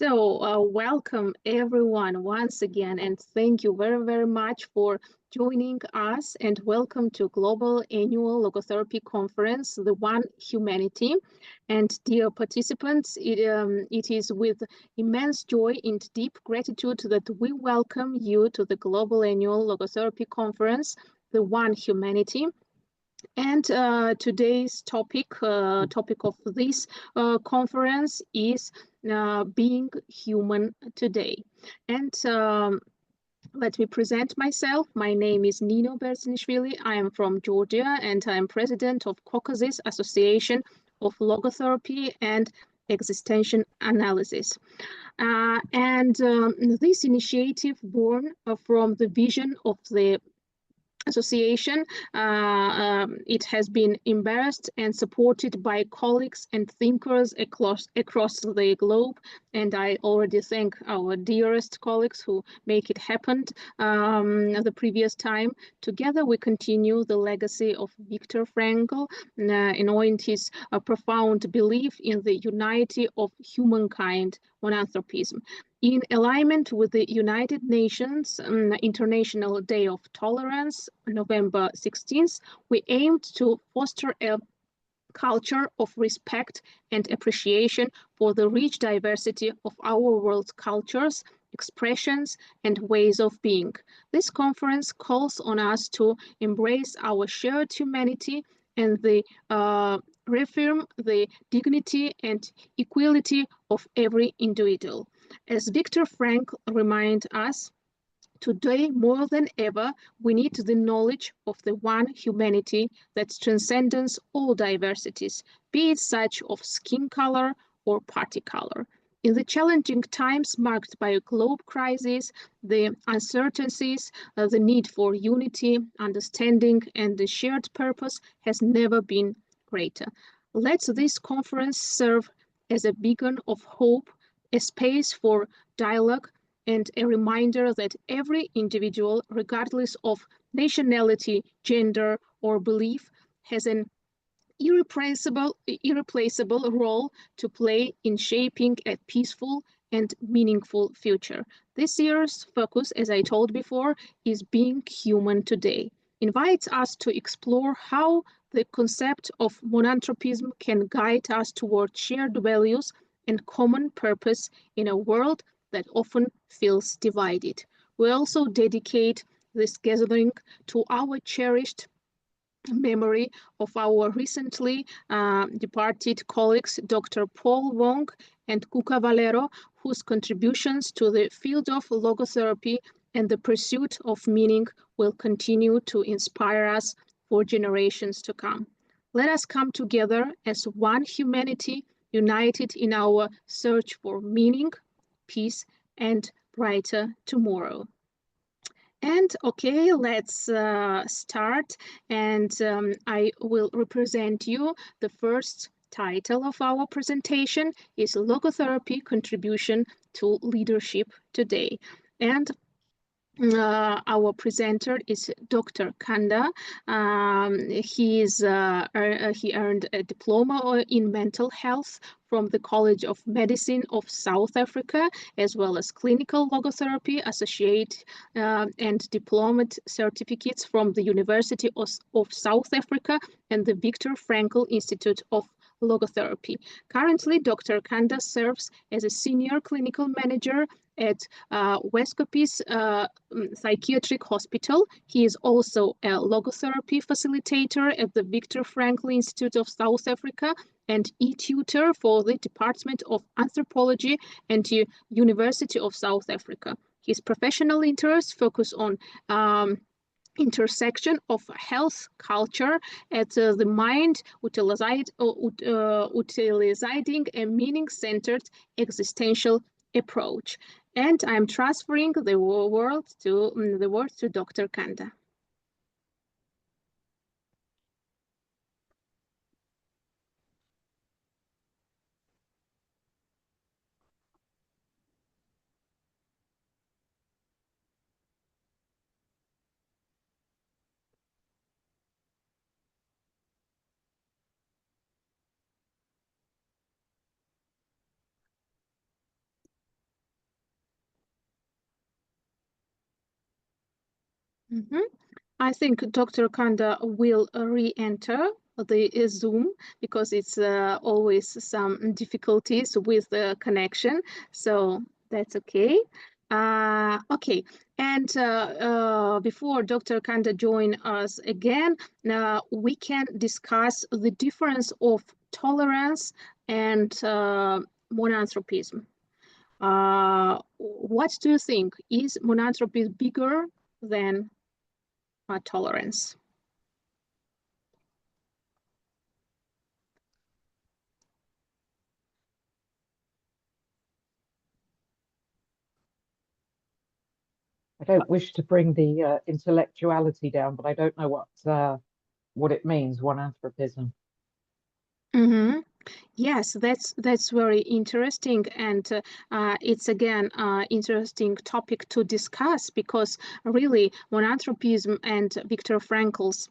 Welcome everyone once again, and thank you very, very much for joining us. And welcome to Global Annual Logotherapy Conference, the One Humanity. And dear participants, it is with immense joy and deep gratitude that we welcome you to the Global Annual Logotherapy Conference, the One Humanity. And today's topic of this conference is being human today. And let me present myself. My name is Nino Berdznishvili. I am from Georgia, and I am president of Caucasus Association of Logotherapy and Existential Analysis. This initiative born from the vision of the association. It has been embraced and supported by colleagues and thinkers across the globe, and I already thank our dearest colleagues who make it happen the previous time. Together we continue the legacy of Viktor Frankl, in his profound belief in the unity of humankind, Monanthropism. In alignment with the United Nations International Day of Tolerance, November 16th, we aimed to foster a culture of respect and appreciation for the rich diversity of our world's cultures, expressions, and ways of being. This conference calls on us to embrace our shared humanity and reaffirm the dignity and equality of every individual. As Viktor Frankl reminds us, today more than ever, we need the knowledge of the one humanity that transcends all diversities, be it such of skin color or party color. In the challenging times marked by a global crisis, the uncertainties, the need for unity, understanding, and the shared purpose has never been greater. Let this conference serve as a beacon of hope, a space for dialogue, and a reminder that every individual, regardless of nationality, gender, or belief, has an irreplaceable role to play in shaping a peaceful and meaningful future. This year's focus, as I told before, is being human today. Invites us to explore how the concept of monanthropism can guide us toward shared values and common purpose in a world that often feels divided. We also dedicate this gathering to our cherished memory of our recently departed colleagues, Dr. Paul Wong and Cuca Valero, whose contributions to the field of logotherapy and the pursuit of meaning will continue to inspire us for generations to come. Let us come together as one humanity, united in our search for meaning, peace, and brighter tomorrow. And okay, let's start. And I will represent you. The first title of our presentation is Logotherapy Contribution to Leadership Today. And our presenter is Dr. Kanda. He earned a diploma in mental health from the College of Medicine of South Africa, as well as clinical logotherapy associate and diploma certificates from the University of South Africa and the Viktor Frankl Institute of Logotherapy. Currently, Dr. Kanda serves as a senior clinical manager at Westkopis Psychiatric Hospital. He is also a logotherapy facilitator at the Viktor Frankl Institute of South Africa and e-tutor for the Department of Anthropology and the University of South Africa. His professional interests focus on intersection of health culture at the mind, utilizing a meaning-centered existential approach. And I'm transferring the word to Dr. Kanda. I think Dr. Kanda will re-enter the Zoom because it's always some difficulties with the connection. So that's okay. Okay, and before Dr. Kanda join us again, we can discuss the difference of tolerance and monanthropism. What do you think? Is monanthropism bigger than tolerance? I don't wish to bring the intellectuality down, but I don't know what it means, monanthropism. Yes, that's very interesting, and it's again interesting topic to discuss because really monanthropism and Viktor Frankl's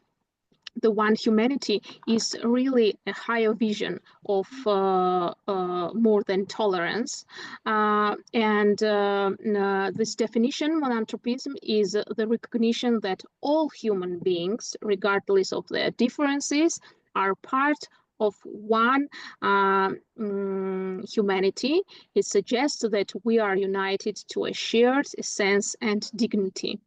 the one humanity is really a higher vision of more than tolerance. This definition, monanthropism, is the recognition that all human beings, regardless of their differences, are part of one humanity. It suggests that we are united to a shared sense and dignity.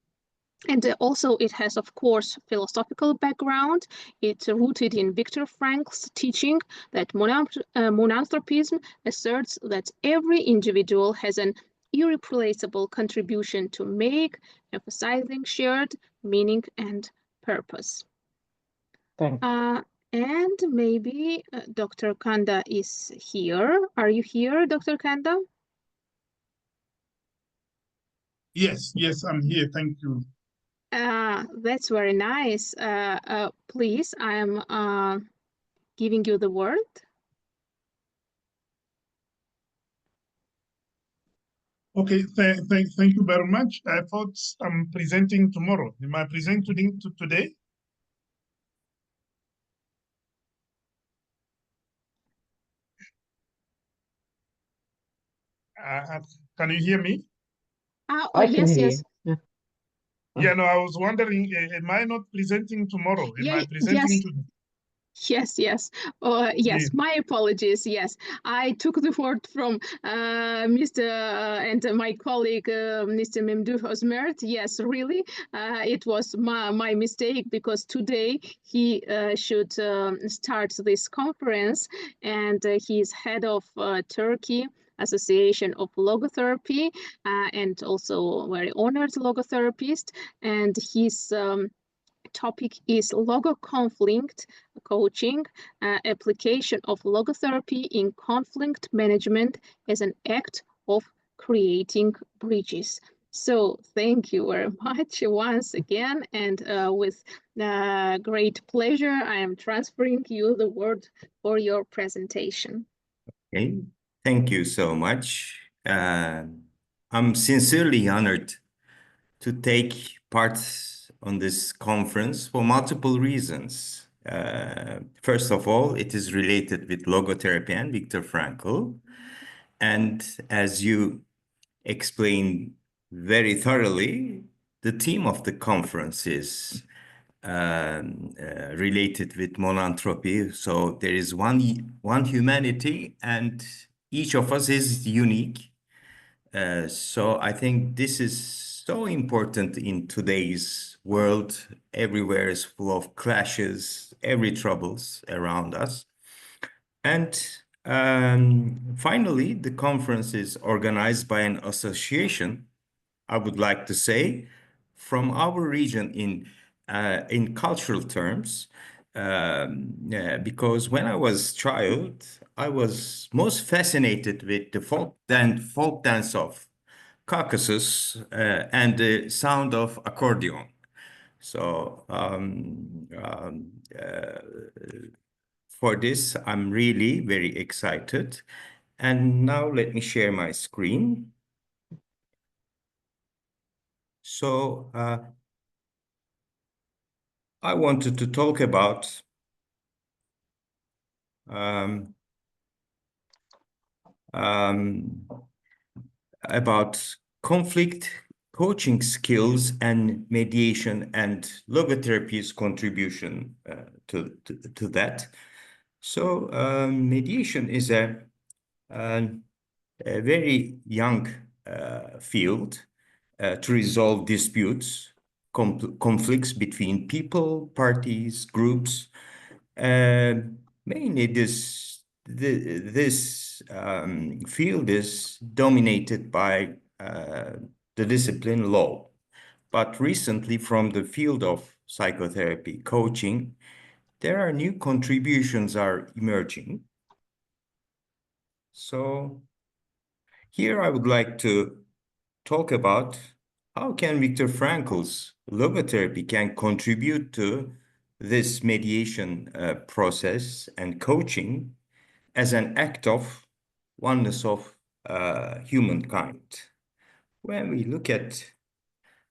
And also it has, of course, philosophical background. It's rooted in Viktor Frankl's teaching that monanthropism asserts that every individual has an irreplaceable contribution to make, emphasizing shared meaning and purpose. Thanks. And maybe Dr. Kanda is here. Are you here, Dr. Kanda? Yes, I'm here. Thank you. That's very nice. Please, I am giving you the word. Okay, thank you very much. I thought I'm presenting tomorrow. Am I presenting today? Can you hear me? I can hear yes. you. Yeah, no, I was wondering, am I not presenting tomorrow? Am I presenting today? Yes. Yes, my apologies. Yes, I took the word from Mr. And my colleague, Mr. Memduh Özmert. Yes, really, it was my mistake because today he should start this conference, and he's head of Turkey Association of Logotherapy, and also very honored logotherapist, and his topic is logo conflict coaching, application of logotherapy in conflict management as an act of creating bridges. So thank you very much once again, and with great pleasure, I am transferring you the word for your presentation. Okay, thank you so much. I'm sincerely honored to take part on this conference for multiple reasons. First of all, it is related with logotherapy and Viktor Frankl. And as you explained very thoroughly, the theme of the conference is related with monanthropy. So there is one humanity, and each of us is unique. So I think this is so important in today's world. Everywhere is full of clashes, every troubles around us. And finally, the conference is organized by an association, I would like to say, from our region in cultural terms, because when I was child, I was most fascinated with the folk dance of Caucasus and the sound of accordion. So for this, I'm really very excited. And now let me share my screen. So I wanted to talk about conflict coaching skills and mediation and logotherapy's contribution to that. So mediation is a very young field to resolve disputes, conflicts between people, parties, groups. Mainly this field is dominated by the discipline law. But recently, from the field of psychotherapy coaching, there are new contributions are emerging. So here I would like to talk about how can Viktor Frankl's logotherapy can contribute to this mediation process and coaching as an act of oneness of humankind. When we look at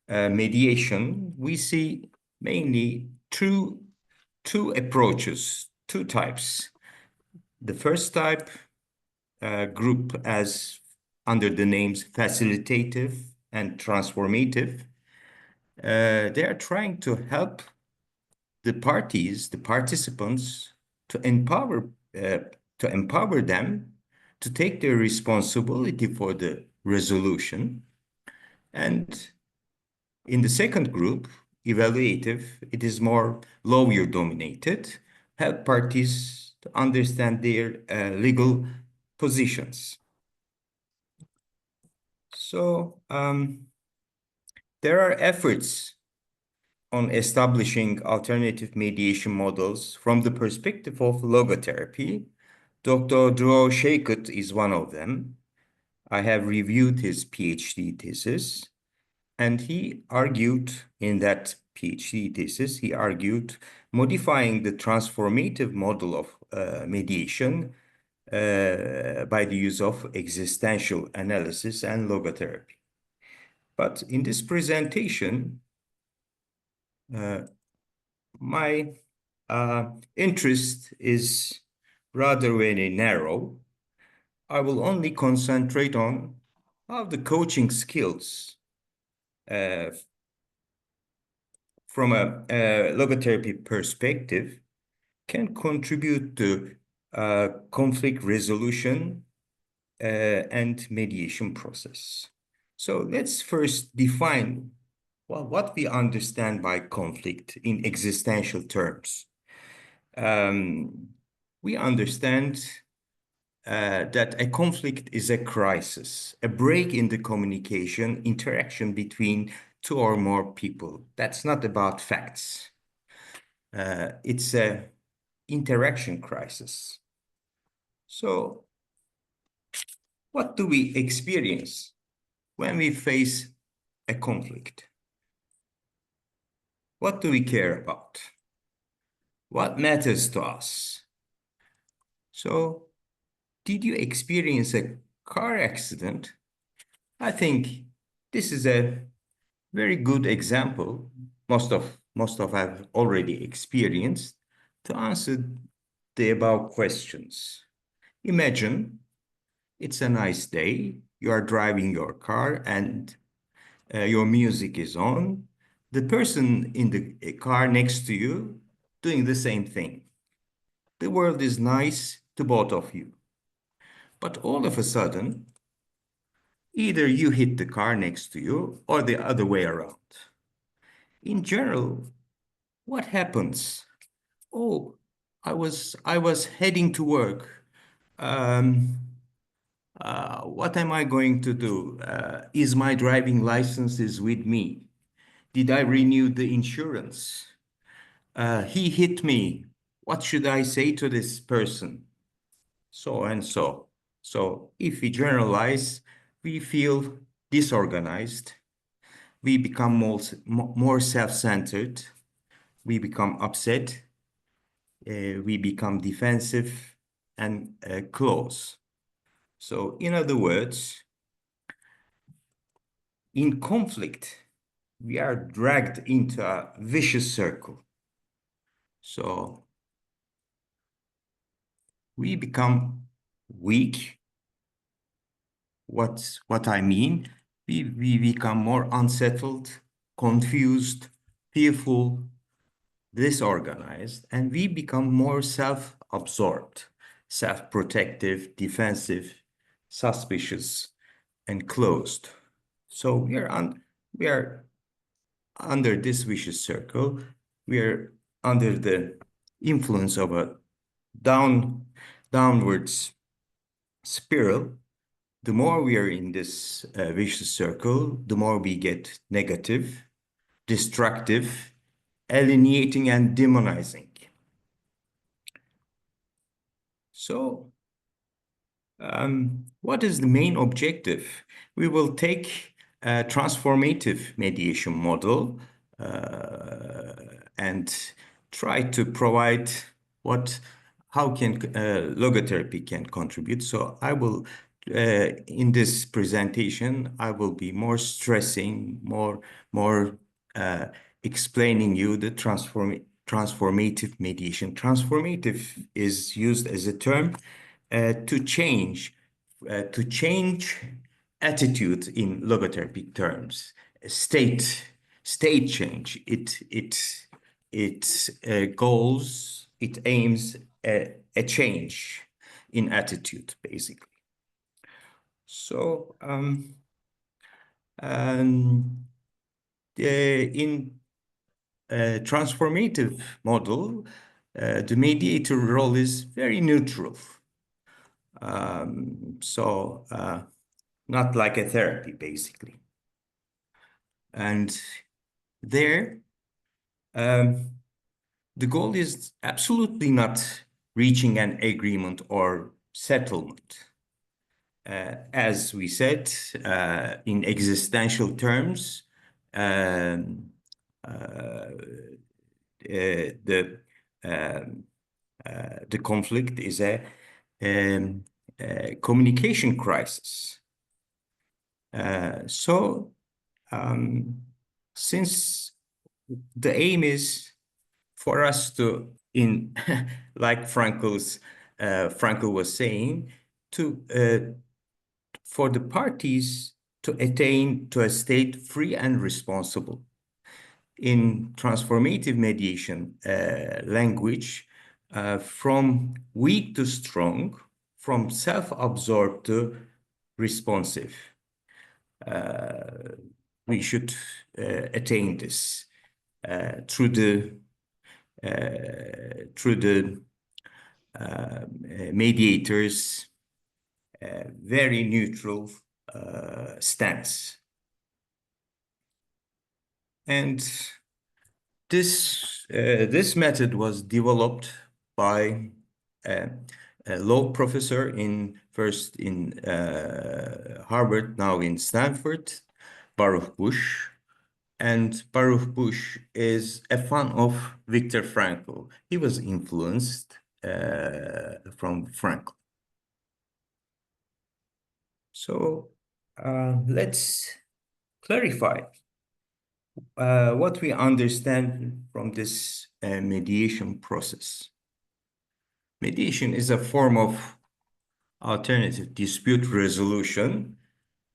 mediation, we see mainly two approaches, two types. The first type group as under the names facilitative and transformative. They are trying to help the parties, the participants, to empower them to take their responsibility for the resolution. And in the second group, evaluative, it is more lawyer dominated, help parties to understand their legal positions. So there are efforts on establishing alternative mediation models from the perspective of logotherapy. Dr. Drew Shaikut is one of them. I have reviewed his PhD thesis, and he argued in that PhD thesis, he argued modifying the transformative model of mediation by the use of existential analysis and logotherapy. But in this presentation, my interest is rather very narrow. I will only concentrate on how the coaching skills from a logotherapy perspective can contribute to conflict resolution and mediation process. So let's first define what we understand by conflict in existential terms. We understand that a conflict is a crisis, a break in the communication, interaction between two or more people. That's not about facts. It's an interaction crisis. So what do we experience when we face a conflict? What do we care about? What matters to us? So, did you experience a car accident? I think this is a very good example, most of have already experienced, to answer the above questions. Imagine it's a nice day, you are driving your car and your music is on. The person in the car next to you doing the same thing. The world is nice to both of you. But all of a sudden, either you hit the car next to you or the other way around. In general, what happens? Oh, I was heading to work. What am I going to do? Is my driving license is with me? Did I renew the insurance? He hit me. What should I say to this person? So and so. So if we generalize, we feel disorganized. We become more self-centered. We become upset. We become defensive and close. So in other words, in conflict, we are dragged into a vicious circle. So we become weak. What I mean, we become more unsettled, confused, fearful, disorganized, and we become more self-absorbed, self-protective, defensive, suspicious, and closed. So we are under this vicious circle. We are under the influence of a downwards spiral. The more we are in this vicious circle, the more we get negative, destructive, alienating, and demonizing. So, what is the main objective? We will take a transformative mediation model and try to provide how can logotherapy can contribute. So I will, in this presentation, I will be more stressing, more explaining you the transformative mediation. Transformative is used as a term to change attitude in logotherapy terms, state change. It aims a change in attitude, basically. So in a transformative model, the mediator role is very neutral. Not like a therapy, basically. And there, the goal is absolutely not reaching an agreement or settlement. As we said, in existential terms, the conflict is a communication crisis. Since the aim is for us to, like Frankl was saying, for the parties to attain to a state free and responsible. In transformative mediation language, from weak to strong, from self-absorbed to responsive. We should attain this through the mediator's very neutral stance. And this method was developed by a law professor first in Harvard, now in Stanford, Baruch Bush. And Baruch Bush is a fan of Viktor Frankl. He was influenced from Frankl. So let's clarify what we understand from this mediation process. Mediation is a form of alternative dispute resolution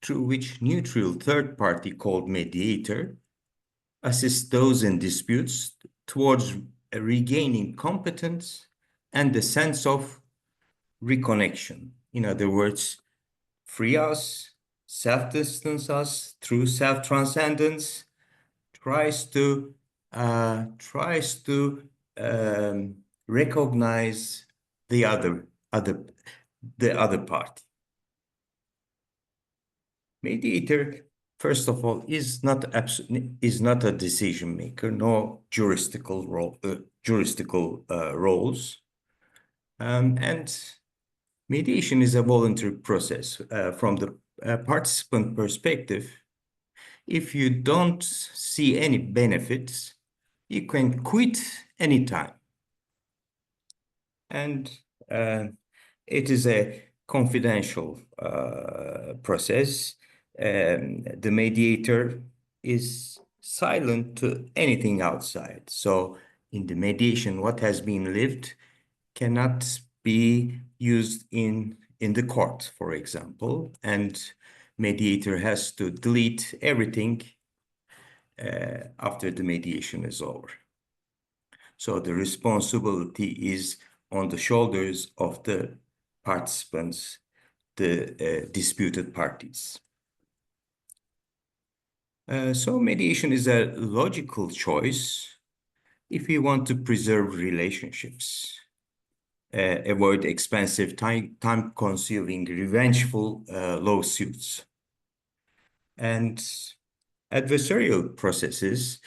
through which neutral third party called mediator assists those in disputes towards regaining competence and the sense of reconnection. In other words, free us, self-distance us through self-transcendence, tries to recognize the other party. Mediator, first of all, is not a decision maker, no juristical roles, and mediation is a voluntary process. From the participant perspective, if you don't see any benefits, you can quit anytime. And it is a confidential process. The mediator is silent to anything outside. So in the mediation, what has been lived cannot be used in the court, for example. And mediator has to delete everything after the mediation is over. So the responsibility is on the shoulders of the participants, the disputed parties. So mediation is a logical choice if we want to preserve relationships, avoid expensive, time-consuming, revengeful lawsuits. And adversarial processes,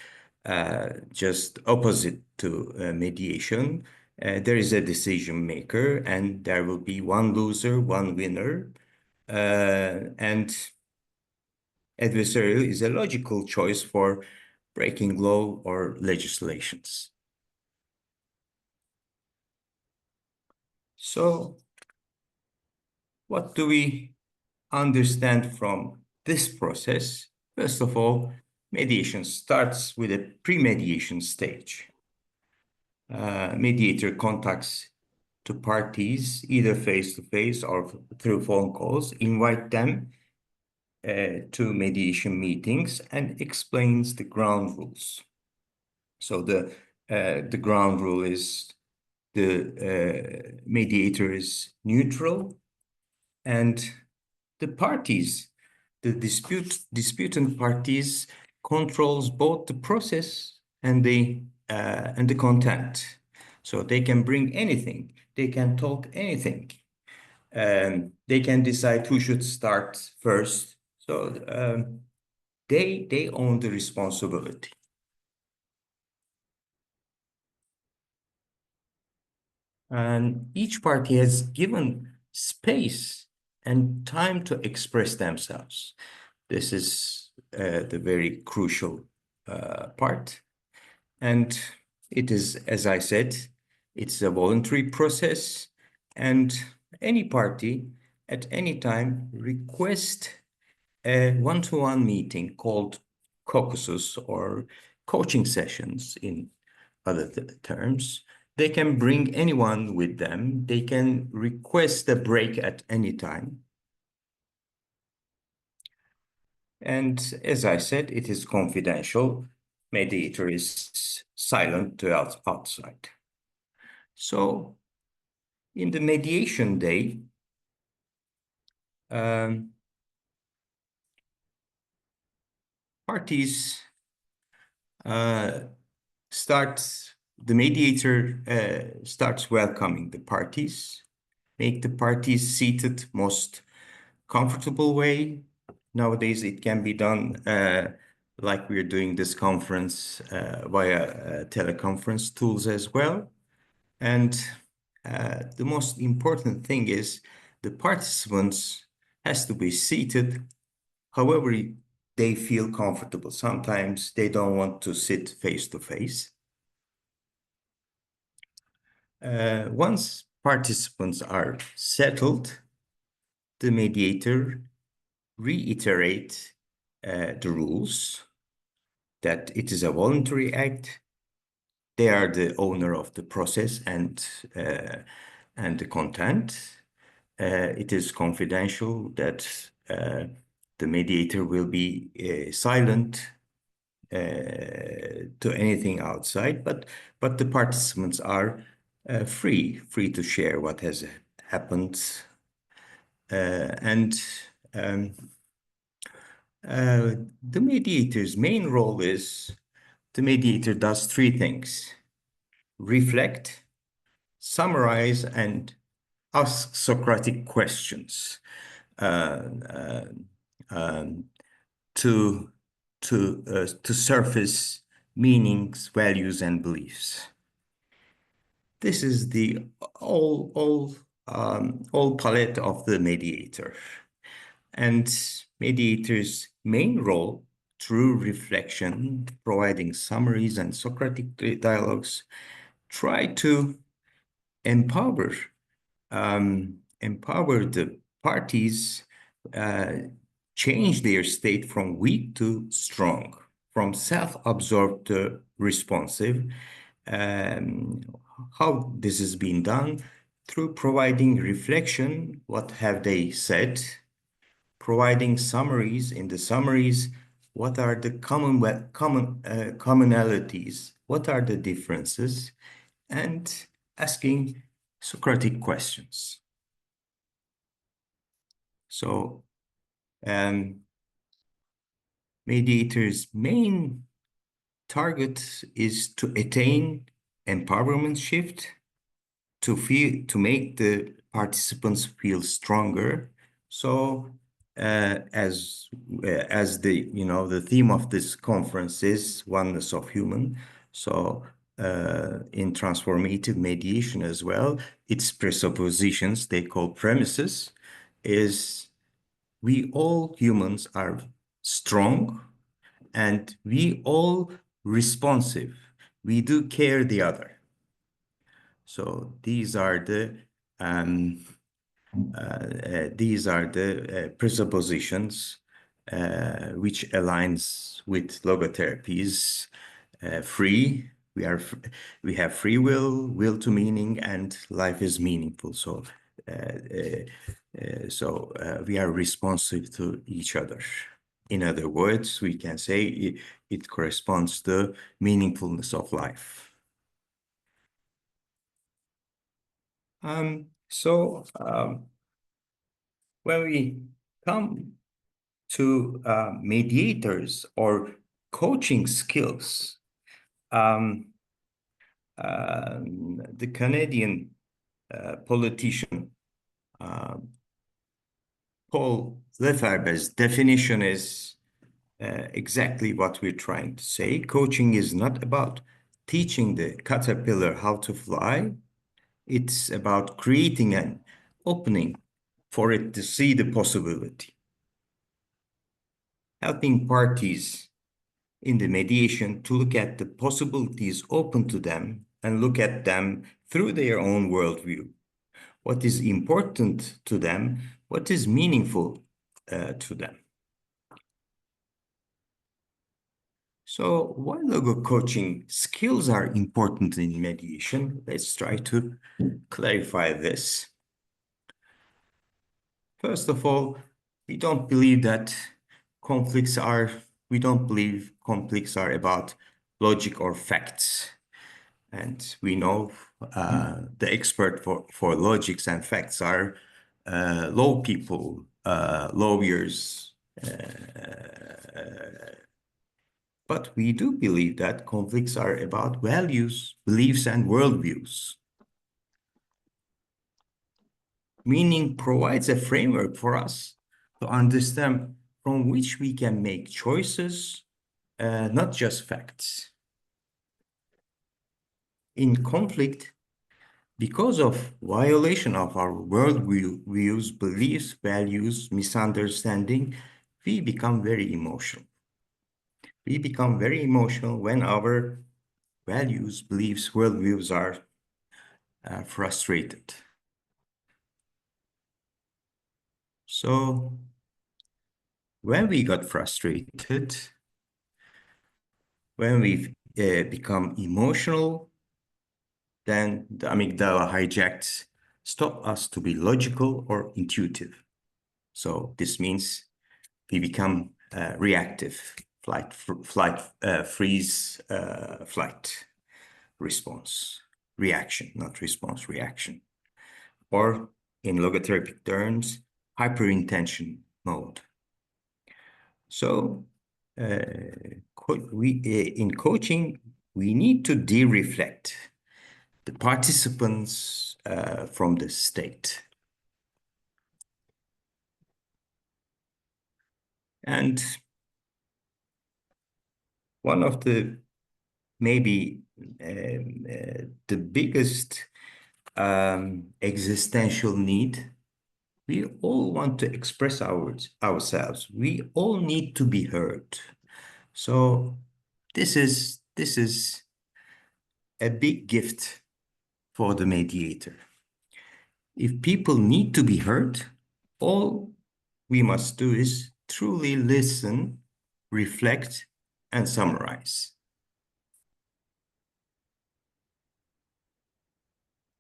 just opposite to mediation, there is a decision maker and there will be one loser, one winner, and adversarial is a logical choice for breaking law or legislations. So what do we understand from this process? First of all, mediation starts with a pre-mediation stage. Mediator contacts two parties, either face-to-face or through phone calls, invite them to mediation meetings and explains the ground rules. So the ground rule is the mediator is neutral, and the parties, the disputant parties, controls both the process and the content. So they can bring anything, they can talk anything, they can decide who should start first. So they own the responsibility. And each party has given space and time to express themselves. This is the very crucial part. And it is, as I said, it's a voluntary process, and any party at any time request a one-to-one meeting called Caucasus or coaching sessions in other terms. They can bring anyone with them. They can request a break at any time. And as I said, it is confidential. Mediator is silent to outside. So in the mediation day, parties the mediator starts welcoming the parties, make the parties seated most comfortable way. Nowadays, it can be done like we're doing this conference via teleconference tools as well. And the most important thing is the participants has to be seated however they feel comfortable. Sometimes they don't want to sit face to face. Once participants are settled, the mediator reiterates the rules that it is a voluntary act. They are the owner of the process and the content. It is confidential that the mediator will be silent to anything outside, but the participants are free to share what has happened. The mediator's main role is, the mediator does three things: reflect, summarize, and ask Socratic questions to surface meanings, values, and beliefs. This is the all palette of the mediator. And mediator's main role, through reflection, providing summaries and Socratic dialogues, try to empower the parties, change their state from weak to strong, from self-absorbed to responsive. How this is being done? Through providing reflection, what have they said? providing summaries. In the summaries, what are the commonalities? What are the differences? And asking Socratic questions. So, mediator's main target is to attain empowerment shift, to make the participants feel stronger. So, as the the theme of this conference is oneness of human. So, in transformative mediation as well, its presuppositions, they call premises, is we all humans are strong and we all responsive. We do care the other. So these are the presuppositions which aligns with logotherapy's free. We have free will to meaning, and life is meaningful. So we are responsive to each other. In other words, we can say it corresponds to meaningfulness of life. When we come to mediators or coaching skills, the Canadian politician Paul Lefebvre's definition is exactly what we're trying to say. Coaching is not about teaching the caterpillar how to fly. It's about creating an opening for it to see the possibility. Helping parties in the mediation to look at the possibilities open to them and look at them through their own worldview. What is important to them, what is meaningful to them. So why logo coaching skills are important in mediation? Let's try to clarify this. First of all, we don't believe conflicts are about logic or facts. And we know the expert for logics and facts are law people, lawyers. But we do believe that conflicts are about values, beliefs, and worldviews. Meaning provides a framework for us to understand from which we can make choices, not just facts. In conflict, because of violation of our worldviews, beliefs, values, misunderstanding, we become very emotional. We become very emotional when our values, beliefs, worldviews are frustrated. So when we got frustrated, when we become emotional, then the amygdala hijacks stop us to be logical or intuitive. So this means we become reactive, freeze, flight, response, reaction, not response, reaction. Or in logotherapy terms, hyperintention mode. So in coaching, we need to de-reflect the participants from the state. And one of the maybe the biggest existential need, we all want to express ourselves. We all need to be heard. So this is a big gift for the mediator. If people need to be heard, all we must do is truly listen, reflect, and summarize.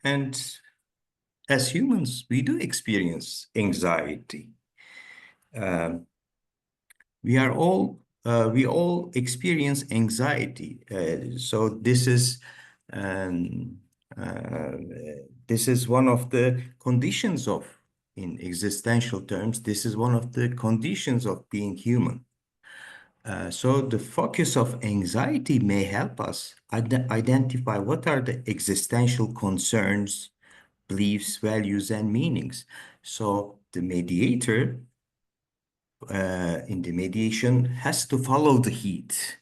And as humans, we do experience anxiety. we all experience anxiety. So this is one of the conditions of, in existential terms, this is one of the conditions of being human. So the focus of anxiety may help us identify what are the existential concerns, beliefs, values, and meanings. So the mediator in the mediation has to follow the heat.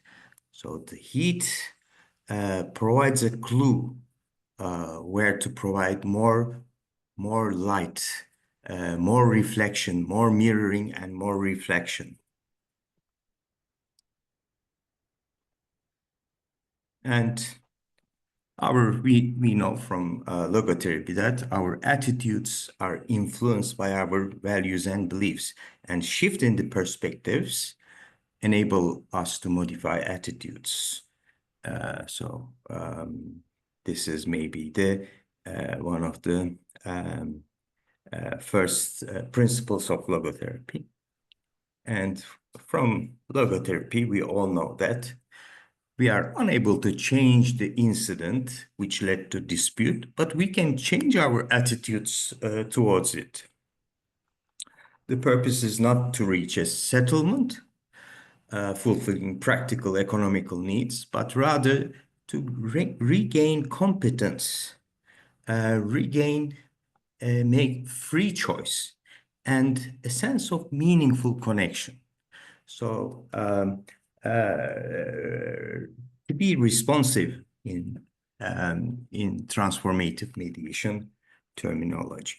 So the heat provides a clue where to provide more light, more reflection, more mirroring, and more reflection. And we know from logotherapy that our attitudes are influenced by our values and beliefs, and shifting the perspectives enable us to modify attitudes. This is maybe the one of the first principles of logotherapy. And from logotherapy, we all know that we are unable to change the incident which led to dispute, but we can change our attitudes towards it. The purpose is not to reach a settlement, fulfilling practical economical needs, but rather to regain competence, make free choice, and a sense of meaningful connection. So to be responsive in transformative mediation terminology.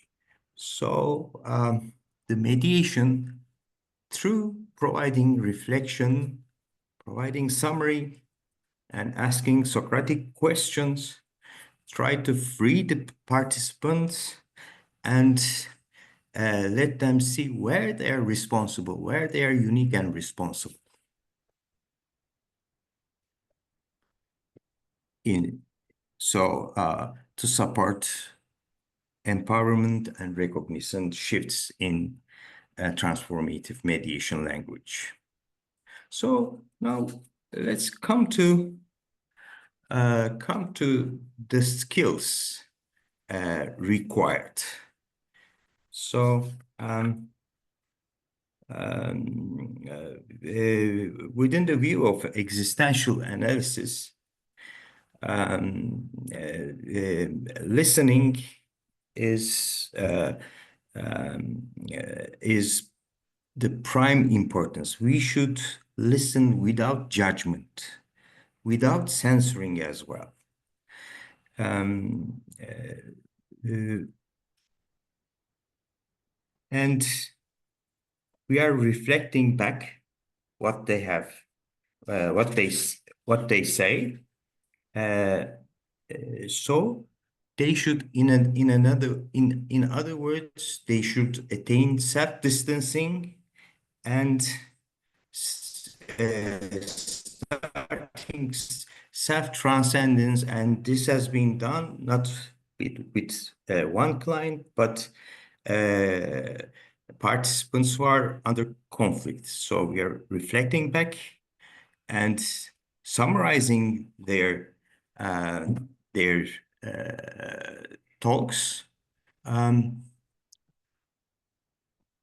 So the mediation, through providing reflection, providing summary, and asking Socratic questions, try to free the participants and let them see where they are responsible, where they are unique and responsible. To support empowerment and recognition shifts in transformative mediation language. So now let's come to the skills required. So within the view of existential analysis, listening is the prime importance. We should listen without judgment, without censoring as well. And we are reflecting back what they have, what they say. So they should, in other words, they should attain self-distancing and starting self-transcendence. And this has been done not with one client, but participants who are under conflict. So we are reflecting back and summarizing their talks.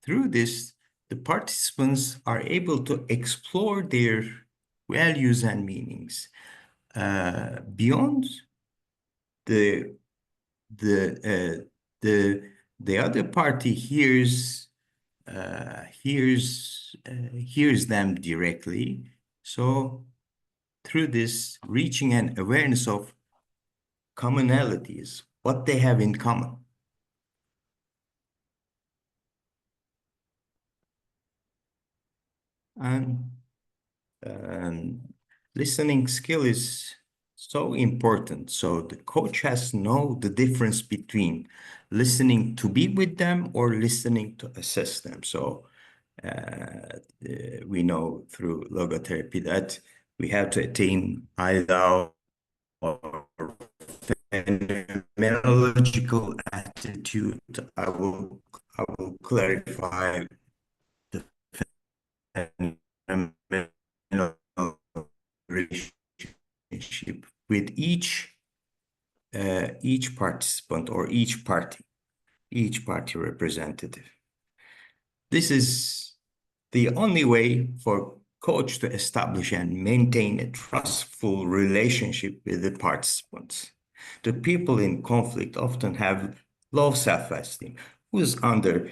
Through this, the participants are able to explore their values and meanings beyond the other party hears them directly. So through this, reaching an awareness of commonalities, what they have in common. And listening skill is so important. So the coach has to know the difference between listening to be with them or listening to assess them. So we know through logotherapy that we have to attain either or phenomenological attitude. I will clarify the relationship with each participant or each party representative. This is the only way for coach to establish and maintain a trustful relationship with the participants. The people in conflict often have low self-esteem. Who's under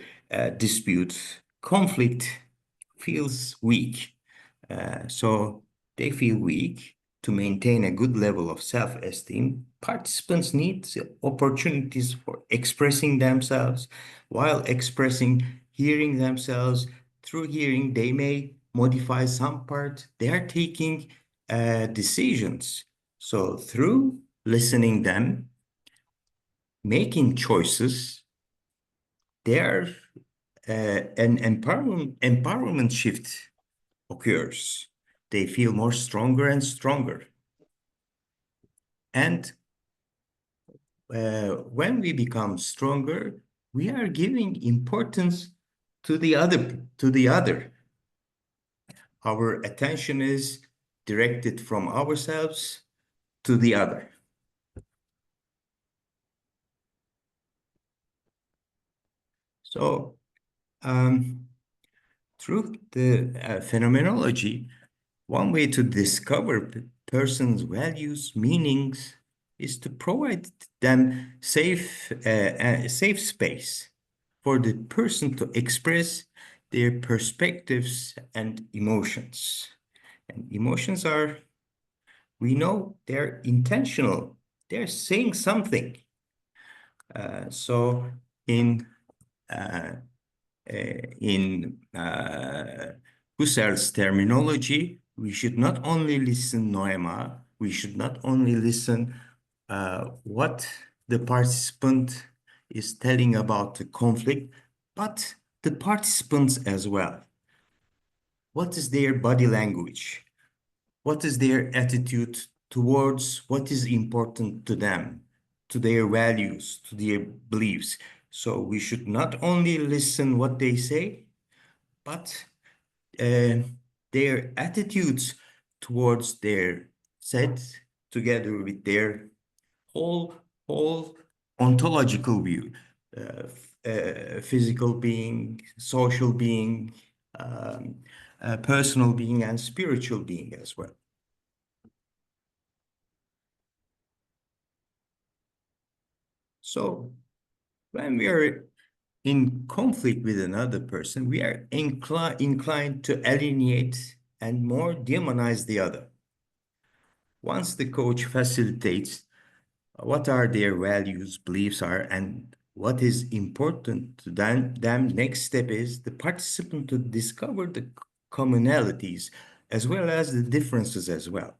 dispute, conflict feels weak. So they feel weak. To maintain a good level of self-esteem, participants need opportunities for expressing themselves. While hearing themselves, through hearing, they may modify some part. They are taking decisions. So through listening them, making choices, there an empowerment shift occurs. They feel more stronger and stronger. And when we become stronger, we are giving importance to the other. Our attention is directed from ourselves to the other. So through the phenomenology, one way to discover person's values, meanings, is to provide them safe space for the person to express their perspectives and emotions. And emotions are, we know, they're intentional. They're saying something. So in Husserl's terminology, we should not only listen noema, we should not only listen what the participant is telling about the conflict, but the participants as well. What is their body language? What is their attitude towards what is important to them, to their values, to their beliefs? So we should not only listen what they say, but their attitudes towards their set together with their whole ontological view, physical being, social being, personal being, and spiritual being as well. So when we are in conflict with another person, we are inclined to alienate and more demonize the other. Once the coach facilitates what are their values, beliefs are, and what is important to them, next step is the participant to discover the commonalities as well as the differences as well,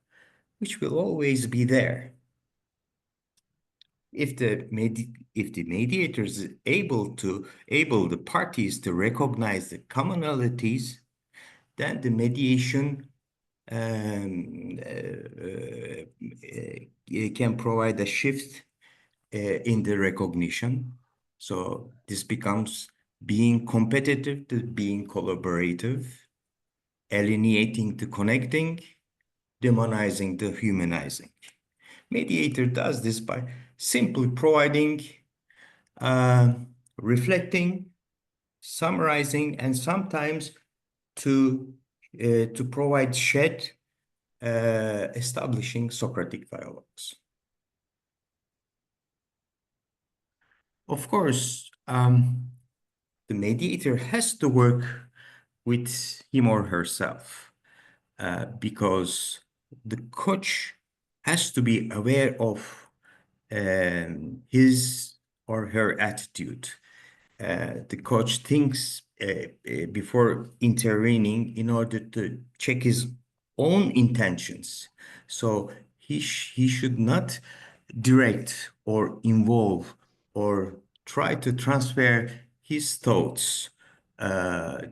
which will always be there. If the mediator is able the parties to recognize the commonalities, then the mediation can provide a shift in the recognition. So this becomes being competitive to being collaborative, alienating to connecting, demonizing to humanizing. Mediator does this by simply providing, reflecting, summarizing, and sometimes to provide establishing Socratic dialogues. Of course, the mediator has to work with him or herself because the coach has to be aware of his or her attitude. The coach thinks before intervening in order to check his own intentions. So he should not direct or involve or try to transfer his thoughts.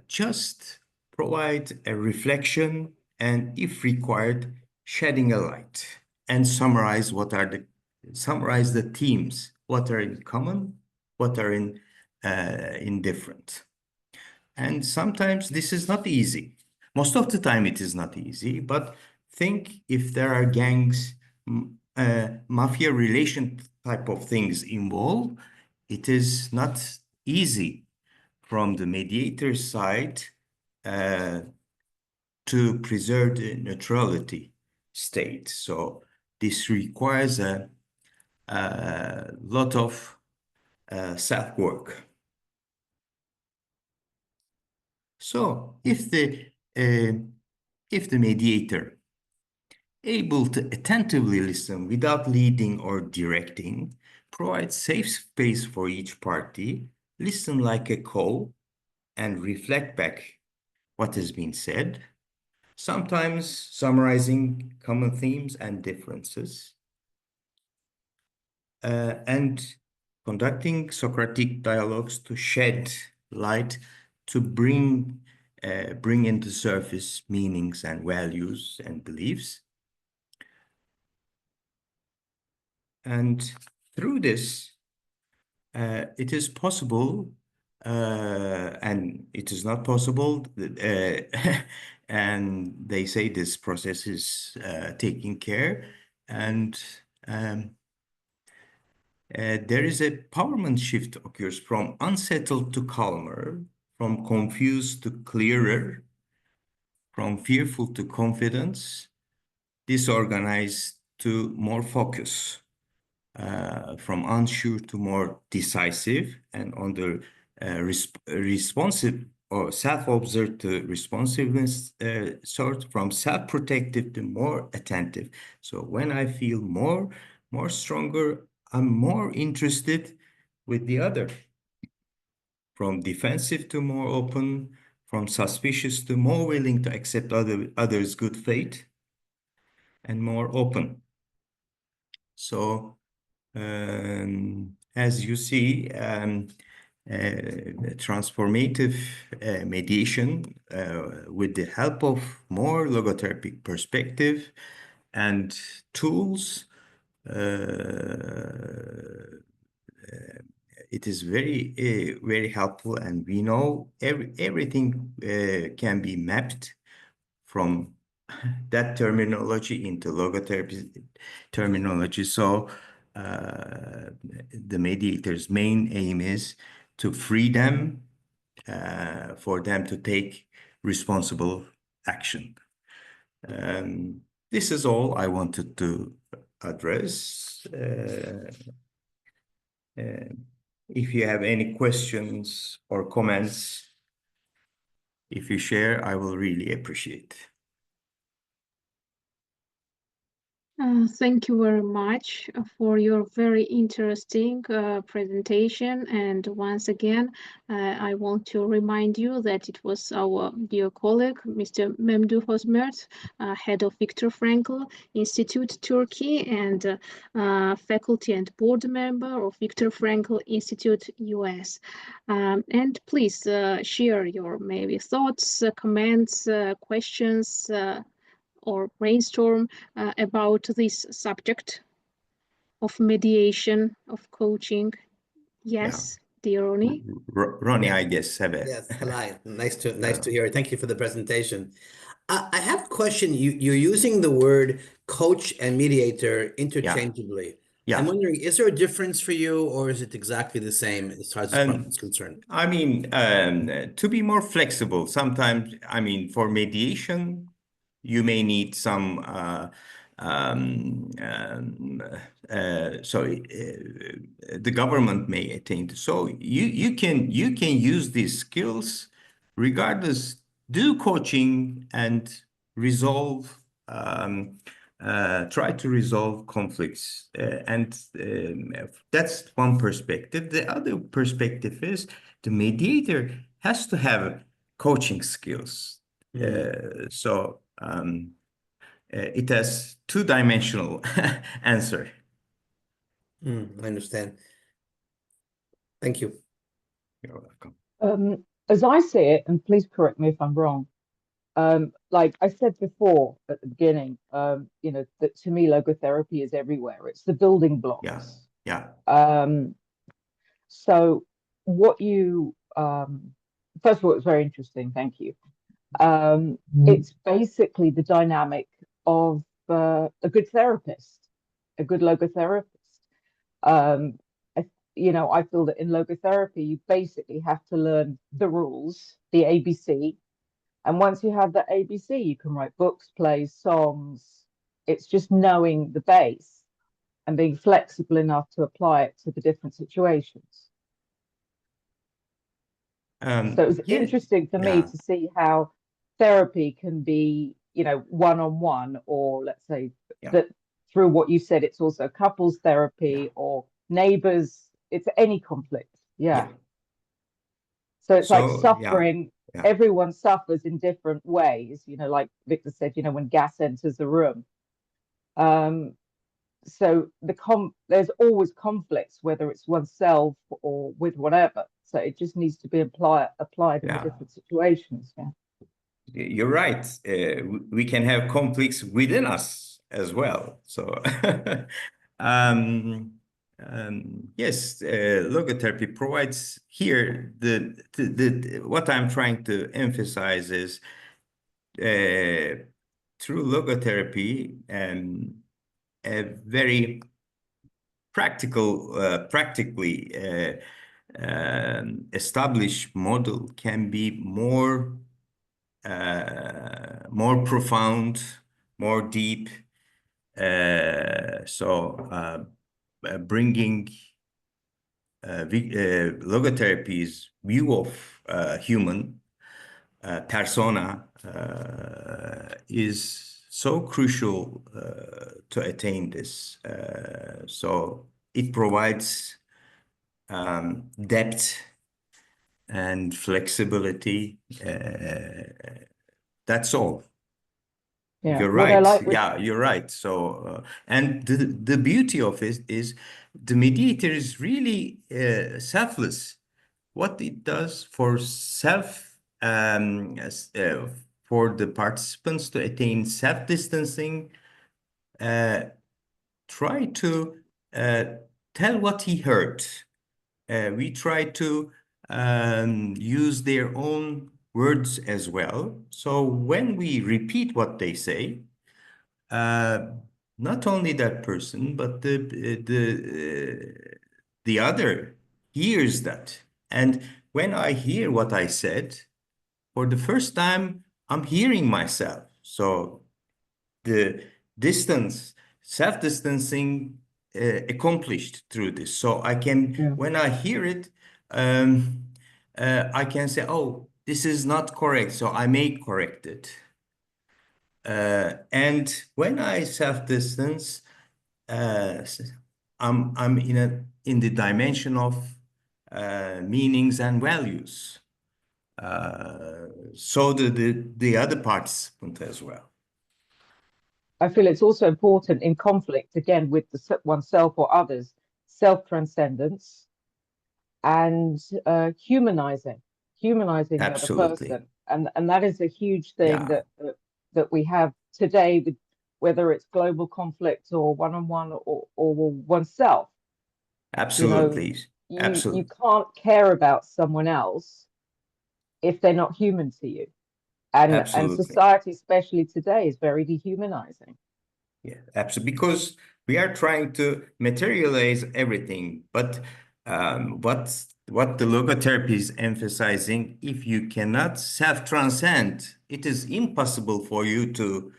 Just provide a reflection and, if required, shedding a light and summarize the themes, what are in common, what are in different. And sometimes this is not easy. Most of the time it is not easy, but think if there are gangs, mafia relation type of things involved, it is not easy from the mediator side to preserve the neutrality state. So this requires a lot of self-work. So if the mediator able to attentively listen without leading or directing, provide safe space for each party, listen like a co, and reflect back what has been said, sometimes summarizing common themes and differences, and conducting Socratic dialogues to shed light, to bring into surface meanings and values and beliefs. And through this, it is possible, and it is not possible, and they say this process is taking care, and there is a empowerment shift occurs from unsettled to calmer, from confused to clearer, from fearful to confidence, disorganized to more focus, from unsure to more decisive, and on the responsive or self-observed to responsiveness sort, from self-protective to more attentive. So when I feel more stronger, I'm more interested with the other. From defensive to more open, from suspicious to more willing to accept others' good fate, and more open. So as you see, transformative mediation with the help of more logotherapy perspective and tools, it is very, very helpful, and we know everything can be mapped from that terminology into logotherapy terminology. So the mediator's main aim is to free them, for them to take responsible action. This is all I wanted to address. If you have any questions or comments, if you share, I will really appreciate. Thank you very much for your very interesting presentation. And once again, I want to remind you that it was our dear colleague, Mr. Memduh Özmert, head of Viktor Frankl Institute, Turkey, and faculty and board member of Viktor Frankl Institute, US. And please share your maybe thoughts, comments, questions, or brainstorm about this subject of mediation, of coaching. Yes, dear Aroni. Ronnie, I guess, have it. Yes, hello. Nice to hear it. Thank you for the presentation. I have a question. You're using the word coach and mediator interchangeably. Yeah. I'm wondering, is there a difference for you, or is it exactly the same as far as this problem is concerned? I mean, to be more flexible, sometimes, I mean, for mediation, you may need some the government may attain to. So you can use these skills regardless, do coaching and resolve, try to resolve conflicts, and that's one perspective. The other perspective is the mediator has to have coaching skills. So it has two-dimensional answer. I understand. Thank you. You're welcome. As I see it, and please correct me if I'm wrong, like I said before at the beginning, you know, that to me logotherapy is everywhere. It's the building blocks. Yeah. So what you first of all, it's very interesting, thank you. It's basically the dynamic of a good therapist, a good logotherapist. I feel that in logotherapy, you basically have to learn the rules, the ABC. And once you have the ABC, you can write books, plays, songs. It's just knowing the base and being flexible enough to apply it to the different situations. So it was interesting for me to see how therapy can be, one-on-one, or let's say that through what you said, it's also couples therapy or neighbors. It's any conflict. So it's like suffering. Everyone suffers in different ways, like Victor said, when gas enters the room. So there's always conflicts, whether it's oneself or with whatever. So it just needs to be applied in the different situations. You're right. We can have conflicts within us as well. So yes, logotherapy provides here what I'm trying to emphasize is through logotherapy a very practically established model can be more profound, more deep. Bringing logotherapy's view of human persona is so crucial to attain this. So it provides depth and flexibility. That's all. You're right. You're right. So, and the beauty of it is the mediator is really selfless. What it does for for the participants to attain self-distancing, try to tell what he heard. We try to use their own words as well. So when we repeat what they say, not only that person, but the other hears that. And when I hear what I said, for the first time, I'm hearing myself. So the self-distancing accomplished through this. So I can, when I hear it, I can say, oh, this is not correct. So I may correct it. And when I self-distance, I'm in the dimension of meanings and values. So the other participant as well. I feel it's also important in conflict, again, with oneself or others, self-transcendence and humanizing the other person. And that is a huge thing that we have today, with whether it's global conflict or one-on-one or oneself. Absolutely. You can't care about someone else if they're not human to you. And society, especially today, is very dehumanizing. Yeah, absolutely. Because we are trying to materialize everything. But what the logotherapy is emphasizing, if you cannot self-transcend, it is impossible for you to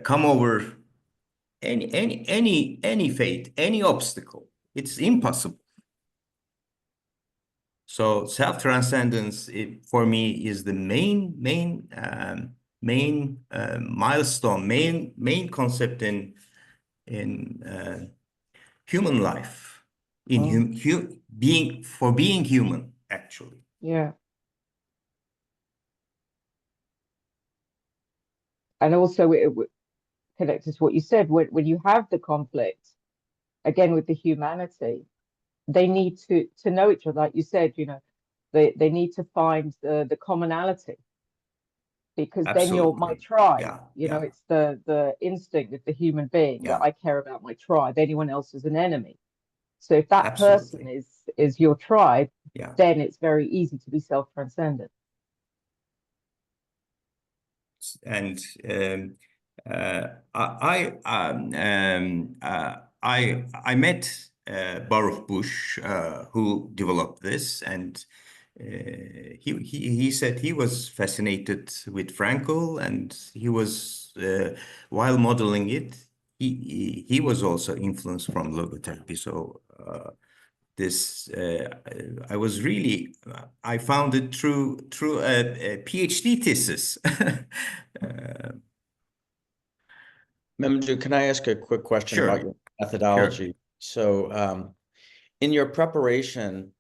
come over any fate, any obstacle. It's impossible. So self-transcendence, for me, is the main milestone, main concept in human life, in being human, actually. Yeah. And also it connected to what you said, when you have the conflict, again, with the humanity, they need to know each other. Like you said, they need to find the commonality, because then you're my tribe. It's the instinct of the human being that I care about my tribe. Anyone else is an enemy. So if that person Absolutely. is your tribe, Yeah. then it's very easy to be self-transcendent. And I met Baruch Bush, who developed this, and he said he was fascinated with Frankl, and he was while modeling it, he was also influenced from logotherapy. So this I was really I found it through a PhD thesis. Memduh, can I ask a quick question about Sure. your methodology? So in your preparation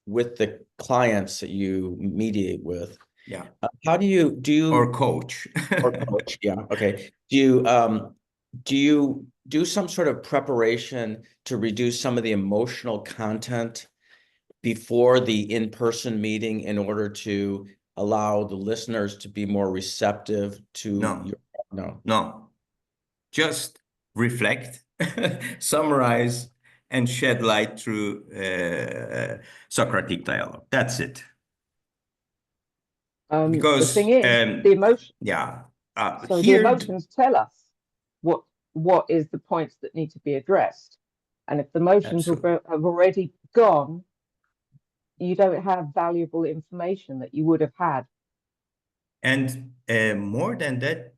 with the clients that you mediate with, Yeah. how do you Or coach. or coach? Yeah, okay. Do you do some sort of preparation to reduce some of the emotional content before the in-person meeting in order to allow the listeners to be more receptive to No. your No. Just reflect, summarize, and shed light through Socratic dialogue. That's it. The Because thing is, the emotion. yeah, So the here emotions tell us what is the points that need to be addressed, and if the emotions have already gone, you don't have valuable information that you would have had. And more than that,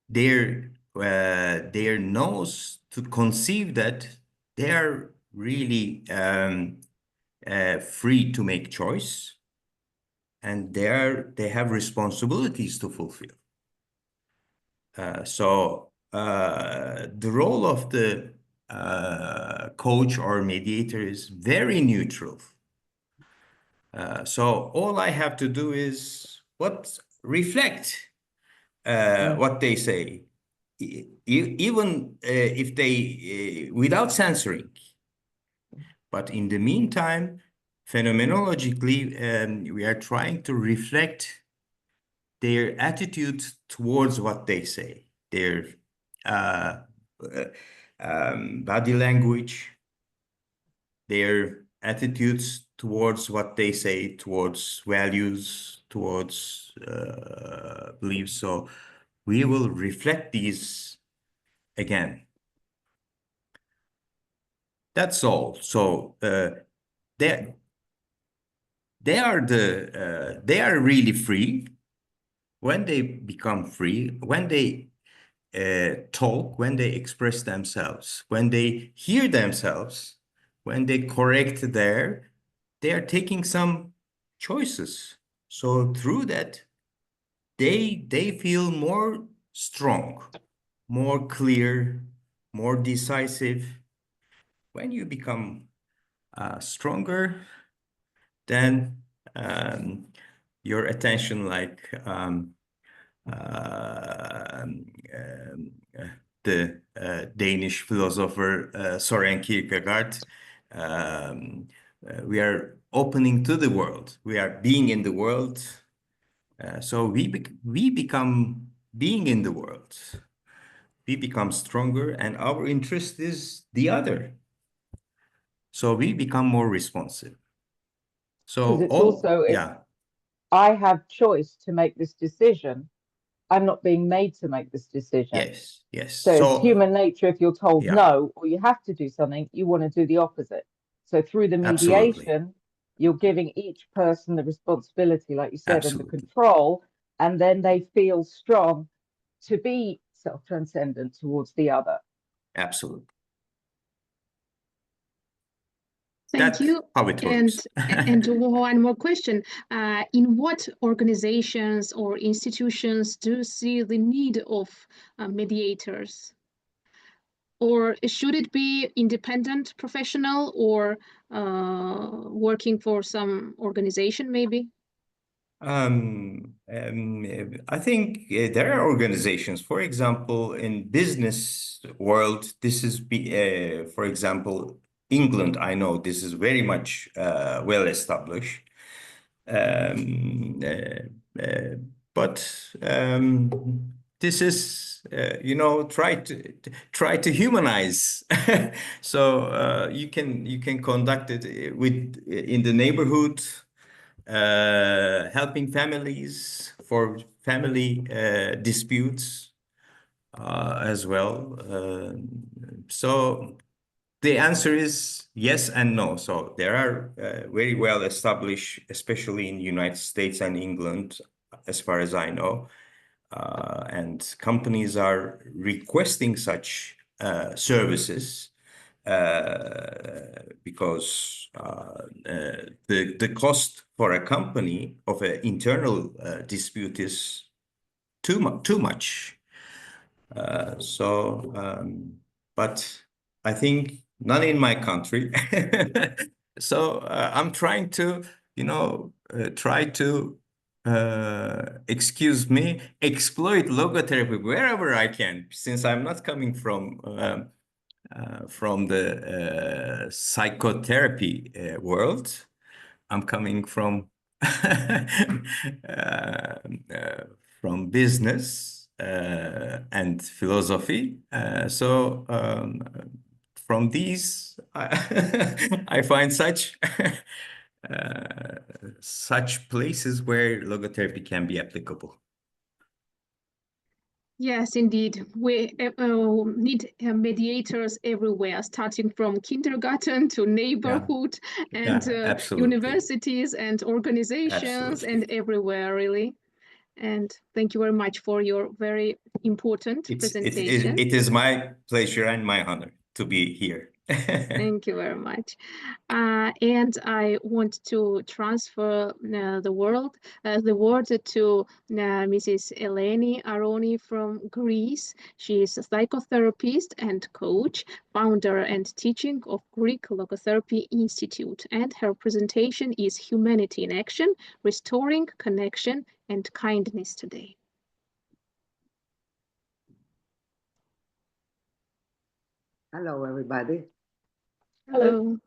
their nose to conceive that they are really free to make choice, and they have responsibilities to fulfill. So the role of the coach or mediator is very neutral. So all I have to do is reflect what they say, even if they without censoring. But in the meantime, phenomenologically, we are trying to reflect their attitude towards what they say, their body language, their attitudes towards what they say, towards values, towards beliefs. So we will reflect these again. That's all. So they are really free. When they become free, when they talk, when they express themselves, when they hear themselves, when they correct they are taking some choices. So through that, they feel more strong, more clear, more decisive. When you become stronger, then your attention, like the Danish philosopher Søren Kierkegaard, we are opening to the world. We are being in the world. So we become being in the world. We become stronger, and our interest is the other. So we become more responsive. So it's also, yeah. I have choice to make this decision, I'm not being made to make this decision. Yes, yes. So it's human nature. If you're told no, or you have to do something, you want to do the opposite. So through the mediation, you're giving each person the responsibility, like you said, and the control, and then they feel strong to be self-transcendent towards the other. Absolutely. Thank you. How it works. And one more question. In what organizations or institutions do you see the need of mediators? Or should it be independent professional or working for some organization maybe? I think there are organizations, for example, in business world, this is, for example, England, I know this is very much well established. But this is you know, try to humanize. So you can conduct it in the neighborhood, helping families for family disputes as well. So the answer is yes and no. So there are very well established, especially in the United States and England, as far as I know, and companies are requesting such services because the cost for a company of an internal dispute is too much. But I think not in my country. So I'm trying to, you know, excuse me, exploit logotherapy wherever I can, since I'm not coming from the psychotherapy world. I'm coming from from business and philosophy. So from these, I find such places where logotherapy can be applicable. Yes, indeed. We need mediators everywhere, starting from kindergarten to neighborhood and absolutely. universities and organizations and everywhere, really. And thank you very much for your very important presentation. It is my pleasure and my honor to be here. Thank you very much. And I want to transfer the word to Mrs. Eleni Aroni from Greece. She is a psychotherapist and coach, founder and teaching of Greek Logotherapy Institute. And her presentation is Humanity in Action, Restoring Connection and Kindness Today. Hello, everybody. Hello.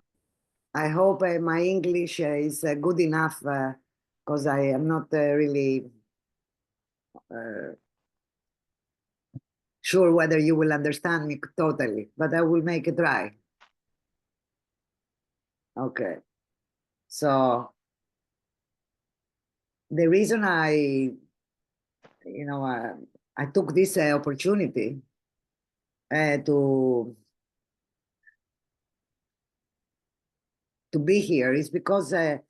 I hope my English is good enough because I am not really sure whether you will understand me totally, but I will make a try. Okay. So the reason I took this opportunity to be here is because it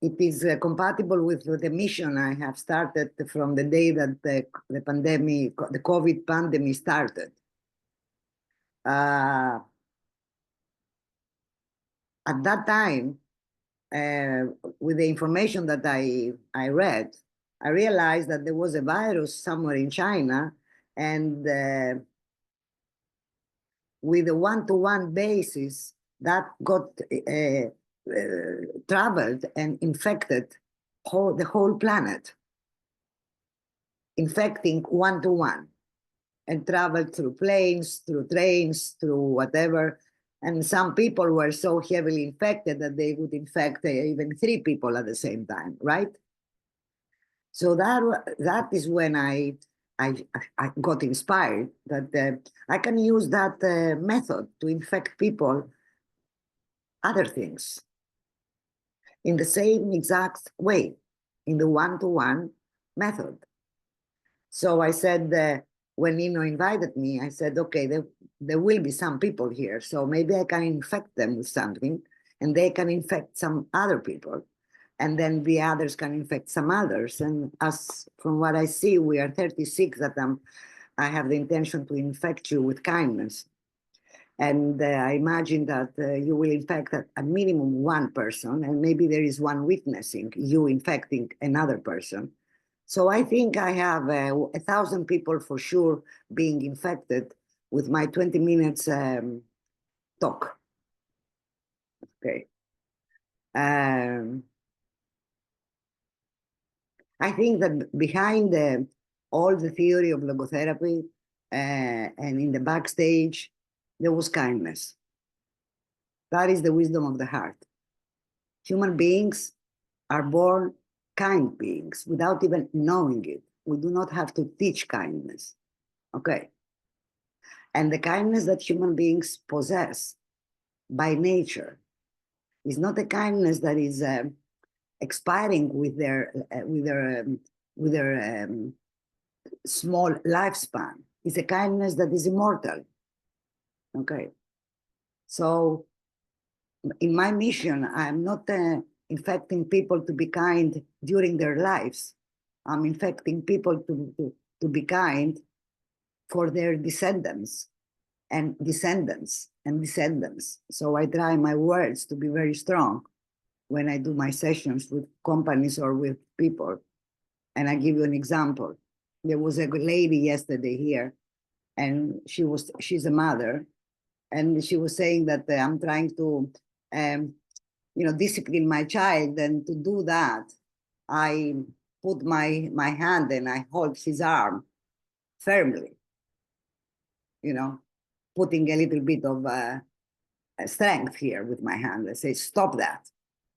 is compatible with the mission I have started from the day that the COVID pandemic started. At that time, with the information that I read, I realized that there was a virus somewhere in China, and with a one-to-one basis that got traveled and infected the whole planet, infecting one-to-one, and traveled through planes, through trains, through whatever. And some people were so heavily infected that they would infect even 3 people at the same time, right? So that is when I got inspired that I can use that method to infect people other things in the same exact way, in the one-to-one method. So I said, when Nino invited me, I said, okay, there will be some people here, so maybe I can infect them with something, and they can infect some other people, and then the others can infect some others. And as from what I see, we are 36 that I have the intention to infect you with kindness. And I imagine that you will infect a minimum 1 person, and maybe there is one witnessing you infecting another person. So I think I have 1,000 people for sure being infected with my 20 minutes talk. Okay. I think that behind all the theory of logotherapy and in the backstage, there was kindness. That is the wisdom of the heart. Human beings are born kind beings without even knowing it. We do not have to teach kindness. Okay. And the kindness that human beings possess by nature is not a kindness that is expiring with their small lifespan. It's a kindness that is immortal. Okay. So in my mission, I'm not infecting people to be kind during their lives. I'm infecting people to be kind for their descendants and descendants and descendants. So I try my words to be very strong when I do my sessions with companies or with people. And I give you an example. There was a lady yesterday here, and she's a mother, and she was saying that I'm trying to discipline my child, and to do that, I put my hand and I hold his arm firmly, putting a little bit of strength here with my hand. I say, stop that.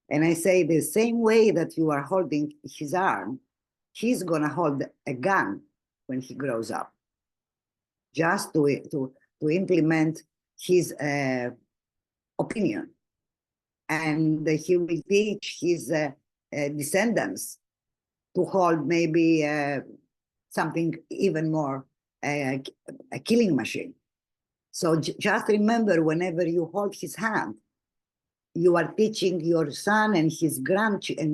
And I say, the same way that you are holding his arm, he's gonna hold a gun when he grows up, just to implement his opinion. And he will teach his descendants to hold maybe something even more, a killing machine. So just remember, whenever you hold his hand, you are teaching your son and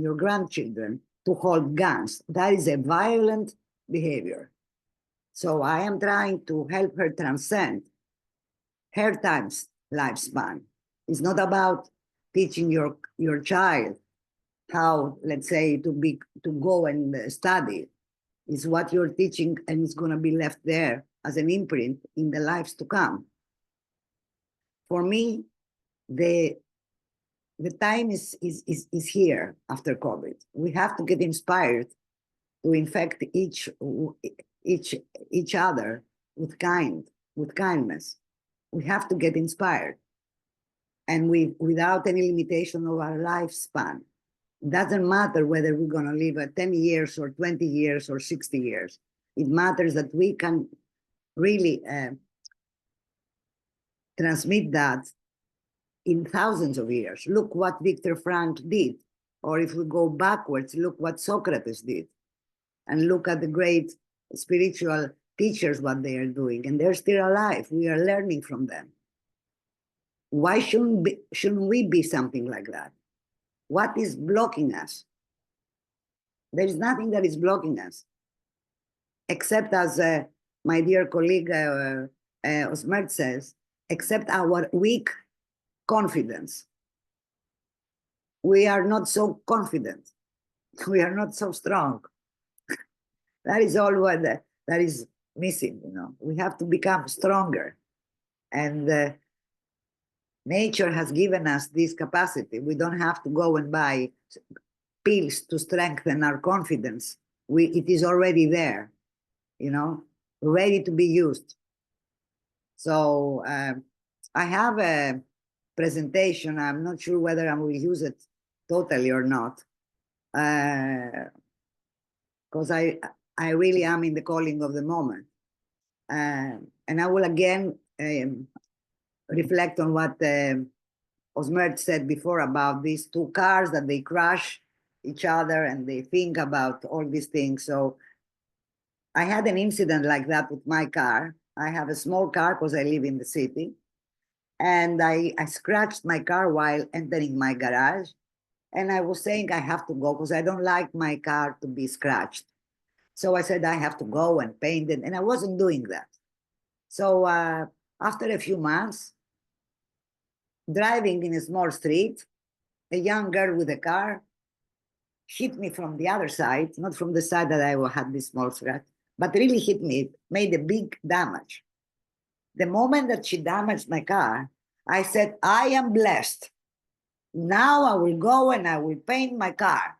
your grandchildren to hold guns. That is a violent behavior. So I am trying to help her transcend her time's lifespan. It's not about teaching your child how, let's say, to go and study. It's what you're teaching, and it's going to be left there as an imprint in the lives to come. For me, the time is here after COVID. We have to get inspired to infect each other with kindness. We have to get inspired, and without any limitation of our lifespan. It doesn't matter whether we're going to live 10 years or 20 years or 60 years. It matters that we can really transmit that in thousands of years. Look what Viktor Frankl did. Or if we go backwards, look what Socrates did. And look at the great spiritual teachers, what they are doing. And they're still alive. We are learning from them. Why shouldn't we be something like that? What is blocking us? There is nothing that is blocking us, except, as my dear colleague Özmert says, except our weak confidence. We are not so confident. We are not so strong. That is all that is missing. We have to become stronger, and nature has given us this capacity. We don't have to go and buy pills to strengthen our confidence. It is already there, ready to be used. So I have a presentation. I'm not sure whether I will use it totally or not, because I really am in the calling of the moment. And I will again reflect on what Özmert said before about these two cars, that they crash each other and they think about all these things. So I had an incident like that with my car. I have a small car because I live in the city. And I scratched my car while entering my garage. And I was saying I have to go because I don't like my car to be scratched. So I said I have to go and paint it. And I wasn't doing that. So after a few months, driving in a small street, a young girl with a car hit me from the other side, not from the side that I had this small scratch, but really hit me, made a big damage. The moment that she damaged my car, I said, I am blessed. Now I will go and I will paint my car.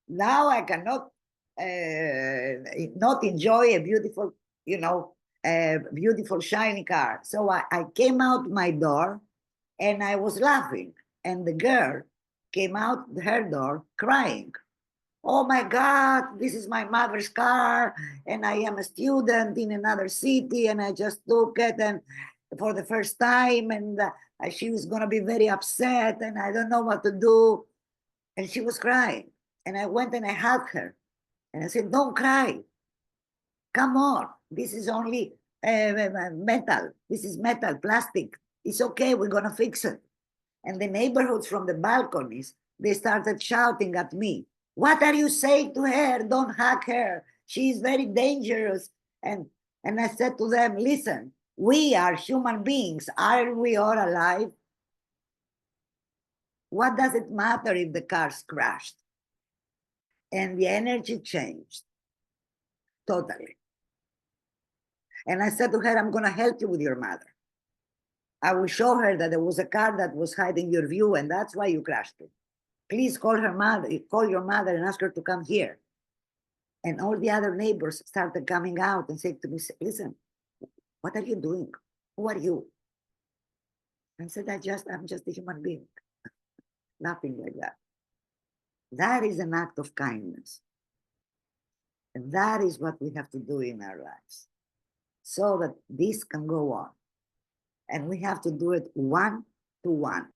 Now I cannot not enjoy a beautiful, beautiful shiny car. So I came out my door and I was laughing. And the girl came out her door crying. oh my God, this is my mother's car, and I am a student in another city, and I just took it and for the first time, and she was gonna be very upset, and I don't know what to do. And she was crying, and I went and I hugged her, and I said, don't cry. Come on, this is only metal. This is metal, plastic. It's okay, we're gonna fix it. And the neighborhoods from the balconies, they started shouting at me, what are you saying to her? Don't hug her. She is very dangerous. And I said to them, listen, we are human beings. Aren't we all alive? What does it matter if the cars crashed? And the energy changed totally. And I said to her, I'm gonna help you with your mother. I will show her that there was a car that was hiding your view, and that's why you crashed it. Please call her mother, call your mother and ask her to come here. And all the other neighbors started coming out and said to me, listen, what are you doing? Who are you? I said, I'm just a human being. Nothing like that. That is an act of kindness. And that is what we have to do in our lives so that this can go on. And we have to do it 1-to-1.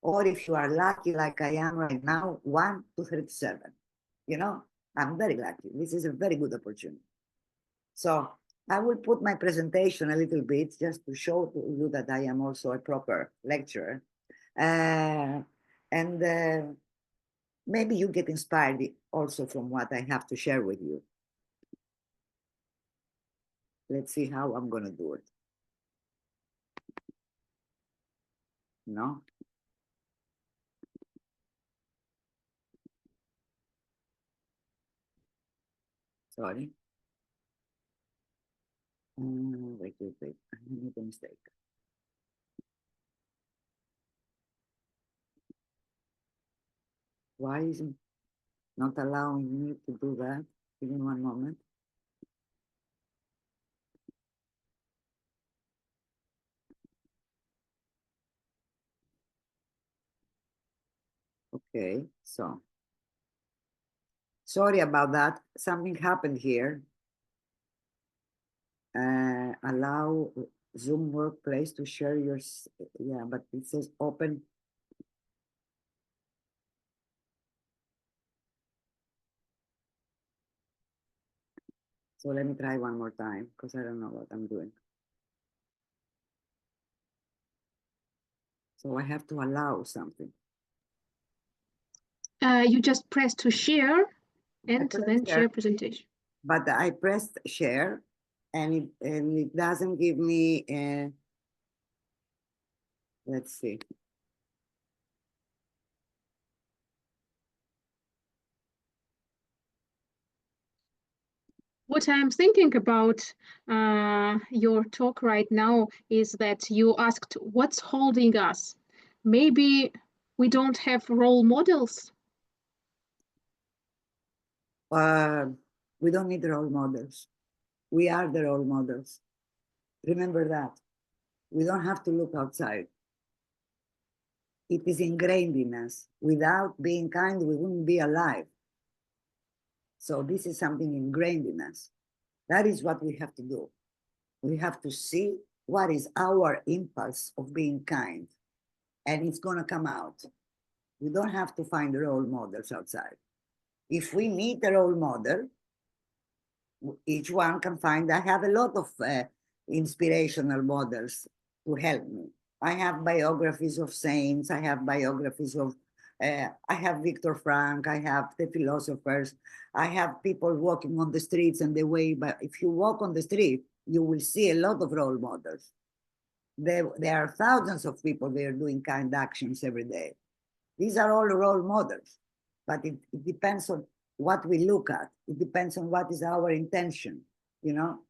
Or if you are lucky, like I am right now, 1-to-37. You know, I'm very lucky. This is a very good opportunity. So I will put my presentation a little bit just to show to you that I am also a proper lecturer. Maybe you get inspired also from what I have to share with you. Let's see how I'm going to do it. No? Sorry. Wait. I made a mistake. Why is it not allowing me to do that? Give me one moment. Okay, so sorry about that. Something happened here. Allow Zoom Workplace to share your, yeah, but it says open. So let me try one more time because I don't know what I'm doing. So I have to allow something. You just press to share and then share presentation. But I pressed share and it doesn't give me a, let's see. What I'm thinking about your talk right now is that you asked what's holding us. Maybe we don't have role models. We don't need role models. We are the role models. Remember that. We don't have to look outside. It is ingrained in us. Without being kind, we wouldn't be alive. So this is something ingrained in us. That is what we have to do. We have to see what is our impulse of being kind, and it's going to come out. We don't have to find role models outside. If we meet a role model, each one can find. I have a lot of inspirational models to help me. I have biographies of saints. I have biographies of, I have Viktor Frankl. I have the philosophers. I have people walking on the streets and the way, but if you walk on the street, you will see a lot of role models. There are thousands of people there doing kind actions every day. These are all role models, but it depends on what we look at. It depends on what is our intention, you know?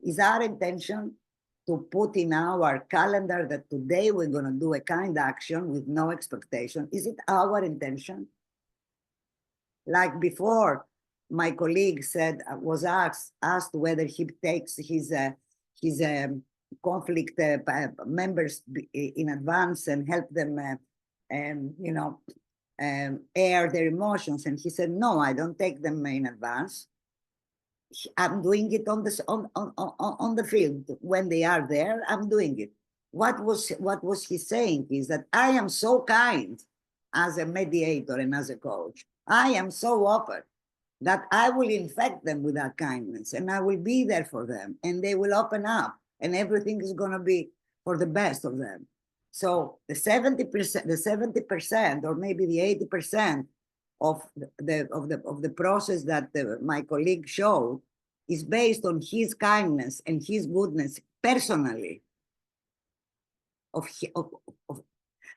Is our intention to put in our calendar that today we're gonna do a kind action with no expectation? Is it our intention? Like before, my colleague said, was asked whether he takes his conflict members in advance and help them, you know, air their emotions. And he said, no, I don't take them in advance. I'm doing it on the field. When they are there, I'm doing it. What was he saying is that I am so kind as a mediator and as a coach. I am so open that I will infect them with that kindness, and I will be there for them, and they will open up, and everything is going to be for the best of them. So the 70%, or maybe the 80% of the process that my colleague showed is based on his kindness and his goodness personally.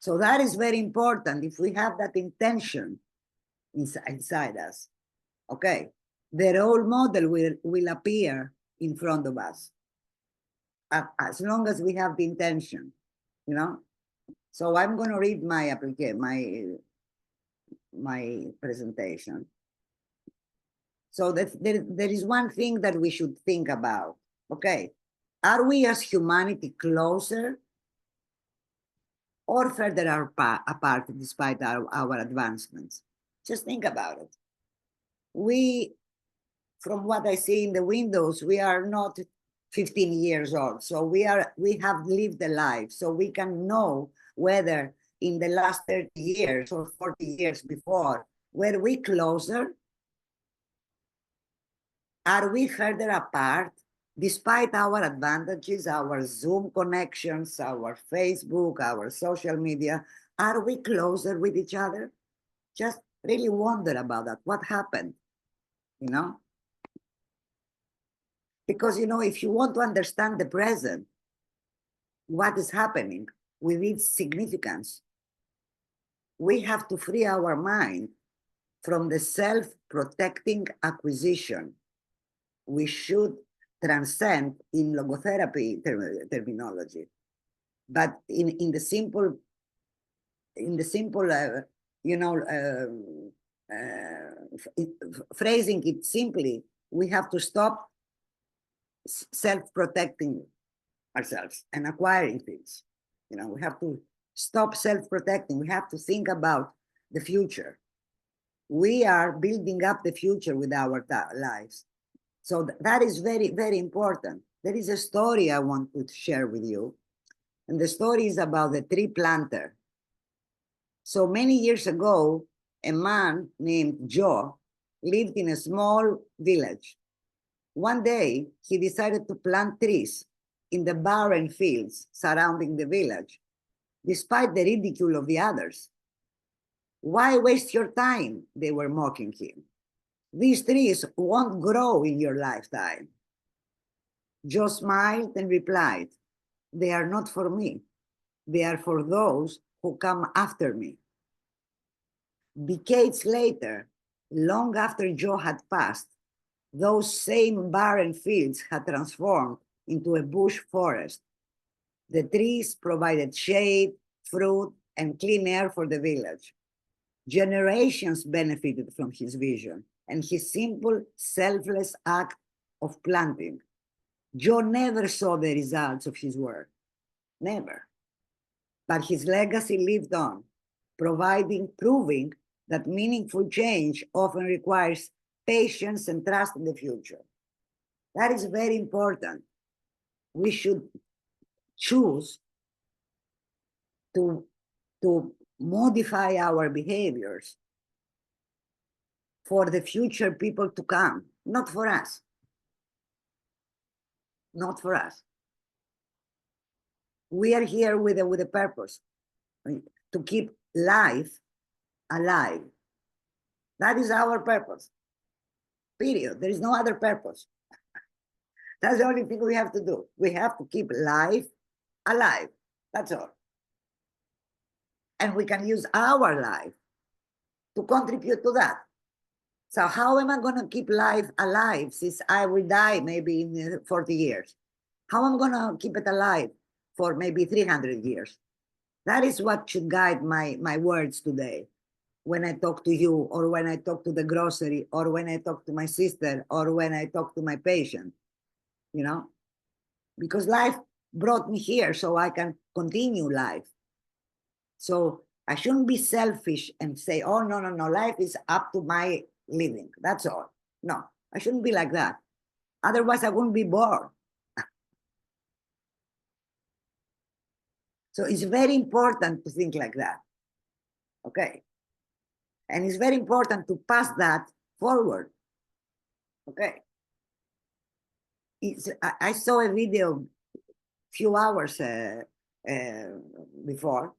So that is very important. If we have that intention inside us, okay, the role model will appear in front of us, as long as we have the intention, you know. So I'm going to read my application, my presentation. So there is one thing that we should think about. Okay, are we as humanity closer or further apart despite our advancements? Just think about it. We, from what I see in the windows, we are not 15 years old. So we have lived a life. So we can know whether in the last 30 years or 40 years before, were we closer? Are we further apart? Despite our advantages, our Zoom connections, our Facebook, our social media, are we closer with each other? Just really wonder about that. What happened? You know? Because, you know, if you want to understand the present, what is happening with its significance, we have to free our mind from the self-protecting acquisition. We should transcend in logotherapy terminology, but in the simple, you know, phrasing it simply, we have to stop self-protecting ourselves and acquiring things. You know, we have to stop self-protecting. We have to think about the future. We are building up the future with our lives. So that is very, very important. There is a story I want to share with you. And the story is about the tree planter. So many years ago, a man named Joe lived in a small village. One day, he decided to plant trees in the barren fields surrounding the village, despite the ridicule of the others. Why waste your time? They were mocking him. These trees won't grow in your lifetime. Joe smiled and replied, they are not for me. They are for those who come after me. Decades later, long after Joe had passed, those same barren fields had transformed into a bush forest. The trees provided shade, fruit, and clean air for the village. Generations benefited from his vision and his simple, selfless act of planting. Joe never saw the results of his work, never. But his legacy lived on, proving that meaningful change often requires patience and trust in the future. That is very important. We should choose to modify our behaviors for the future people to come, not for us. Not for us. We are here with a purpose, to keep life alive. That is our purpose, period. There is no other purpose. That's the only thing we have to do. We have to keep life alive. That's all. And we can use our life to contribute to that. So how am I going to keep life alive since I will die maybe in 40 years? How am I going to keep it alive for maybe 300 years? That is what should guide my words today. When I talk to you, or when I talk to the grocery, or when I talk to my sister, or when I talk to my patient, you know? Because life brought me here so I can continue life. So I shouldn't be selfish and say, oh, no, no, no, life is up to my living. That's all. No, I shouldn't be like that. Otherwise, I wouldn't be bored. So it's very important to think like that. Okay. And it's very important to pass that forward. Okay. I saw a video a few hours before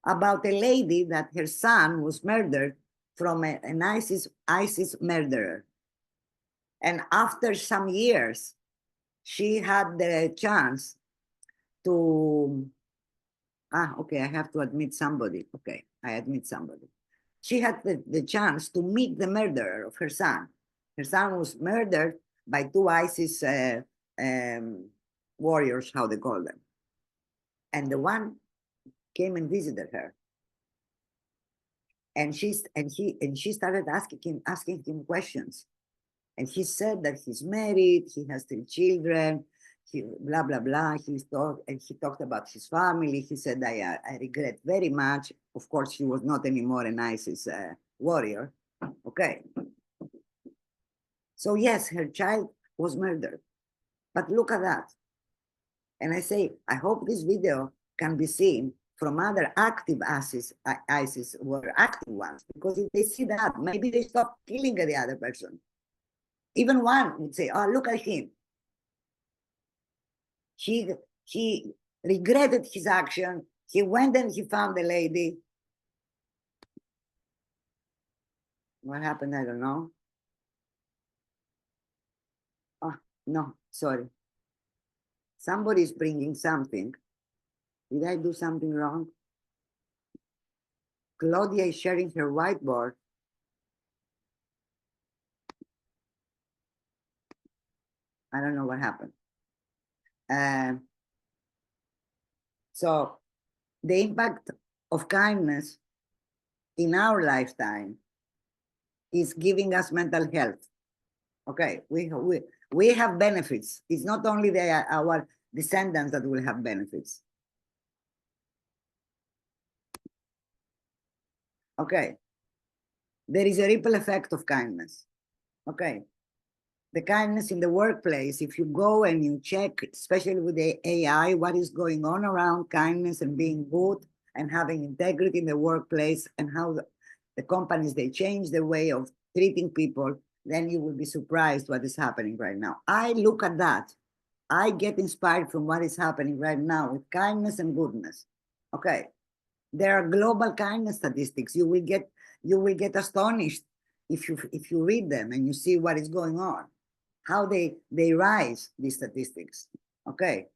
about a lady that her son was murdered from an ISIS murderer. And after some years, she had the chance to, okay, I have to admit somebody. Okay, I admit somebody. She had the chance to meet the murderer of her son. Her son was murdered by two ISIS warriors, how they call them. And the one came and visited her. And she started asking him questions. And he said that he's married, he has 3 children, he blah, blah, blah. He talked about his family. He said, I regret very much. Of course, he was not anymore an ISIS warrior. Okay. So yes, her child was murdered. But look at that. And I say, I hope this video can be seen from other active ISIS were active ones, because if they see that, maybe they stop killing the other person. Even one would say, oh, look at him. He regretted his action. He went and he found the lady. What happened? I don't know. Oh, no, sorry. Somebody's bringing something. Did I do something wrong? Claudia is sharing her whiteboard. I don't know what happened. So the impact of kindness in our lifetime is giving us mental health. Okay, we have benefits. It's not only our descendants that will have benefits. Okay, there is a ripple effect of kindness. Okay, the kindness in the workplace, if you go and you check, especially with the AI, what is going on around kindness and being good and having integrity in the workplace, and how the companies, they change the way of treating people, then you will be surprised what is happening right now. I look at that. I get inspired from what is happening right now with kindness and goodness. Okay. There are global kindness statistics. You will get astonished if you read them and you see what is going on, how they rise, these statistics. Okay.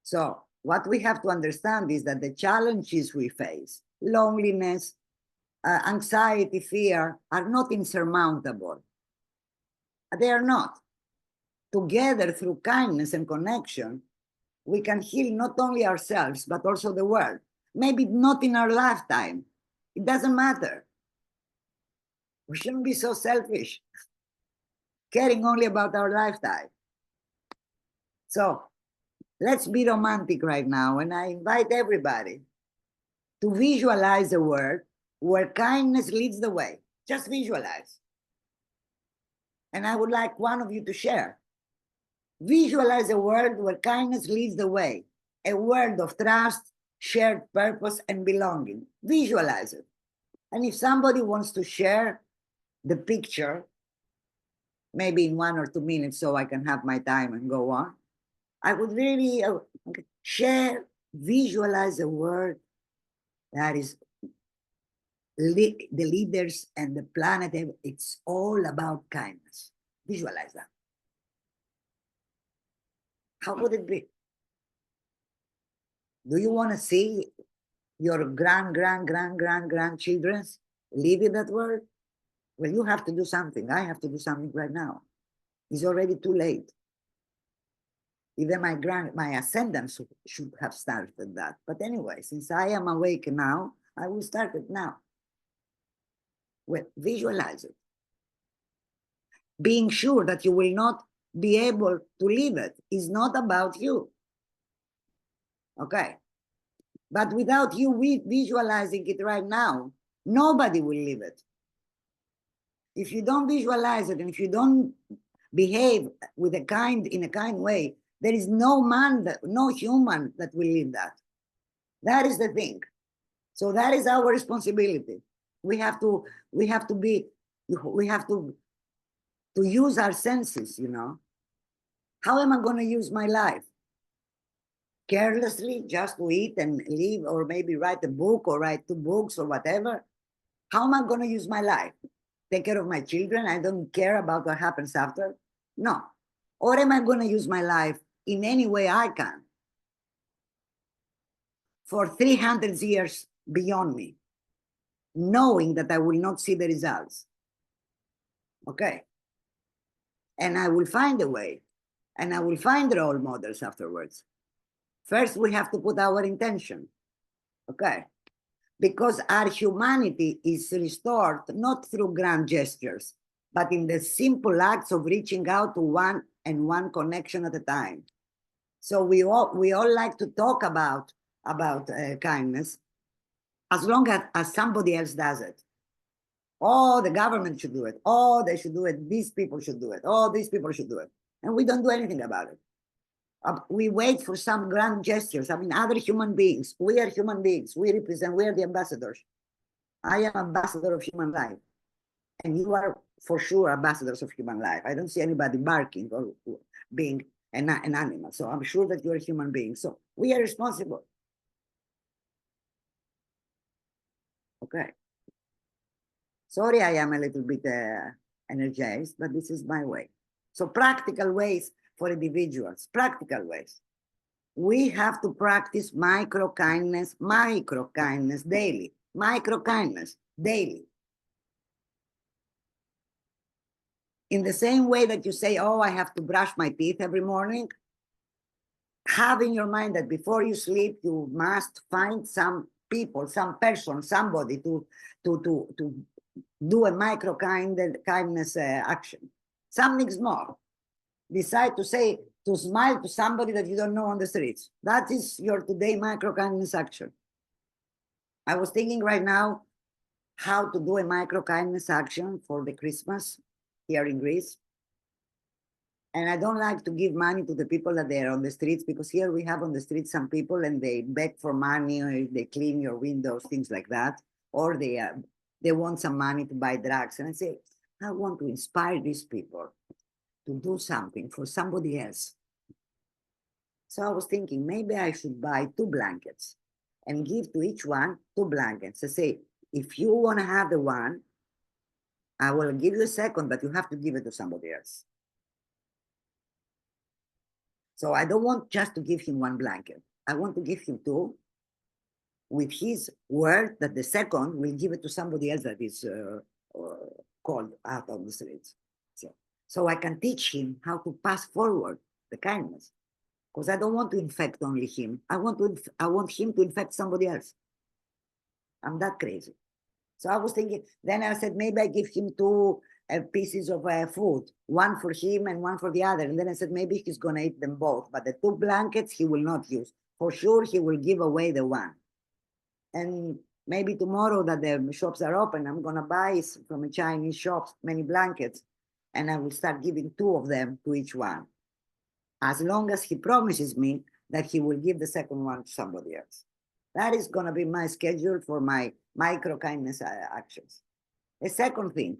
So what we have to understand is that the challenges we face, loneliness, anxiety, fear, are not insurmountable. They are not. Together, through kindness and connection, we can heal not only ourselves, but also the world. Maybe not in our lifetime. It doesn't matter. We shouldn't be so selfish, caring only about our lifetime. So let's be romantic right now. And I invite everybody to visualize a world where kindness leads the way. Just visualize. And I would like one of you to share. Visualize a world where kindness leads the way. A world of trust, shared purpose, and belonging. Visualize it. And if somebody wants to share the picture, maybe in 1 or 2 minutes so I can have my time and go on, I would really share, visualize a world that is the leaders and the planet. It's all about kindness. Visualize that. How would it be? Do you want to see your grandchildren live in that world? Well, you have to do something. I have to do something right now. It's already too late. Even my ascendants should have started that. But anyway, since I am awake now, I will start it now. Well, visualize it. Being sure that you will not be able to live it is not about you. Okay. But without you visualizing it right now, nobody will live it. If you don't visualize it, and if you don't behave with in a kind way, there is no human that will live that. That is the thing. So that is our responsibility. We have to use our senses, you know. How am I going to use my life? Carelessly, just to eat and live, or maybe write a book or write 2 books or whatever? How am I going to use my life? Take care of my children? I don't care about what happens after? No. Or am I going to use my life in any way I can for 300 years beyond me, knowing that I will not see the results? Okay. And I will find a way, and I will find role models afterwards. First, we have to put our intention, okay? Because our humanity is restored not through grand gestures, but in the simple acts of reaching out to one connection at a time. So we all like to talk about kindness, as long as somebody else does it. Oh, the government should do it. Oh, they should do it. These people should do it. Oh, these people should do it. And we don't do anything about it. We wait for some grand gestures. I mean, other human beings. We are human beings. We represent, we are the ambassadors. I am ambassador of human life. And you are for sure ambassadors of human life. I don't see anybody barking or being an animal. So I'm sure that you're a human being. So we are responsible. Okay. Sorry, I am a little bit energized, but this is my way. So practical ways for individuals, practical ways. We have to practice micro-kindness daily, micro-kindness daily. In the same way that you say, oh, I have to brush my teeth every morning, have in your mind that before you sleep, you must find some people, some person, somebody to do a micro-kindness action. Something small. Decide to smile to somebody that you don't know on the streets. That is your today micro-kindness action. I was thinking right now how to do a micro-kindness action for the Christmas here in Greece. And I don't like to give money to the people that they are on the streets, because here we have on the streets some people and they beg for money, or they clean your windows, things like that. Or they want some money to buy drugs. And I say, I want to inspire these people to do something for somebody else. So I was thinking, maybe I should buy 2 blankets and give to each one 2 blankets. I say, if you want to have the one, I will give you a second, but you have to give it to somebody else. So I don't want just to give him 1 blanket. I want to give him 2 with his word that the second will give it to somebody else that is called out on the streets. So I can teach him how to pass forward the kindness, because I don't want to infect only him. I want him to infect somebody else. I'm that crazy. So I was thinking, then I said, maybe I give him 2 pieces of food, 1 for him and 1 for the other. And then I said, maybe he's going to eat them both, but the 2 blankets he will not use. For sure, he will give away the 1. And maybe tomorrow that the shops are open, I'm going to buy from a Chinese shop many blankets, and I will start giving 2 of them to each one, as long as he promises me that he will give the second one to somebody else. That is going to be my schedule for my micro-kindness actions. A second thing,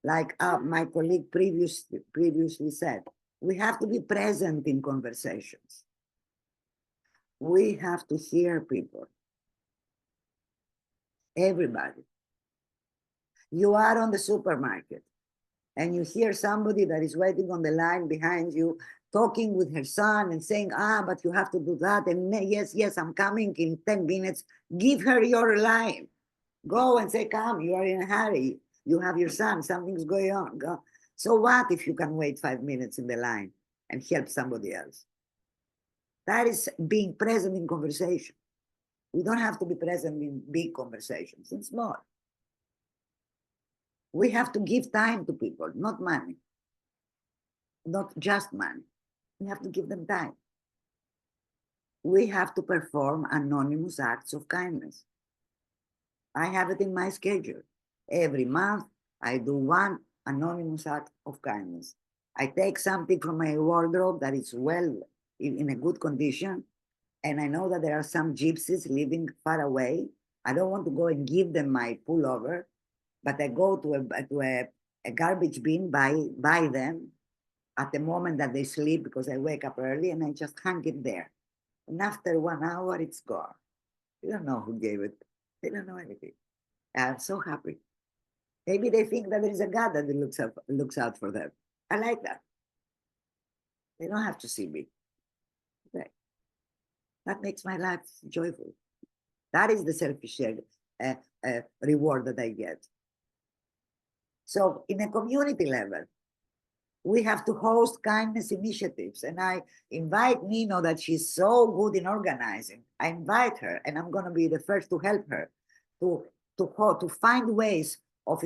like my colleague previously said, we have to be present in conversations. We have to hear people. Everybody. You are on the supermarket and you hear somebody that is waiting on the line behind you, talking with her son and saying, but you have to do that. And yes, I'm coming in 10 minutes. Give her your line. Go and say, come, you are in a hurry. You have your son, something's going on. Go. So what if you can wait 5 minutes in the line and help somebody else? That is being present in conversation. We don't have to be present in big conversations, in small. We have to give time to people, not money. Not just money. We have to give them time. we have to perform anonymous acts of kindness. I have it in my schedule. Every month, I do one anonymous act of kindness. I take something from my wardrobe that is well in a good condition, and I know that there are some gypsies living far away. I don't want to go and give them my pullover, but I go to a garbage bin, buy them at the moment that they sleep, because I wake up early, and I just hang it there. And after 1 hour, it's gone. You don't know who gave it. They don't know anything. I'm so happy. Maybe they think that there is a God that looks out for them. I like that. They don't have to see me. Okay. That makes my life joyful. That is the selfish reward that I get. So in a community level, we have to host kindness initiatives. And I invite Nino, that she's so good in organizing. I invite her, and I'm going to be the first to help her to find ways of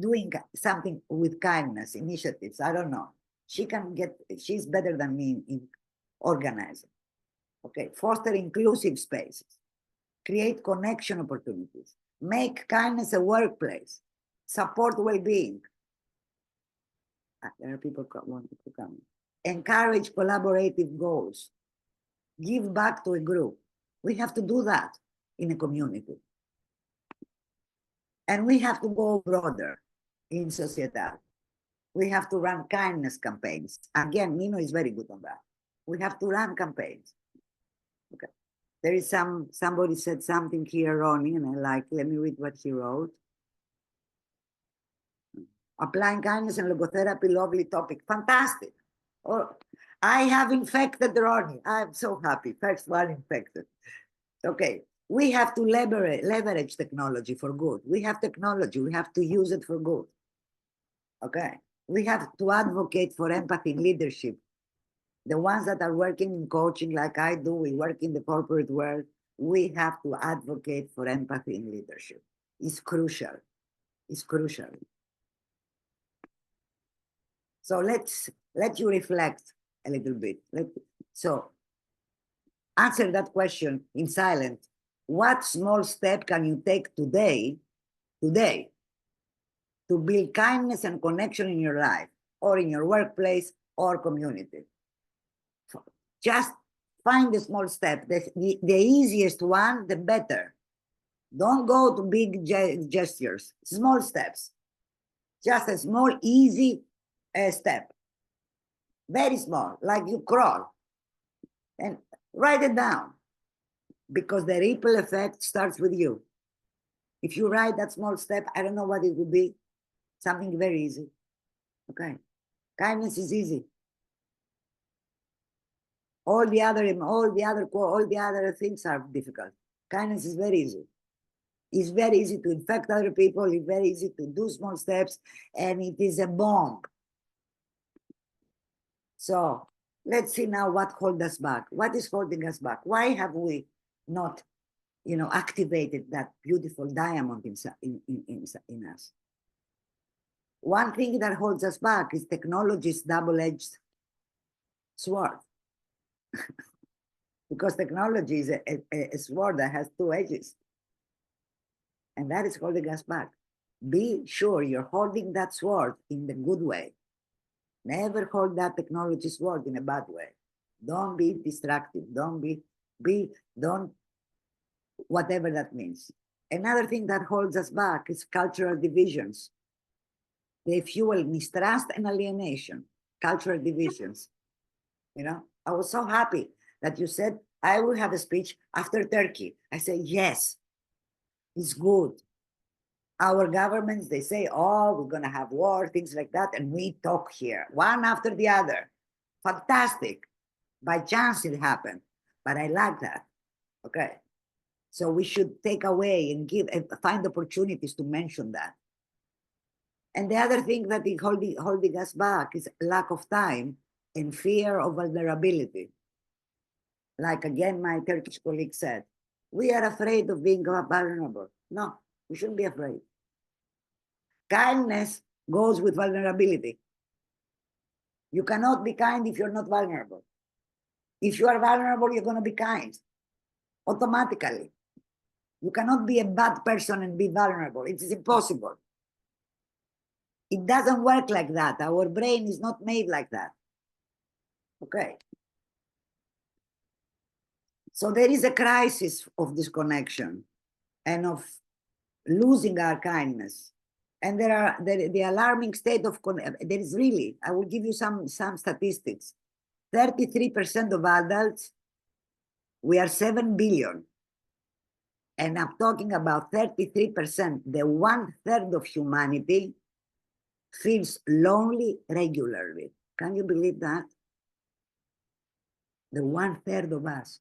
doing something with kindness initiatives. I don't know. She's better than me in organizing. Okay, foster inclusive spaces, create connection opportunities, make kindness a workplace, support well-being. There are people who want to come. Encourage collaborative goals, give back to a group. We have to do that in a community. And we have to go broader in sociedad. We have to run kindness campaigns. Again, Nino is very good on that. We have to run campaigns. Okay. There is somebody said something here, Aroni, and I like, let me read what he wrote. Applying kindness and logotherapy, lovely topic. Fantastic. Oh, I have infected Aroni. I'm so happy. First one infected. Okay. We have to leverage technology for good. We have technology. We have to use it for good. Okay. We have to advocate for empathy in leadership. The ones that are working in coaching like I do, we work in the corporate world. We have to advocate for empathy in leadership. It's crucial. It's crucial. So let you reflect a little bit. So answer that question in silence. What small step can you take today, to build kindness and connection in your life, or in your workplace or community? Just find the small step, the easiest one, the better. Don't go to big gestures, small steps. Just a small, easy step. Very small, like you crawl. And write it down, because the ripple effect starts with you. If you write that small step, I don't know what it would be, something very easy. Okay. Kindness is easy. All the other things are difficult. Kindness is very easy. It's very easy to infect other people. It's very easy to do small steps, and it is a bomb. So let's see now what holds us back. What is holding us back? Why have we not, activated that beautiful diamond in us? One thing that holds us back is technology's double-edged sword. Because technology is a sword that has two edges. And that is holding us back. Be sure you're holding that sword in the good way. Never hold that technology sword in a bad way. Don't be distracted. Don't whatever that means. Another thing that holds us back is cultural divisions. They fuel mistrust and alienation, cultural divisions. I was so happy that you said, I will have a speech after Turkey. I say, yes, it's good. Our governments, they say, oh, we're going to have war, things like that. And we talk here, one after the other. Fantastic. By chance it happened. But I like that. Okay. So we should take away and find opportunities to mention that. And the other thing that is holding us back is lack of time and fear of vulnerability. Like again, my Turkish colleague said, we are afraid of being vulnerable. No, we shouldn't be afraid. Kindness goes with vulnerability. You cannot be kind if you're not vulnerable. If you are vulnerable, you're going to be kind automatically. You cannot be a bad person and be vulnerable. It is impossible. It doesn't work like that. Our brain is not made like that. Okay. So there is a crisis of disconnection and of losing our kindness. And there are the alarming state of, there is really, I will give you some statistics. 33% of adults, we are 7 billion. And I'm talking about 33%, the 1/3 of humanity feels lonely regularly. Can you believe that? The 1/3 of us.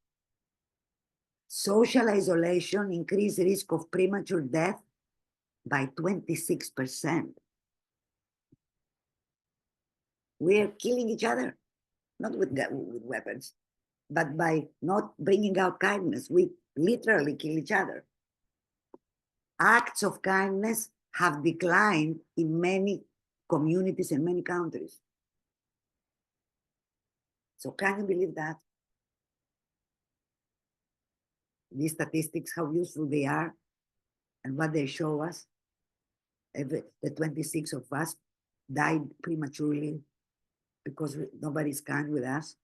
Social isolation increased risk of premature death by 26%. We're killing each other, not with weapons, but by not bringing out kindness. We literally kill each other. Acts of kindness have declined in many communities and many countries. So can you believe that? These statistics, how useful they are and what they show us. The 26 of us died prematurely because nobody's kind with us.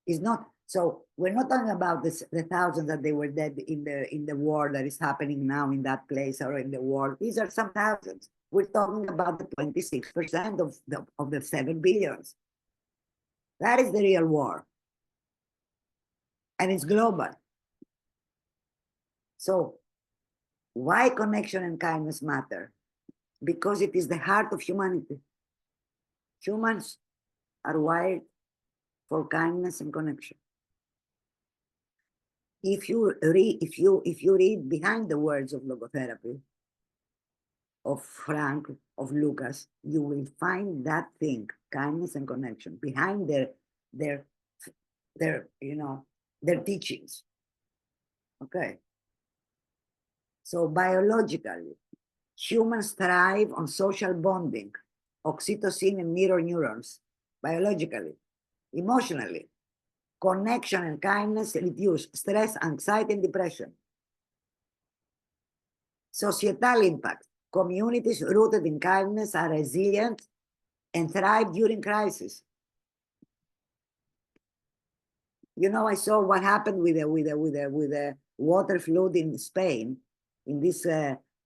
It's not, so we're not talking about the thousands that they were dead in the war that is happening now in that place or in the world. These are some thousands. We're talking about the 26% of the 7 billions. That is the real war. And it's global. So why connection and kindness matter? Because it is the heart of humanity. Humans are wired for kindness and connection. If you read behind the words of logotherapy, of Frank, of Lucas, you will find that thing, kindness and connection, behind their teachings. Okay. So biologically, humans thrive on social bonding, oxytocin and mirror neurons, biologically. Emotionally, connection and kindness reduce stress, anxiety, and depression. Societal impact, communities rooted in kindness are resilient and thrive during crisis. You know, I saw what happened with the water flood in Spain, in this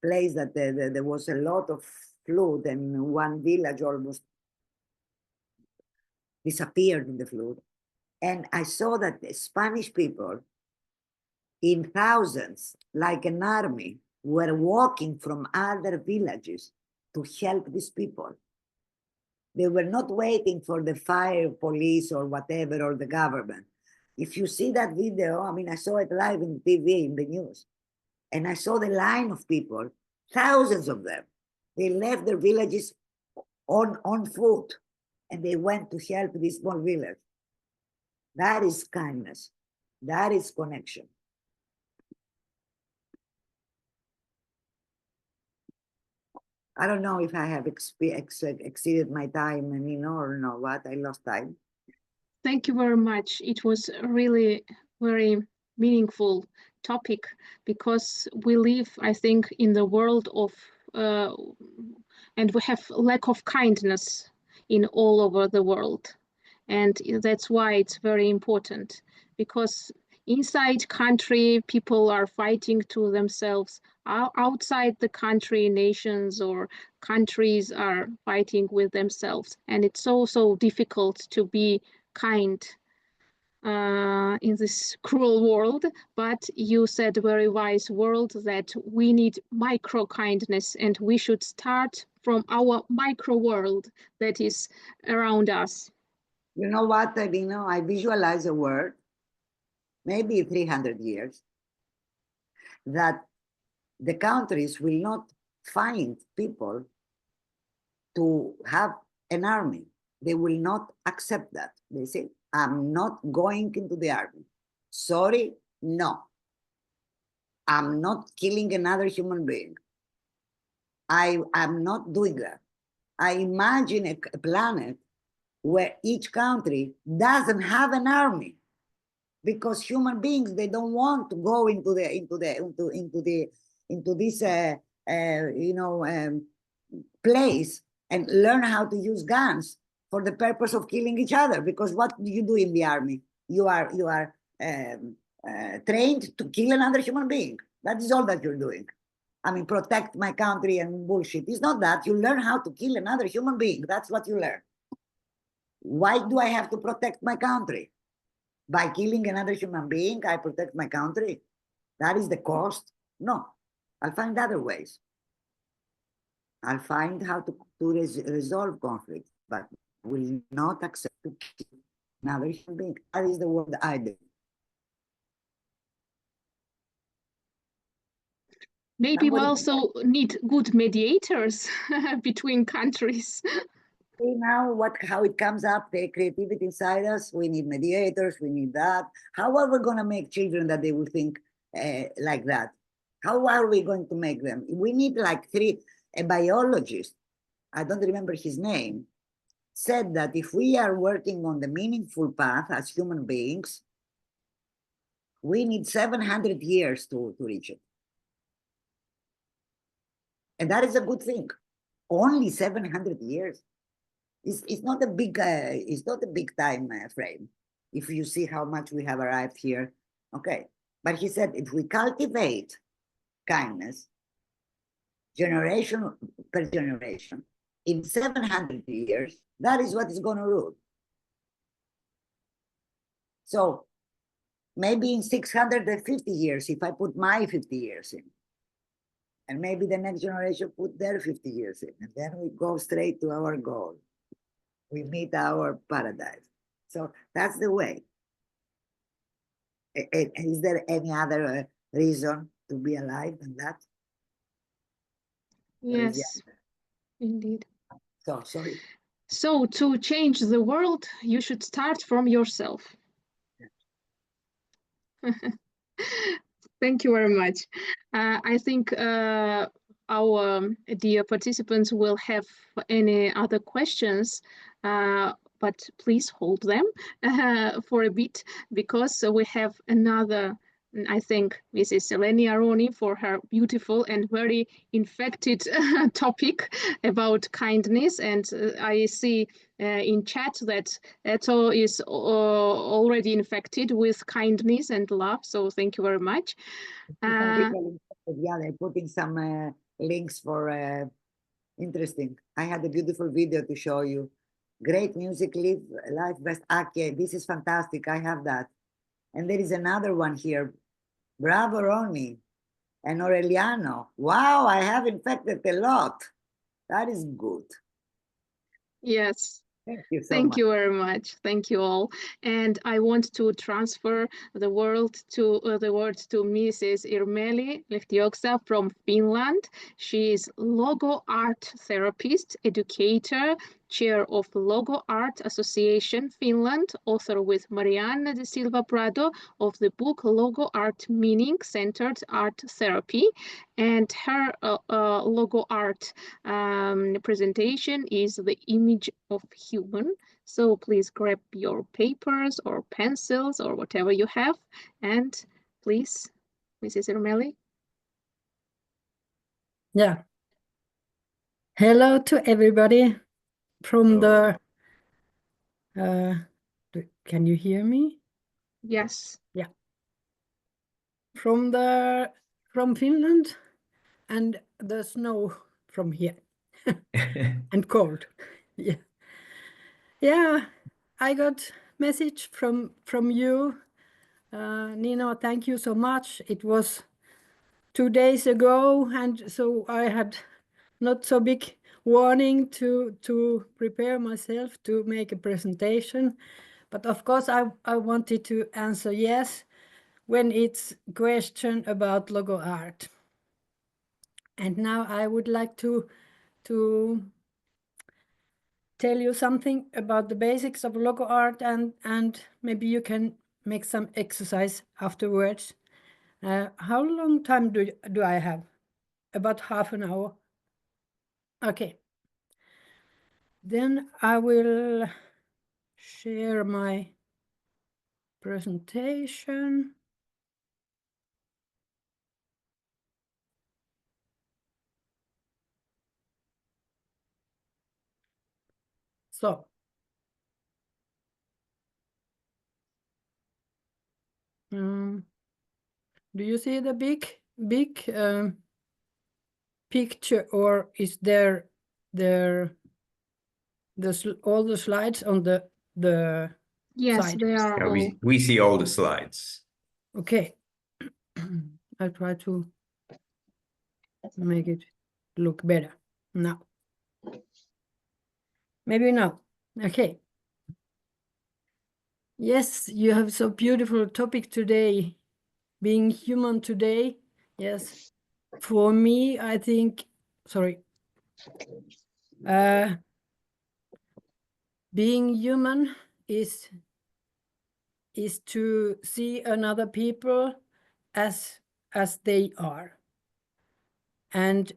place that there was a lot of flood and one village almost disappeared in the flood. And I saw that the Spanish people, in thousands, like an army, were walking from other villages to help these people. They were not waiting for the fire, police, or whatever, or the government. If you see that video, I mean, I saw it live in TV, in the news, and I saw the line of people, thousands of them. They left their villages on foot, and they went to help this small village. That is kindness. That is connection. I don't know if I have exceeded my time, Nino, or no, what? I lost time. Thank you very much. It was really very meaningful topic because we live, I think, in the world of, and we have lack of kindness in all over the world. And that's why it's very important, because inside country, people are fighting to themselves. Outside the country, nations or countries are fighting with themselves. And it's so difficult to be kind in this cruel world. But you said very wise word that we need micro kindness, and we should start from our micro world that is around us. You know what, Eleni? I visualize a world, maybe 300 years, that the countries will not find people to have an army. They will not accept that. They say, I'm not going into the army. Sorry, no. I'm not killing another human being. I'm not doing that. I imagine a planet where each country doesn't have an army, because human beings, they don't want to go into this place and learn how to use guns for the purpose of killing each other. Because what do you do in the army? You are trained to kill another human being. That is all that you're doing. I mean, protect my country and bullshit. It's not that. You learn how to kill another human being. That's what you learn. Why do I have to protect my country? By killing another human being, I protect my country? That is the cost? No, I'll find other ways. I'll find how to resolve conflict, but will not accept to kill another human being. That is the word I do. Maybe we Somebody- also need good mediators between countries. See now how it comes up, the creativity inside us. We need mediators, we need that. How are we going to make children that they will think like that? How are we going to make them? We need like a biologist, I don't remember his name, said that if we are working on the meaningful path as human beings, we need 700 years to reach it. And that is a good thing. Only 700 years. It's not a big time frame. If you see how much we have arrived here, okay. But he said, if we cultivate kindness, generation per generation, in 700 years, that is what is going to rule. So maybe in 650 years, if I put my 50 years in, and maybe the next generation put their 50 years in, and then we go straight to our goal. We meet our paradise. So that's the way. Is there any other reason to be alive than that? Yes, indeed. So, sorry. So to change the world, you should start from yourself. Thank you very much. I think our dear participants will have any other questions, but please hold them for a bit, because we have another, I think, Mrs. Eleni Aroni, for her beautiful and very infected topic about kindness. And I see in chat that Eto is already infected with kindness and love. So thank you very much. Yeah, they're putting some links for interesting. I had a beautiful video to show you. Great music, life best. Okay, this is fantastic. I have that. And there is another one here. Bravo, Aroni and Aureliano. Wow, I have infected a lot. That is good. Yes. Thank you so Thank much. you very much. Thank you all. And I want to transfer the word to Mrs. Irmeli Lehtioksa from Finland. She is LogoArt therapist, educator, chair of LogoArt Association Finland, author with Marianne de Silva Prado of the book LogoArt Meaning-Centered Art Therapy. And her LogoArt presentation is the image of human. So please grab your papers or pencils or whatever you have, and please, Mrs. Irmeli. Yeah. Hello to everybody from the, can you hear me? Yes. Yeah. From Finland and the snow from here and cold. Yeah. Yeah, I got message from you, Nino. Thank you so much. It was 2 days ago, and so I had not so big warning to prepare myself to make a presentation. But of course, I wanted to answer yes when it's question about LogoArt. And now I would like to tell you something about the basics of LogoArt, and maybe you can make some exercise afterwards. How long time do I have? About half an hour. Okay. Then I will share my presentation. So, do you see the big picture, or is there all the slides on the Yes, side? they are Yeah, all. we see all the slides. Okay. I'll try to make it look better now. Maybe now. Okay. Yes, you have so beautiful topic today, being human today. Yes. For me, I think, sorry. Being human is to see another people as they are, and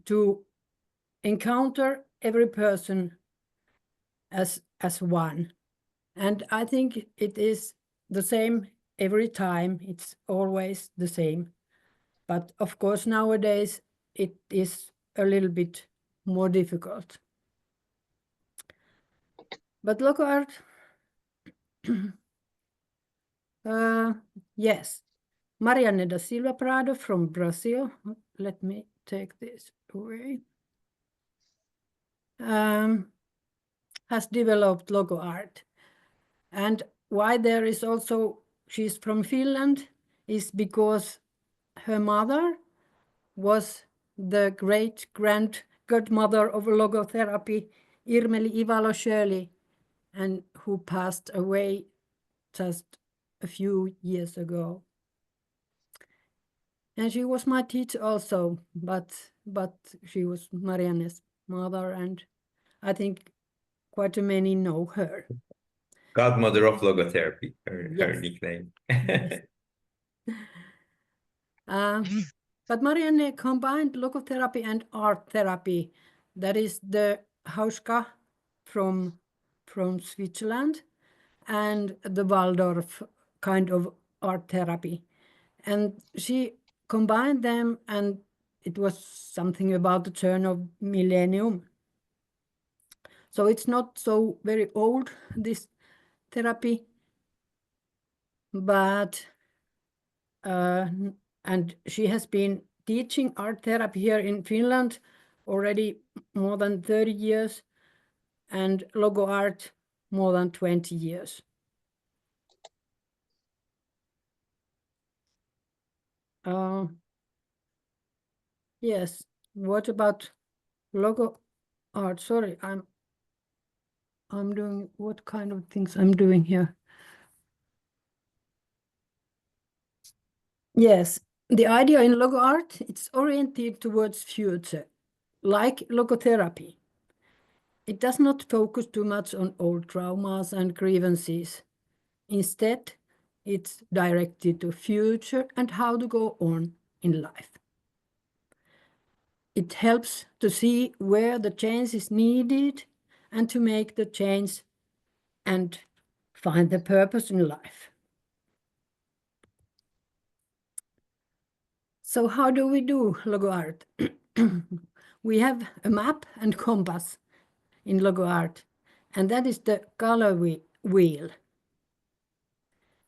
to encounter every person as one. And I think it is the same every time. It's always the same. But of course, nowadays it is a little bit more difficult. But LogoArt, yes, Marianne da Silva Prado from Brazil. Let me take this away. Has developed LogoArt. And why there is also, she's from Finland, is because her mother was the great-godmother of logotherapy, Irmeli Ivalo Shirley, and who passed away just a few years ago. And she was my teacher also, but she was Marianne's mother, and I think quite many know her. Godmother of Logotherapy, her Yes. nickname. Yes. But Marianne combined logotherapy and art therapy. That is the Hauska from Switzerland and the Waldorf kind of art therapy. And she combined them, and it was something about the turn of millennium. So it's not so very old, this therapy, but and she has been teaching art therapy here in Finland already more than 30 years, and LogoArt more than 20 years. Yes, what about LogoArt? Sorry, I'm doing, what kind of things I'm doing here? Yes, the idea in LogoArt, it's oriented towards future, like logotherapy. It does not focus too much on old traumas and grievances. Instead, it's directed to future and how to go on in life. It helps to see where the change is needed and to make the change and find the purpose in life. So how do we do LogoArt? We have a map and compass in LogoArt, and that is the color wheel.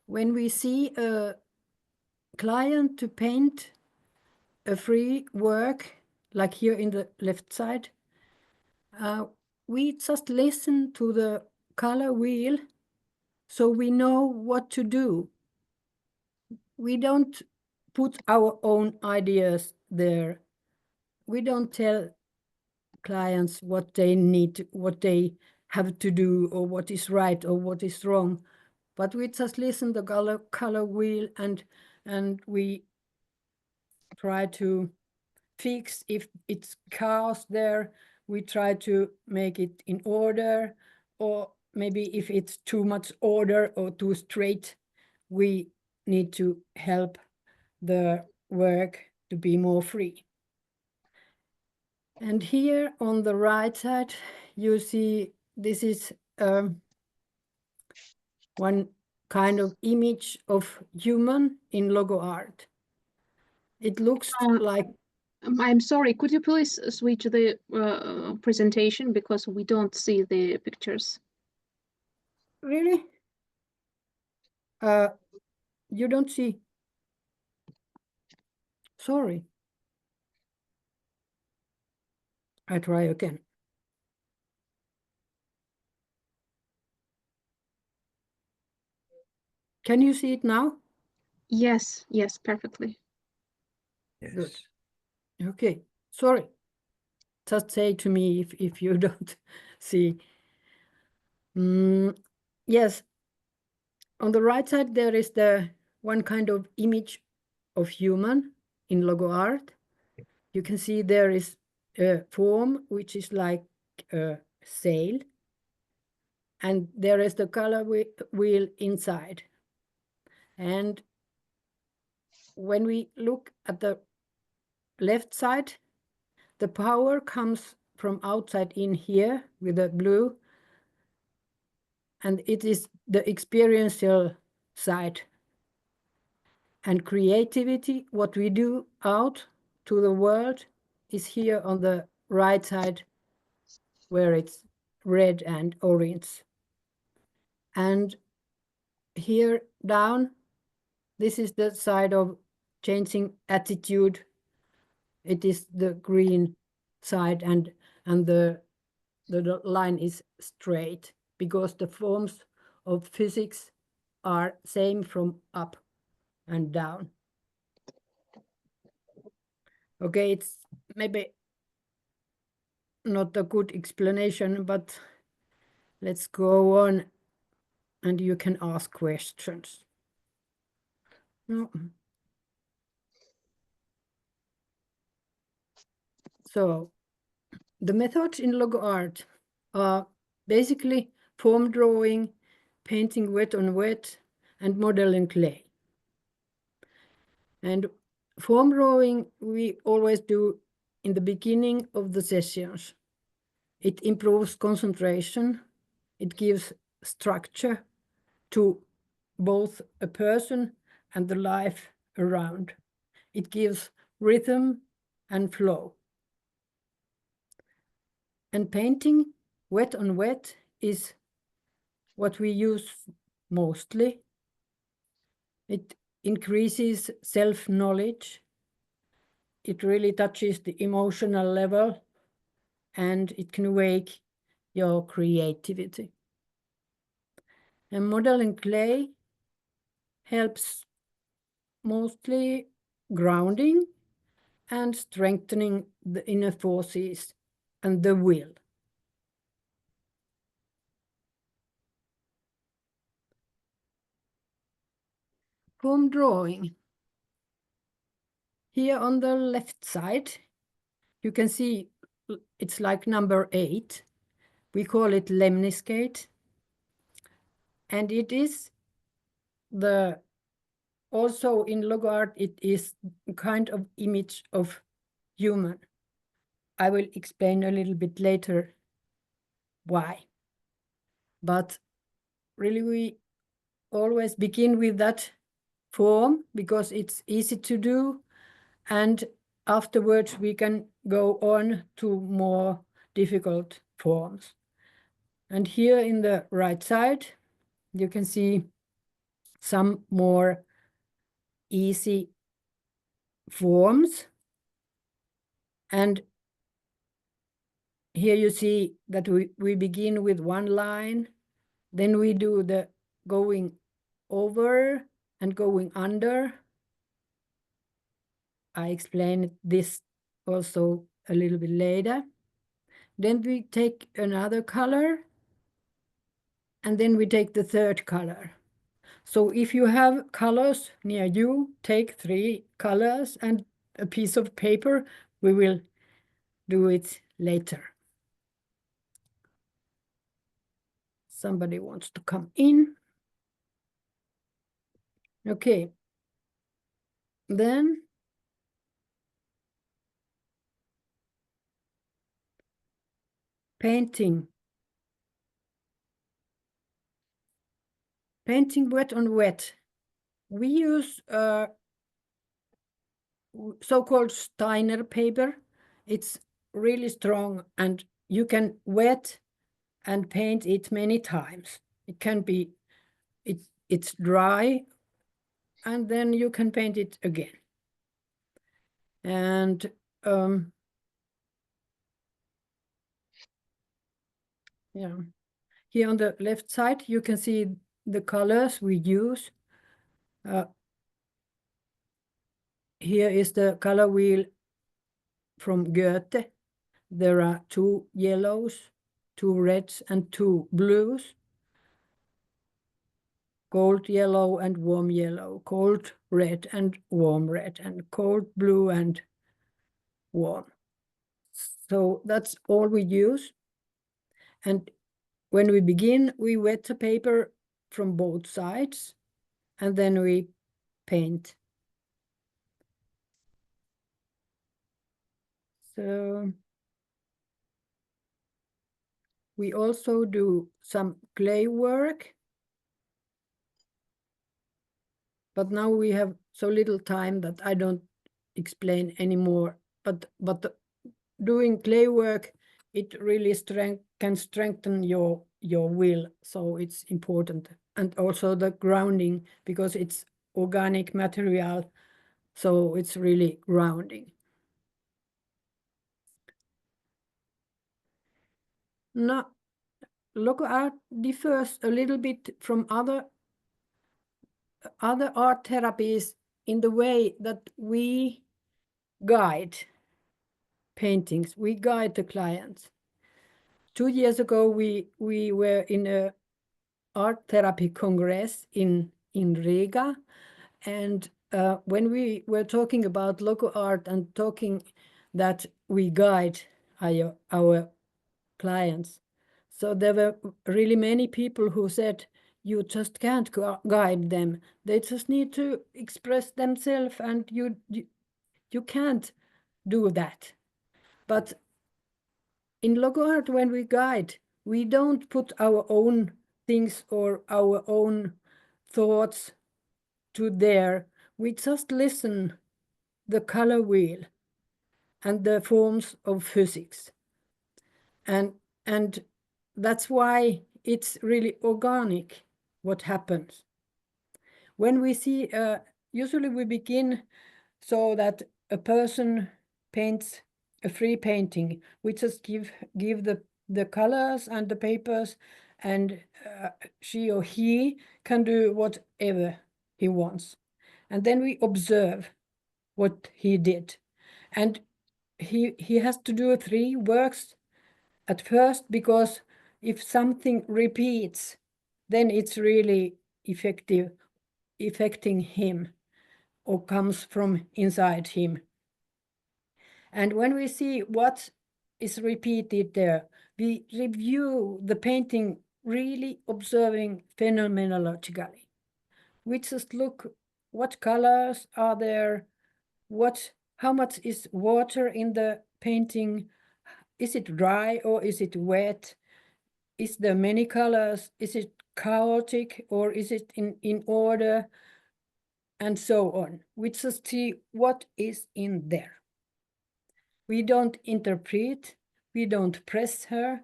When we see a client to paint a free work, like here in the left side, we just listen to the color wheel so we know what to do. We don't put our own ideas there. We don't tell clients what they need, what they have to do, or what is right or what is wrong. But we just listen to the color wheel, and we try to fix if it's chaos there. We try to make it in order, or maybe if it's too much order or too straight, we need to help the work to be more free. And here on the right side, you see this is one kind of image of human in LogoArt. It looks like. I'm sorry, could you please switch the presentation because we don't see the pictures? Really? You don't see? Sorry. I try again. Can you see it now? Yes, yes, perfectly. Yes. Good. Okay, sorry. Just say to me if you don't see. Yes, on the right side there is the one kind of image of human in LogoArt. You can see there is a form which is like a sail, and there is the color wheel inside. And when we look at the left side, the power comes from outside in here with the blue, and it is the experiential side. And creativity, what we do out to the world, is here on the right side where it's red and orange. And here down, this is the side of changing attitude. It is the green side, and the line is straight because the forms of physics are same from up and down. Okay, it's maybe not a good explanation, but let's go on and you can ask questions. No. So the methods in LogoArt are basically form drawing, painting wet on wet, and modeling clay. And form drawing we always do in the beginning of the sessions. It improves concentration, it gives structure to both a person and the life around. It gives rhythm and flow. And painting wet on wet is what we use mostly. It increases self-knowledge. It really touches the emotional level, and it can wake your creativity. And modeling clay helps mostly grounding and strengthening the inner forces and the will. Form drawing. Here on the left side, you can see it's like number 8. We call it lemniscate. And it is also in LogoArt, it is kind of image of human. I will explain a little bit later why. But really we always begin with that form because it's easy to do, and afterwards we can go on to more difficult forms. And here in the right side you can see some more easy forms, and here you see that we begin with one line, then we do the going over and going under. I explain this also a little bit later. Then we take another color, and then we take the third color. So if you have colors near you, take 3 colors and a piece of paper. We will do it later. Somebody wants to come in. Okay. Then painting. painting wet on wet, we use so-called Steiner paper. It's really strong, and you can wet and paint it many times. It can be, it's dry, and then you can paint it again. And yeah, here on the left side, you can see the colors we use. Here is the color wheel from Goethe. There are 2 yellows, 2 reds, and 2 blues. Cold yellow and warm yellow, cold red and warm red, and cold blue and warm. So that's all we use. And when we begin, we wet the paper from both sides, and then we paint. So we also do some clay work, but now we have so little time that I don't explain anymore. But doing clay work, it really can strengthen your will, so it's important. And also the grounding, because it's organic material, so it's really grounding. Now, LogoArt differs a little bit from other art therapies in the way that we guide paintings, we guide the clients. 2 years ago, we were in a art therapy congress in Riga, and when we were talking about LogoArt and talking that we guide our clients, so there were really many people who said, you just can't guide them. They just need to express themselves, and you can't do that. But in LogoArt, when we guide, we don't put our own things or our own thoughts to there. We just listen the color wheel and the forms of physics. And that's why it's really organic what happens. When we see, usually we begin so that a person paints a free painting. We just give the colors and the papers, and she or he can do whatever he wants. And then we observe what he did. And he has to do 3 works at first, because if something repeats, then it's really affecting him or comes from inside him. And when we see what is repeated there, we review the painting, really observing phenomenologically. We just look what colors are there, how much is water in the painting, is it dry or is it wet, is there many colors, is it chaotic or is it in order, and so on. We just see what is in there. We don't interpret, we don't press her,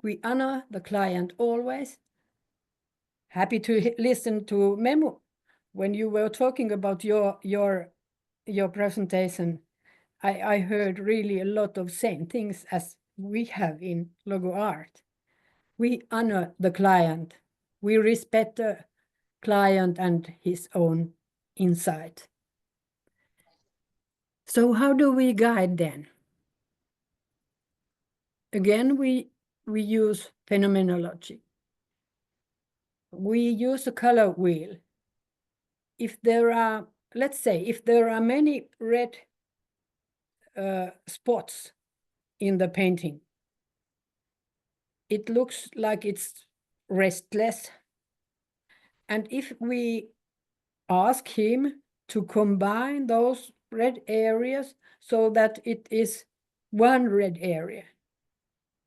we honor the client always. Happy to listen to Memo. When you were talking about your presentation, I heard really a lot of same things as we have in LogoArt. We honor the client, we respect the client and his own insight. So how do we guide then? Again, we use phenomenology. We use a color wheel. If there are, let's say, if there are many red spots in the painting, it looks like it's restless. And if we ask him to combine those red areas so that it is one red area,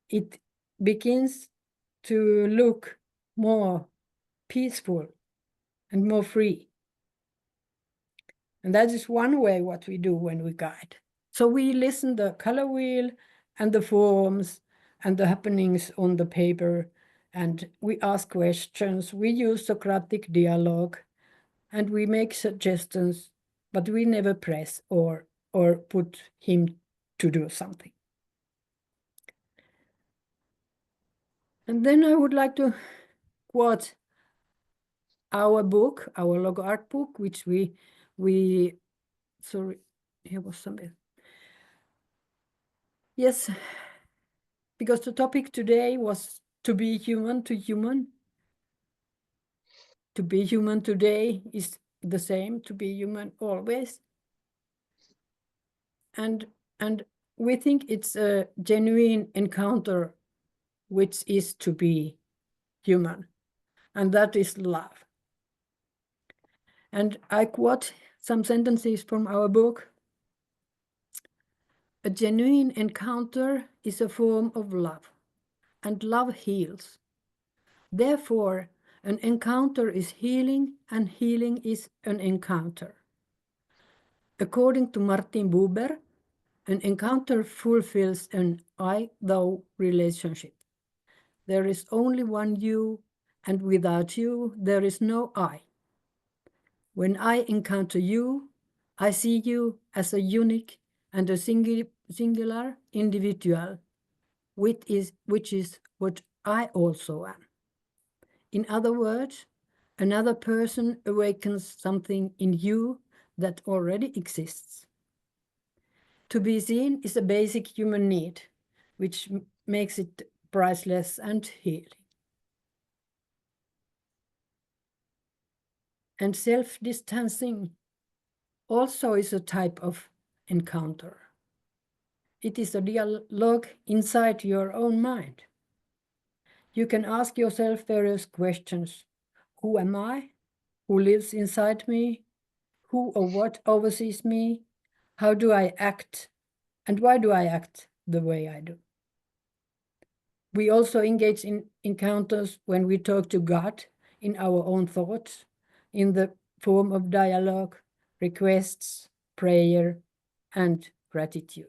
it begins to look more peaceful and more free. And that is one way what we do when we guide. So we listen the color wheel and the forms and the happenings on the paper, and we ask questions, we use Socratic dialogue, and we make suggestions, but we never press or put him to do something. And then I would like to quote our book, our LogoArt book, which we sorry, here was something. Yes, because the topic today was to be human to human. To be human today is the same, to be human always. And we think it's a genuine encounter, which is to be human, and that is love. And I quote some sentences from our book. A genuine encounter is a form of love, and love heals. Therefore, an encounter is healing, and healing is an encounter. According to Martin Buber, an encounter fulfills an I-thou relationship. There is only one you, and without you, there is no I. When I encounter you, I see you as a unique and a singular individual, which is what I also am. In other words, another person awakens something in you that already exists. To be seen is a basic human need, which makes it priceless and healing. And self-distancing also is a type of encounter. It is a dialogue inside your own mind. You can ask yourself various questions. Who am I? Who lives inside me? Who or what oversees me? How do I act? And why do I act the way I do? We also engage in encounters when we talk to God in our own thoughts, in the form of dialogue, requests, prayer, and gratitude.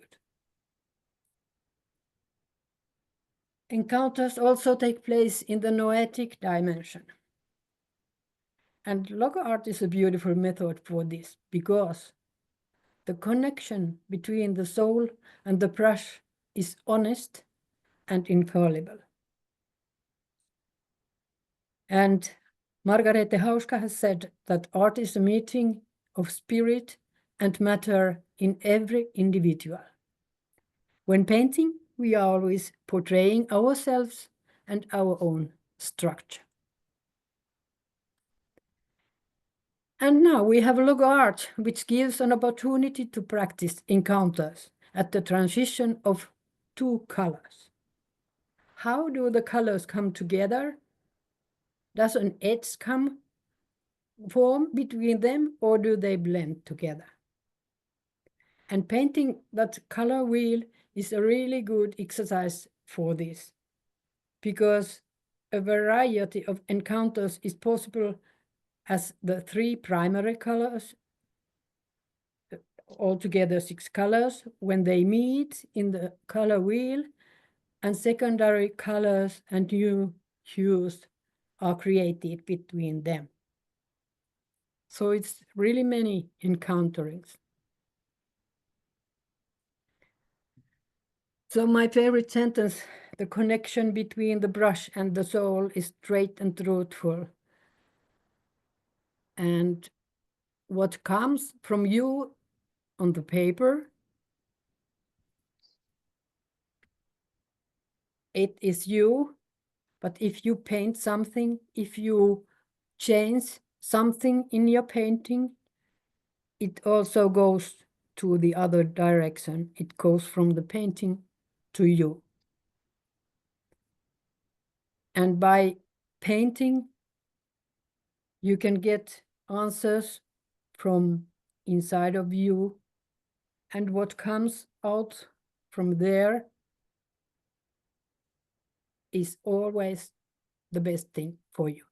Encounters also take place in the noetic dimension. And LogoArt is a beautiful method for this because the connection between the soul and the brush is honest and infallible. And Margarete Hauska has said that art is a meeting of spirit and matter in every individual. When painting, we are always portraying ourselves and our own structure. And now we have LogoArt, which gives an opportunity to practice encounters at the transition of two colors. How do the colors come together? Does an edge form between them, or do they blend together? And painting that color wheel is a really good exercise for this, because a variety of encounters is possible as the three primary colors, altogether 6 colors, when they meet in the color wheel, and secondary colors and new hues are created between them. So it's really many encounterings. So my favorite sentence, the connection between the brush and the soul is straight and truthful. And what comes from you on the paper, it is you. But if you paint something, if you change something in your painting, it also goes to the other direction. It goes from the painting to you. And by painting, you can get answers from inside of you, and what comes out from there is always the best thing for you.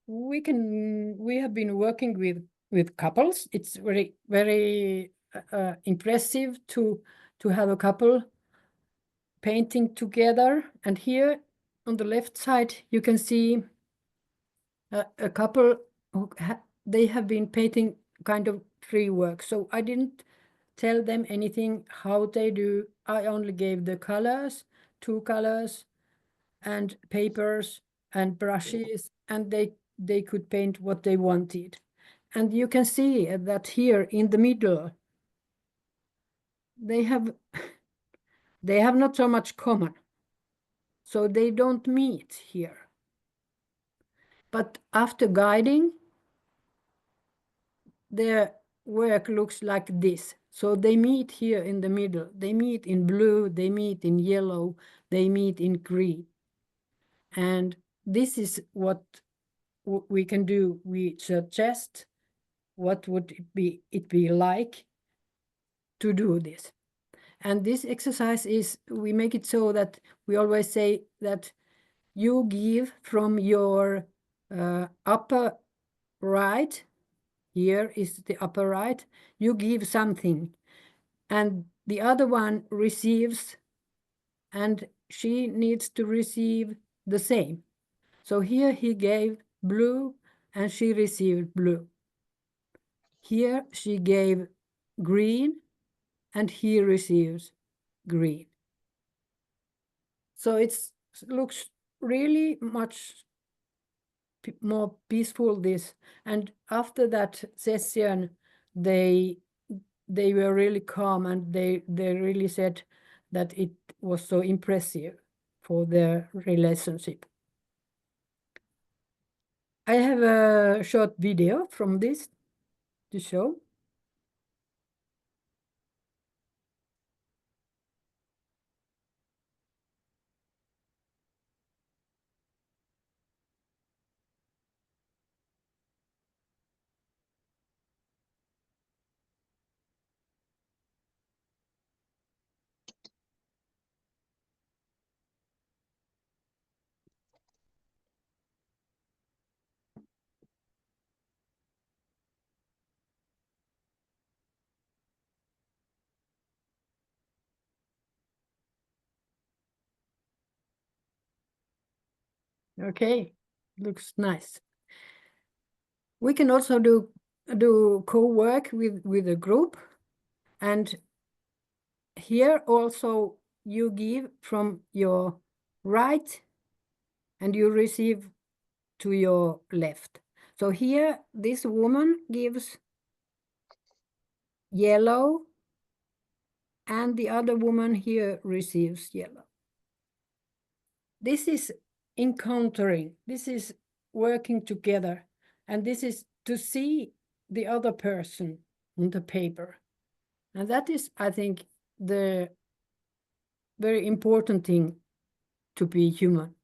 we have been working with couples. It's very impressive to have a couple painting together. And here on the left side you can see a couple who they have been painting kind of free work. So I didn't tell them anything how they do. I only gave the colors, 2 colors, and papers and brushes, and they could paint what they wanted. And you can see that here in the middle they have not so much common, so they don't meet here. But after guiding, their work looks like this. So they meet here in the middle. They meet in blue, they meet in yellow, they meet in green. And this is what we can do. We suggest what would it be like to do this. And this exercise is, we make it so that we always say that you give from your upper right, here is the upper right, you give something, and the other one receives, and she needs to receive the same. So here he gave blue and she received blue. Here she gave green and he receives green. So it looks really much more peaceful, this. And after that session, they were really calm, and they really said that it was so impressive for their relationship. I have a short video from this to show. Okay, looks nice. We can also do co-work with a group, and here also you give from your right and you receive to your left. So here this woman gives yellow and the other woman here receives yellow. This is encountering, this is working together, and this is to see the other person on the paper. And that is, I think, the very important thing to be human.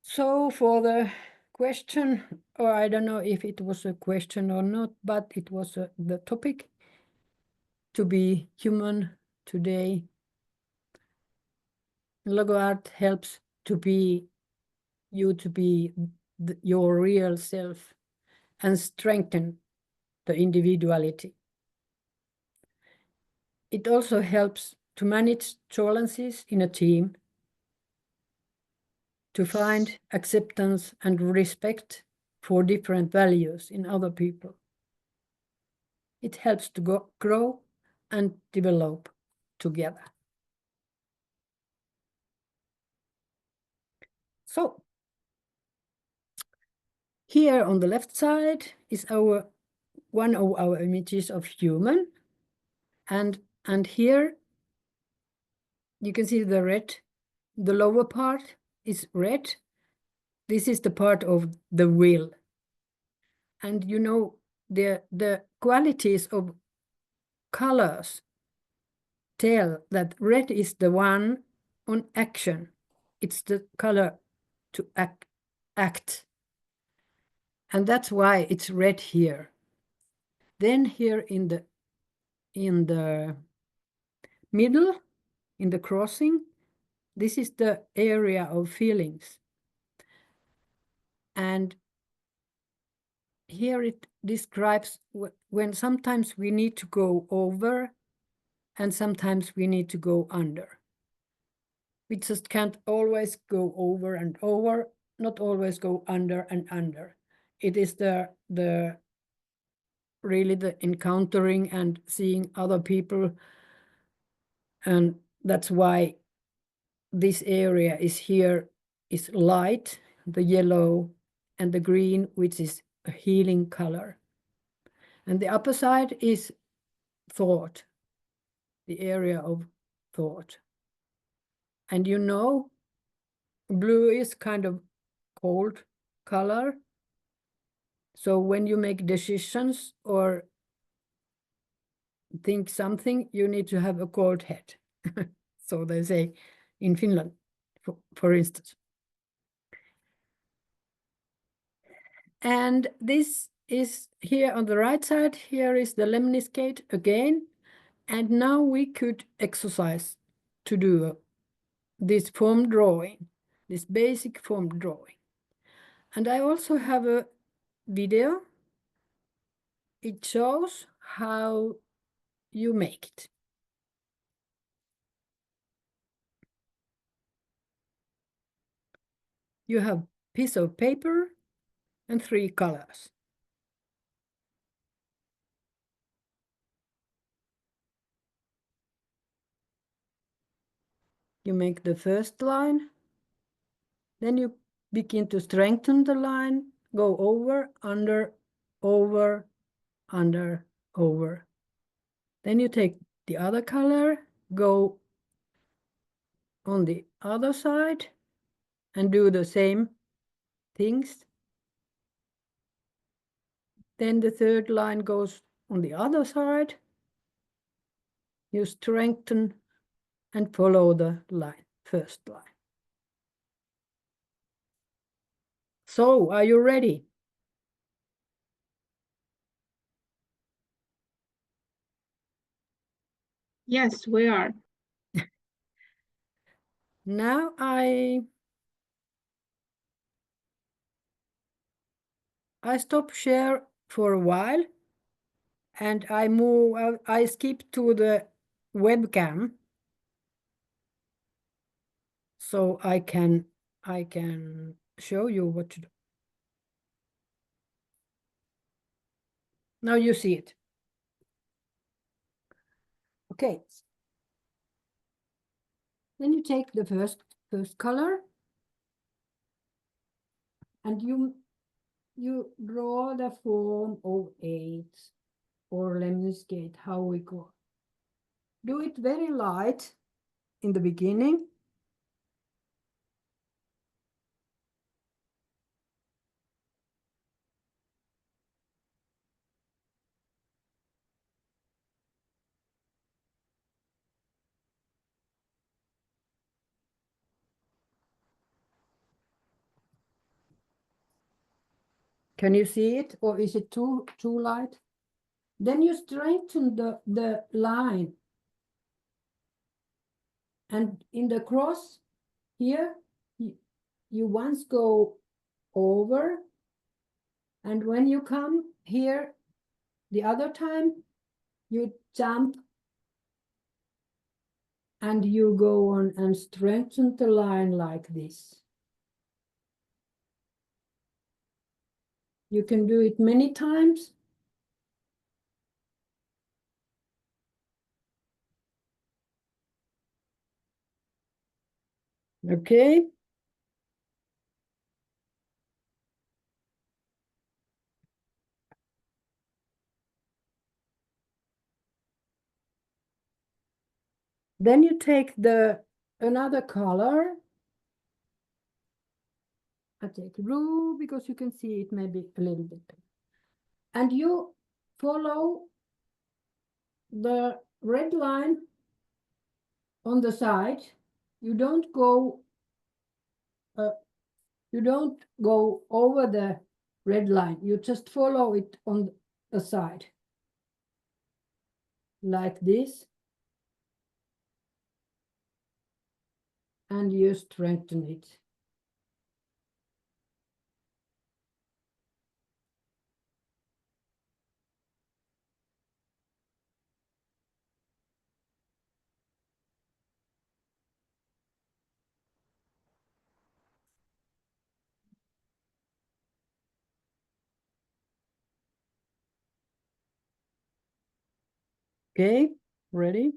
So for the question, or I don't know if it was a question or not, but it was the topic, to be human today. LogoArt helps to be you, to be your real self, and strengthen the individuality. It also helps to manage challenges in a team, to find acceptance and respect for different values in other people. It helps to grow and develop together. So, here on the left side is one of our images of human, and here you can see the red. The lower part is red. This is the part of the will. And you know, the qualities of colors tell that red is the one on action. It's the color to act. And that's why it's red here. Then here in the middle, in the crossing, this is the area of feelings. And here it describes when sometimes we need to go over and sometimes we need to go under. We just can't always go over and over, not always go under and under. It is really the encountering and seeing other people. And that's why this area is light, the yellow and the green, which is a healing color. And the upper side is thought, the area of thought. And you know, blue is kind of cold color. So when you make decisions or think something, you need to have a cold head. So they say in Finland, for instance. And this is here on the right side, here is the lemniscate again. And now we could exercise to do this form drawing, this basic form drawing. And I also have a video. It shows how you make it. You have a piece of paper and 3 colors. You make the first line, then you begin to strengthen the line, go over, under, over, under, over. Then you take the other color, go on the other side and do the same things. Then the third line goes on the other side. You strengthen and follow the line, first line. So, are you ready? Yes, we are. Now I stop share for a while and I skip to the webcam so I can show you what to do. Now you see it. Okay. Then you take the first color and you draw the form of 8 or lemniscate, how we go. Do it very light in the beginning. Can you see it, or is it too light? Then you straighten the line. And in the cross here, you once go over. And when you come here the other time, you jump and you go on and strengthen the line like this. You can do it many times. Okay. Then you take another color. I take blue because you can see it maybe a little bit. And you follow the red line on the side. You don't go over the red line. You just follow it on the side. Like this. and you strengthen it. Okay, ready?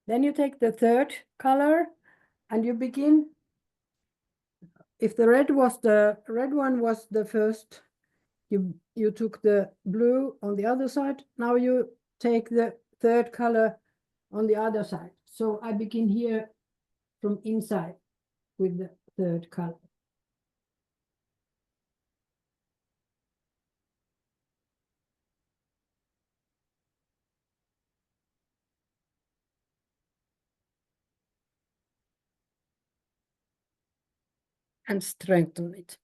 Then you take the third color and you begin. If the red one was the first, you took the blue on the other side. Now you take the third color on the other side. So I begin here from inside with the third color. And strengthen it.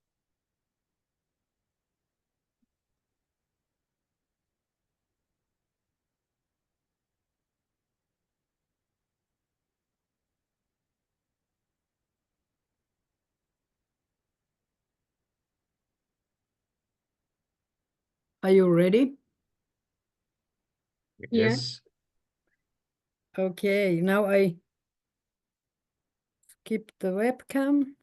Are you ready? Yes. Okay, now I skip the webcam.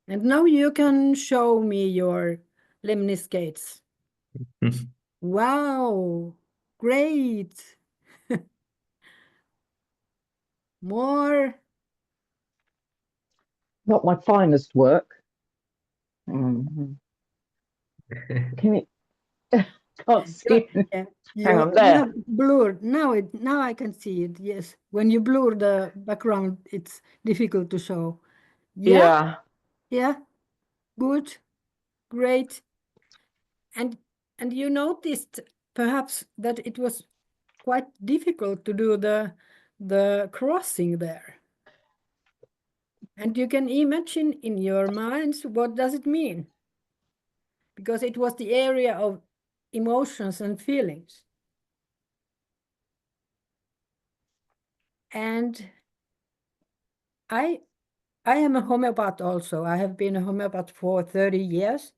And now you can show me your lemniscates. Wow, great. More. Not my finest work. Mhm. Can you can't see? Hang on You there. have blurred. Now I can see it. Yes. When you blur the background, it's difficult to show. Yeah. Yeah. Good. Great. And you noticed perhaps that it was quite difficult to do the crossing there. And you can imagine in your minds what does it mean? Because it was the area of emotions and feelings. And I am a homeopath also. I have been a homeopath for 30 years,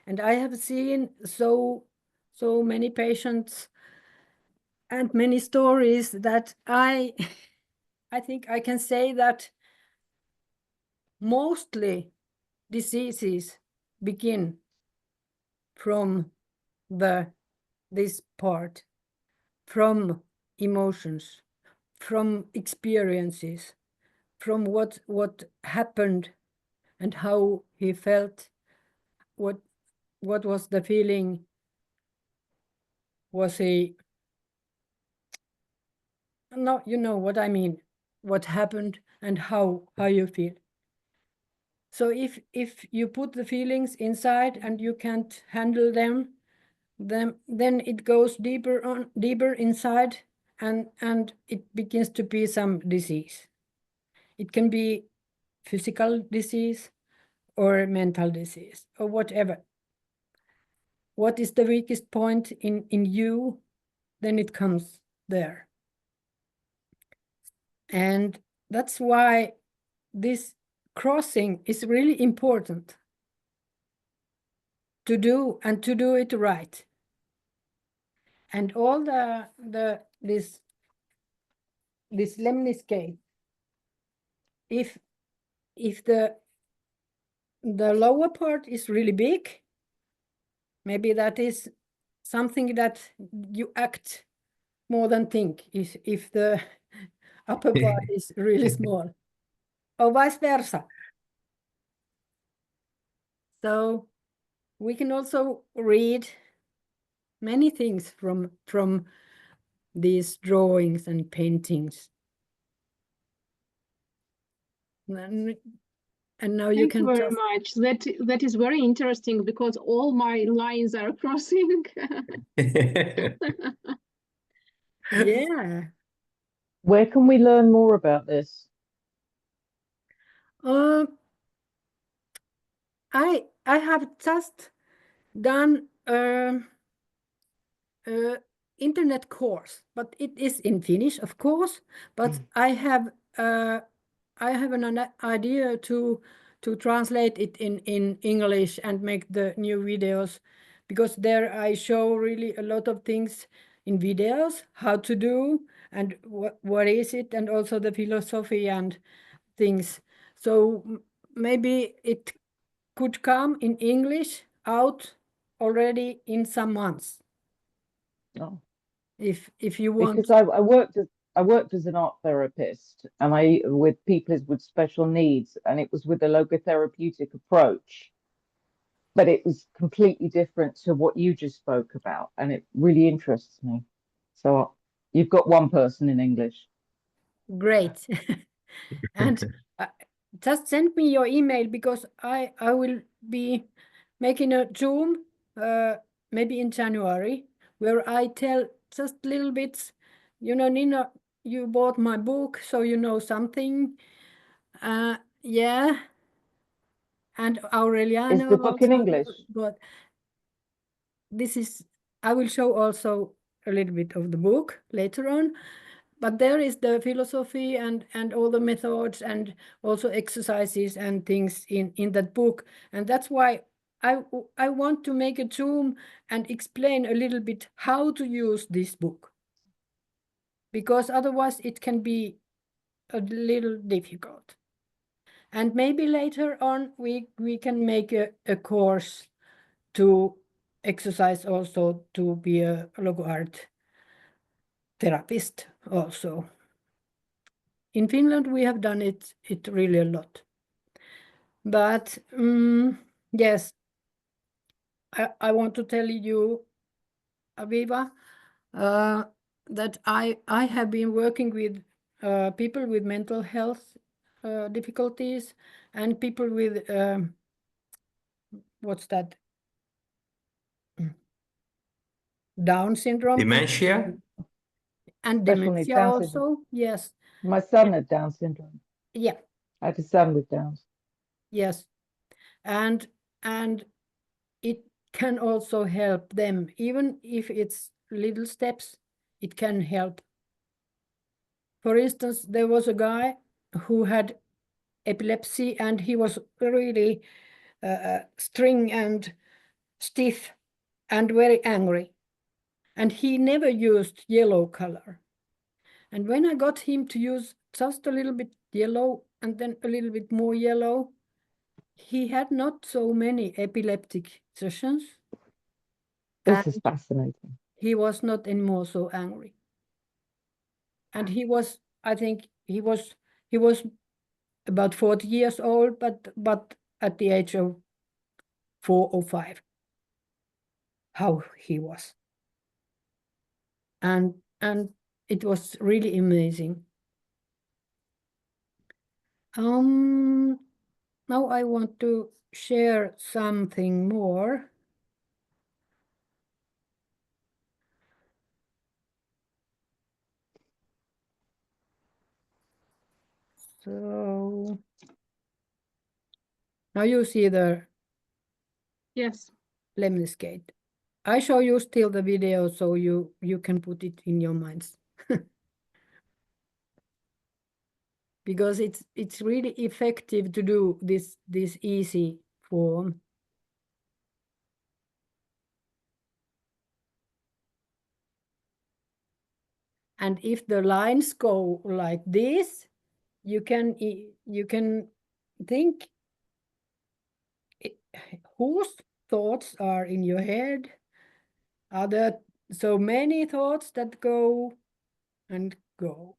and I have seen so many patients and many stories that I think I can say that mostly diseases begin from this part, from emotions, from experiences, from what happened and how he felt, what was the feeling, was he, no, you know what I mean, what happened and how you feel. So if you put the feelings inside and you can't handle them, then it goes deeper inside, and it begins to be some disease. It can be physical disease or mental disease or whatever. What is the weakest point in you, then it comes there. And that's why this crossing is really important to do, and to do it right. And all this lemniscate, if the lower part is really big, maybe that is something that you act more than think, if the upper part is really small, or vice versa. So we can also read many things from these drawings and paintings. And now you can Thank you very much. That is very interesting, because all my lines are crossing. Yeah. Where can we learn more about this? I have just done internet course, but it is in Finnish, of course. But I have an idea to translate it in English and make the new videos, because there I show really a lot of things in videos, how to do and what is it, and also the philosophy and things. So maybe it could come in English out already in some months. Oh. If you want. Because I worked as an art therapist, and with people with special needs, and it was with a logotherapeutic approach, but it was completely different to what you just spoke about, and it really interests me. So you've got one person in English. Great. And just send me your email, because I will be making a Zoom maybe in January, where I tell just little bits. You know, Nino, you bought my book, so you know something. Yeah. And Aureliano. Is the book in English? But this is, I will show also a little bit of the book later on. But there is the philosophy and all the methods and also exercises and things in that book. And that's why I want to make a Zoom and explain a little bit how to use this book. Because otherwise it can be a little difficult. And maybe later on we can make a course to exercise also to be a LogoArt therapist also. In Finland, we have done it really a lot. But yes, I want to tell you, Aviva, that I have been working with people with mental health difficulties and people with what's that? Down syndrome. Dementia? And Definitely dementia Down also, syndrome. yes. My son had Down syndrome. Yeah. I had a son with Downs. Yes. And it can also help them, even if it's little steps, it can help. For instance, there was a guy who had epilepsy, and he was really string and stiff and very angry. And he never used yellow color. And when I got him to use just a little bit yellow and then a little bit more yellow, he had not so many epileptic sessions. This is fascinating. He was not anymore so angry. And he was, I think he was about 40 years old, but at the age of 4 or 5, how he was. And it was really amazing. Now I want to share something more. So now you see the Yes. lemniscate. I show you still the video so you can put it in your minds. Because it's really effective to do this easy form. And if the lines go like this, you can think whose thoughts are in your head. Are there so many thoughts that go and go?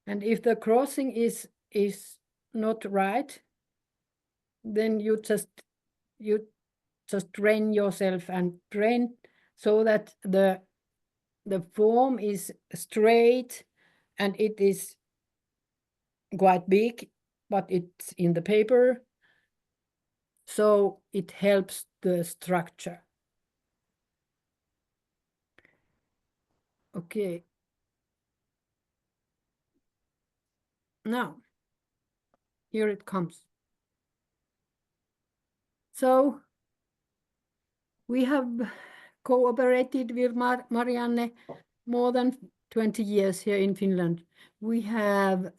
And if the crossing is not right, then you just train yourself and train so that the form is straight and it is quite big, but it's in the paper, so it helps the structure. Okay. Now, here it comes. So we have cooperated with Marianne more than 20 years here in Finland. We have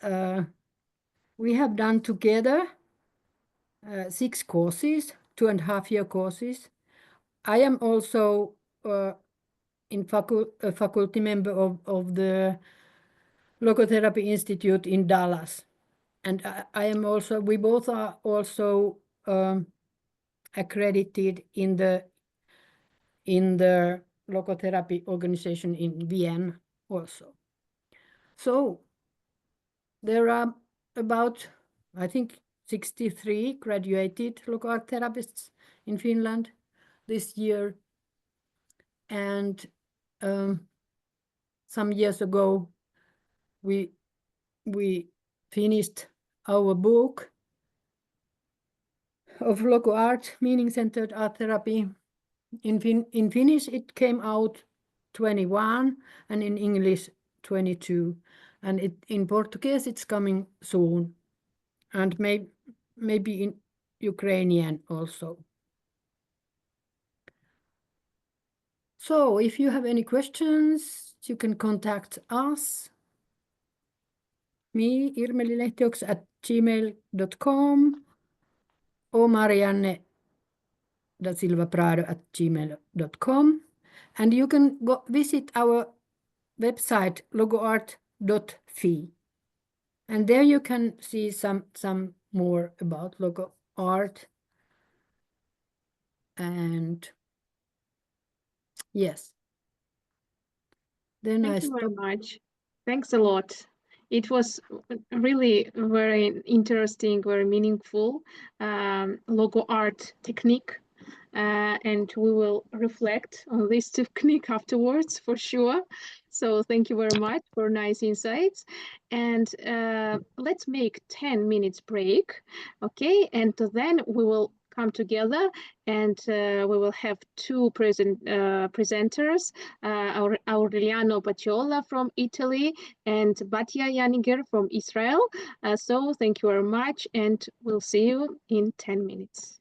done together 6 courses, 2.5-year courses. I am also a faculty member of the Logotherapy Institute in Dallas. And I am also, we both are also accredited in the Logotherapy organization in Vienna also. So there are about, I think, 63 graduated LogoArt therapists in Finland this year. And some years ago, we finished our book of LogoArt, meaning-centered art therapy. In Finnish, it came out 21, and in English, 22. And in Portuguese, it's coming soon. And maybe in Ukrainian also. So if you have any questions, you can contact us. Me, Irmeli Lehtioksa at gmail.com or marianne.silvaprado@gmail.com. And you can go visit our website, logoart.fi. And there you can see some more about LogoArt. And yes. Then Thank you very much. Thanks a lot. It was really very interesting, very meaningful LogoArt technique. And we will reflect on this technique afterwards for sure. So thank you very much for nice insights. And let's make 10 minutes break, okay? And then we will come together and we will have 2 presenters, Aureliano Pacciolla from Italy and Batya Yaniger from Israel. So thank you very much, and we'll see you in 10 minutes.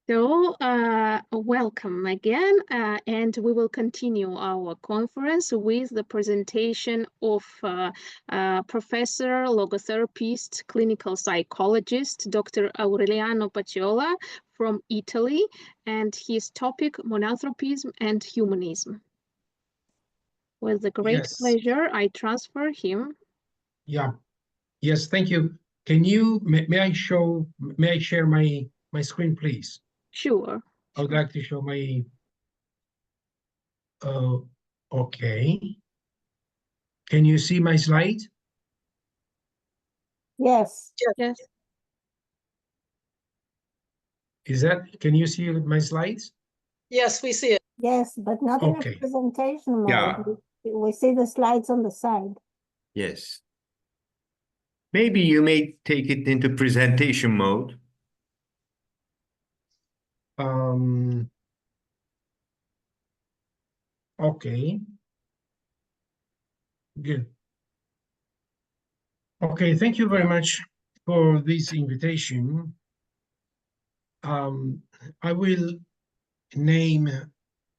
So welcome again, and we will continue our conference with the presentation of Professor, logotherapist, clinical psychologist, Dr. Aureliano Pacciolla from Italy, and his topic, Monanthropism and Humanism. With a great pleasure, I transfer him. Yeah. Yes, thank you. Can you, may I share my screen, please? Sure. I would like to show my, okay. Can you see my slide? Yes. Yes. Can you see my slides? Yes, we see it. Yes, but not in a Okay. presentation mode. Yeah. We see the slides on the side. Yes. Maybe you may take it into presentation mode. Okay. Good. Okay, thank you very much for this invitation. I will name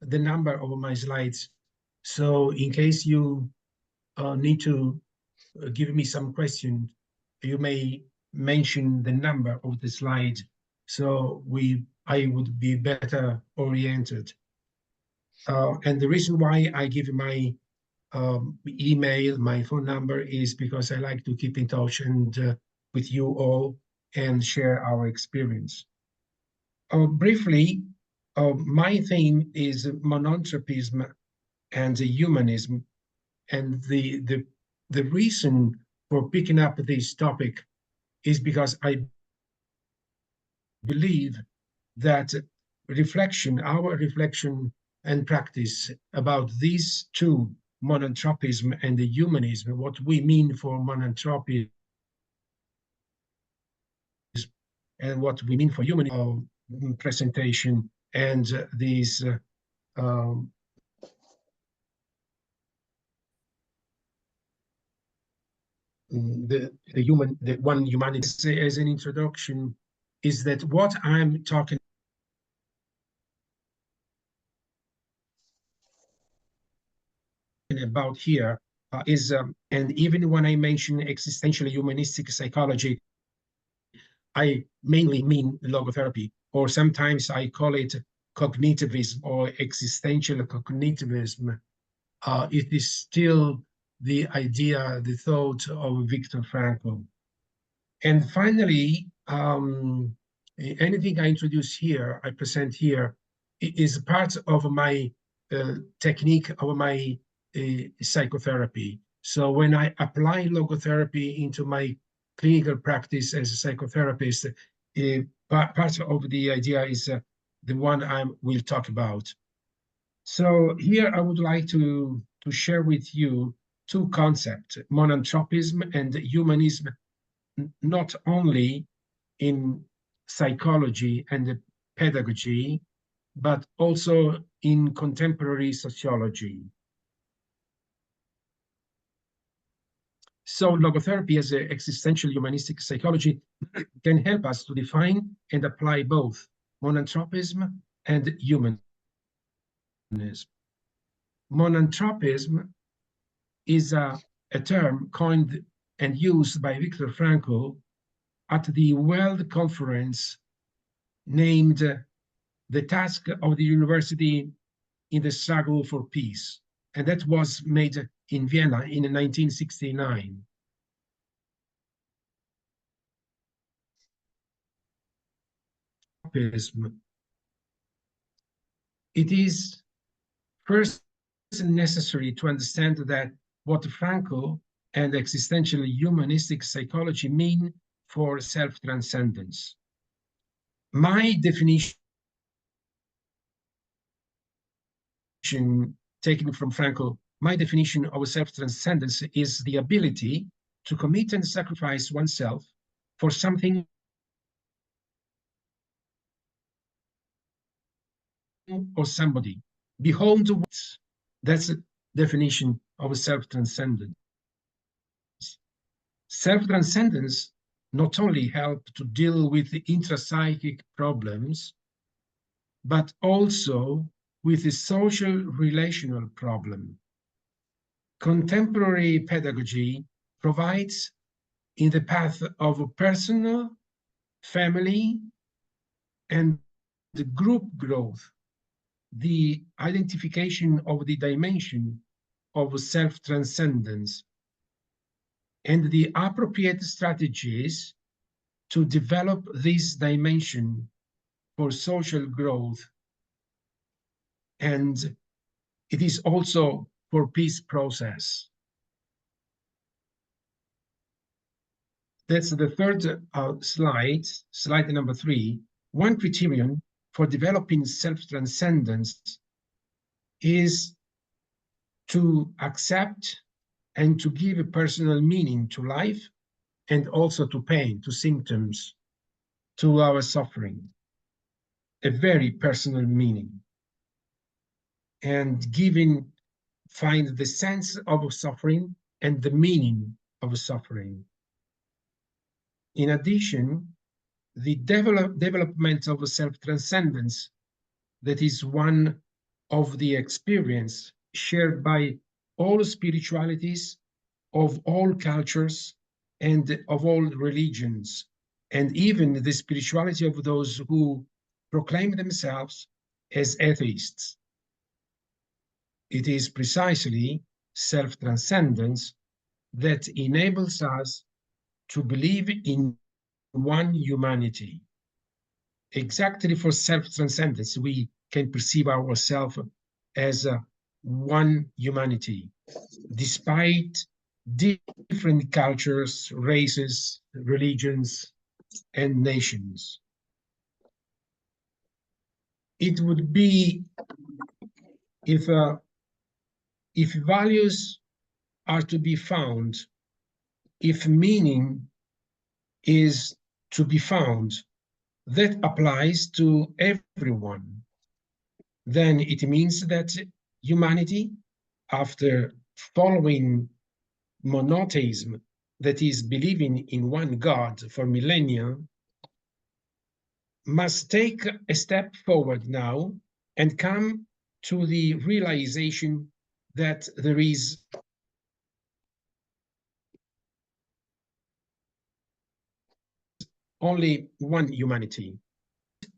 the number of my slides. So in case you need to give me some question, you may mention the number of the slide, so I would be better oriented. And the reason why I give my email, my phone number, is because I like to keep in touch and with you all and share our experience. Briefly, my theme is Monanthropism and the Humanism, and the reason for picking up this topic is because I believe that our reflection and practice about these 2, Monanthropism and the Humanism, what we mean for Monanthropism and what we mean for humanism, presentation and these the one humanity. As an introduction, is that what I'm talking about here is, and even when I mention existential humanistic psychology, I mainly mean logotherapy, or sometimes I call it cognitivism or existential cognitivism. It is still the idea, the thought of Viktor Frankl. And finally, anything I introduce here, I present here, is part of my technique, of my psychotherapy. So when I apply logotherapy into my clinical practice as a psychotherapist, part of the idea is the one I will talk about. So here I would like to share with you two concepts, monanthropism and humanism, not only in psychology and pedagogy, but also in contemporary sociology. So logotherapy as an existential humanistic psychology can help us to define and apply both monanthropism and humanism. Monanthropism is a term coined and used by Viktor Frankl at the World Conference named The Task of the University in the Struggle for Peace, and that was made in Vienna in 1969. It is first necessary to understand that what Frankl and existential humanistic psychology mean for self-transcendence. My definition taken from Frankl, my definition of self-transcendence is the ability to commit and sacrifice oneself for something or somebody beyond the words. That's the definition of self-transcendence. Self-transcendence not only helps to deal with the intrapsychic problems, but also with the social relational problem. Contemporary pedagogy provides in the path of personal, family, and the group growth the identification of the dimension of self-transcendence and the appropriate strategies to develop this dimension for social growth. And it is also for peace process. That's the third slide number 3. One criterion for developing self-transcendence is to accept and to give a personal meaning to life and also to pain, to symptoms, to our suffering, a very personal meaning. And find the sense of suffering and the meaning of suffering. In addition, the development of self-transcendence, that is one of the experience shared by all spiritualities of all cultures and of all religions, and even the spirituality of those who proclaim themselves as atheists. It is precisely self-transcendence that enables us to believe in one humanity. Exactly for self-transcendence, we can perceive ourselves as one humanity, despite different cultures, races, religions, and nations. It would be if values are to be found, if meaning is to be found, that applies to everyone. Then it means that humanity, after following monotheism that is believing in one God for millennia, must take a step forward now and come to the realization that there is only one humanity,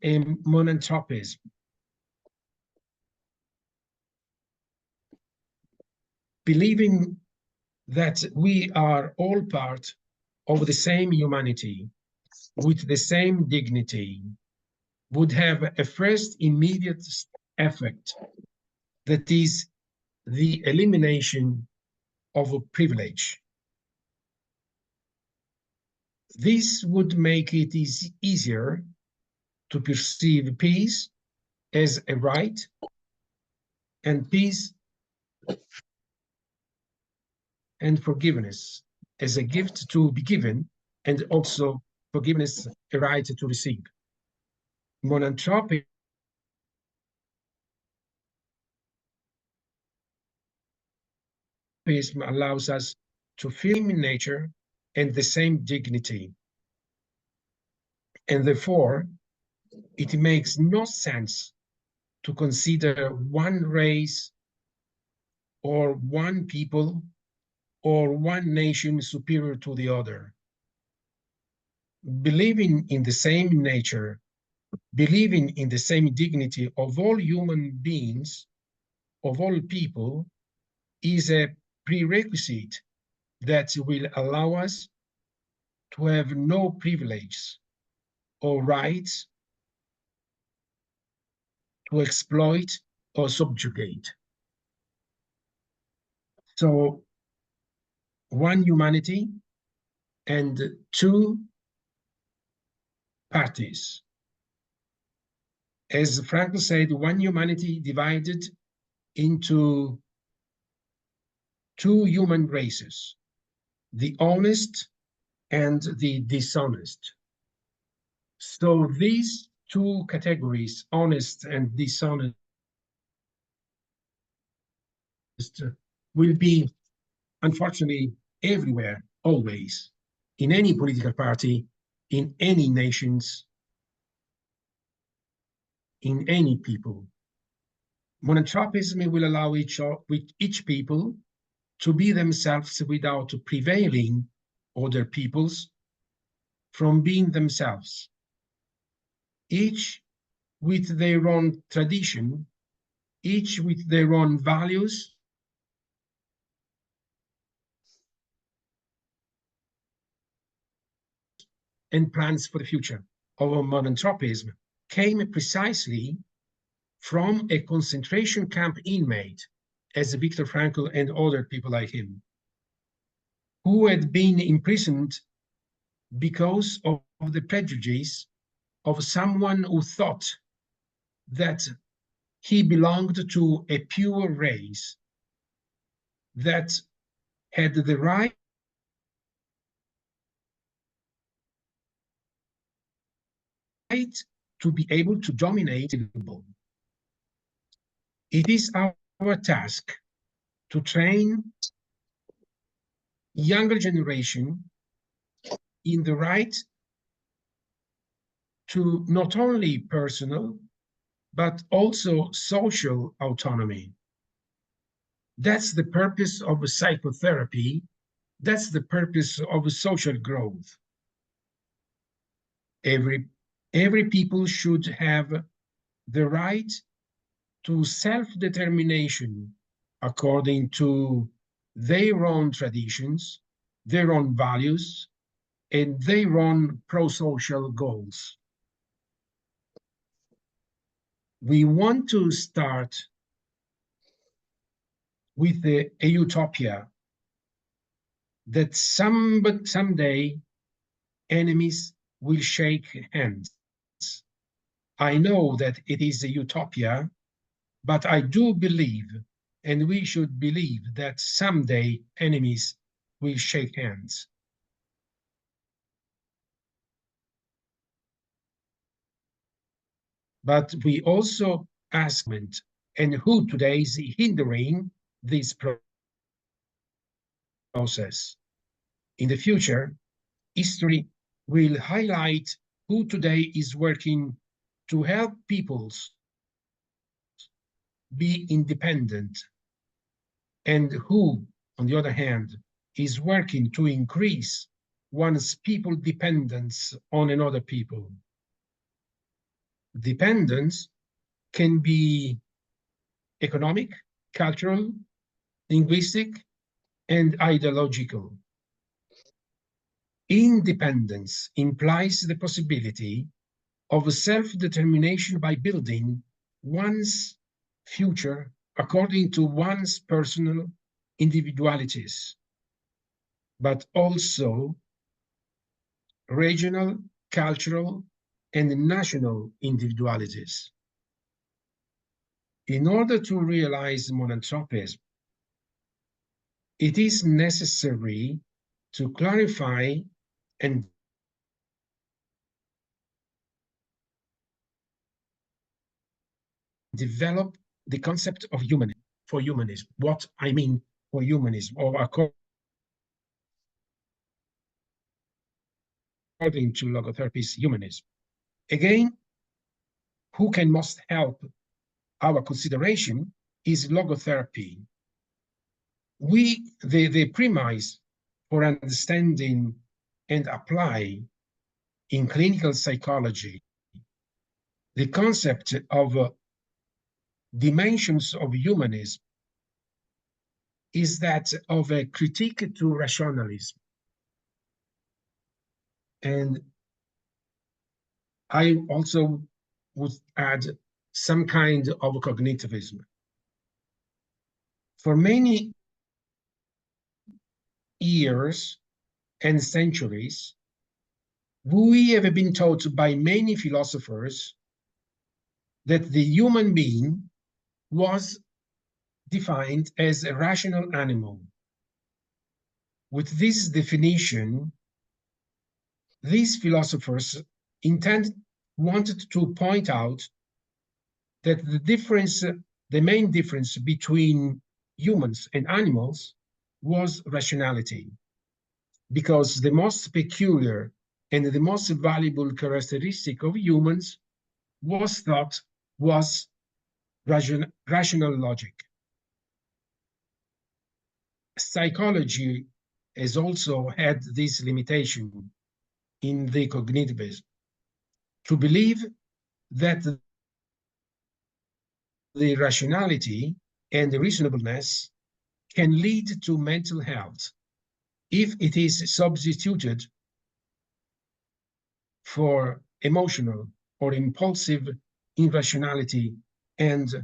a monanthropism. Believing that we are all part of the same humanity with the same dignity would have a first immediate effect, that is the elimination of a privilege. This would make it easier to perceive peace as a right and peace and forgiveness as a gift to be given, and also forgiveness a right to receive. Monanthropism allows us to feel in nature and the same dignity. And therefore, it makes no sense to consider one race or one people or one nation superior to the other. Believing in the same nature, believing in the same dignity of all human beings, of all people, is a prerequisite that will allow us to have no privileges or rights to exploit or subjugate. So, one humanity and two parties. As Frankl said, one humanity divided into two human races, the honest and the dishonest. So these two categories, honest and dishonest, will be, unfortunately, everywhere, always, in any political party, in any nations, in any people. Monanthropism will allow each people to be themselves without prevailing other peoples from being themselves, each with their own tradition, each with their own values, and plans for the future. Our monanthropism came precisely from a concentration camp inmate, as Viktor Frankl and other people like him, who had been imprisoned because of the prejudice of someone who thought that he belonged to a pure race that had the right to be able to dominate the world. It is our task to train younger generation in the right to not only personal, but also social autonomy. That's the purpose of psychotherapy. That's the purpose of social growth. Every people should have the right to self-determination according to their own traditions, their own values, and their own pro-social goals. We want to start with a utopia that someday enemies will shake hands. I know that it is a utopia, but I do believe, and we should believe, that someday enemies will shake hands. But we also ask, and who today is hindering this process? in the future, history will highlight who today is working to help peoples be independent, and who, on the other hand, is working to increase one's people dependence on another people. Dependence can be economic, cultural, linguistic, and ideological. Independence implies the possibility of self-determination by building one's future according to one's personal individualities, but also regional, cultural, and national individualities. In order to realize monanthropism, it is necessary to clarify and develop the concept of humanism. For humanism, what I mean for humanism, or according to logotherapy's humanism. Again, who can most help our consideration is logotherapy. The premise for understanding and apply in clinical psychology the concept of dimensions of humanism is that of a critique to rationalism. And I also would add some kind of cognitivism. For many years and centuries, we have been taught by many philosophers that the human being was defined as a rational animal. With this definition, these philosophers wanted to point out that the main difference between humans and animals was rationality, because the most peculiar and the most valuable characteristic of humans was thought was rational logic. Psychology has also had this limitation in the cognitivism, to believe that the rationality and the reasonableness can lead to mental health if it is substituted for emotional or impulsive irrationality and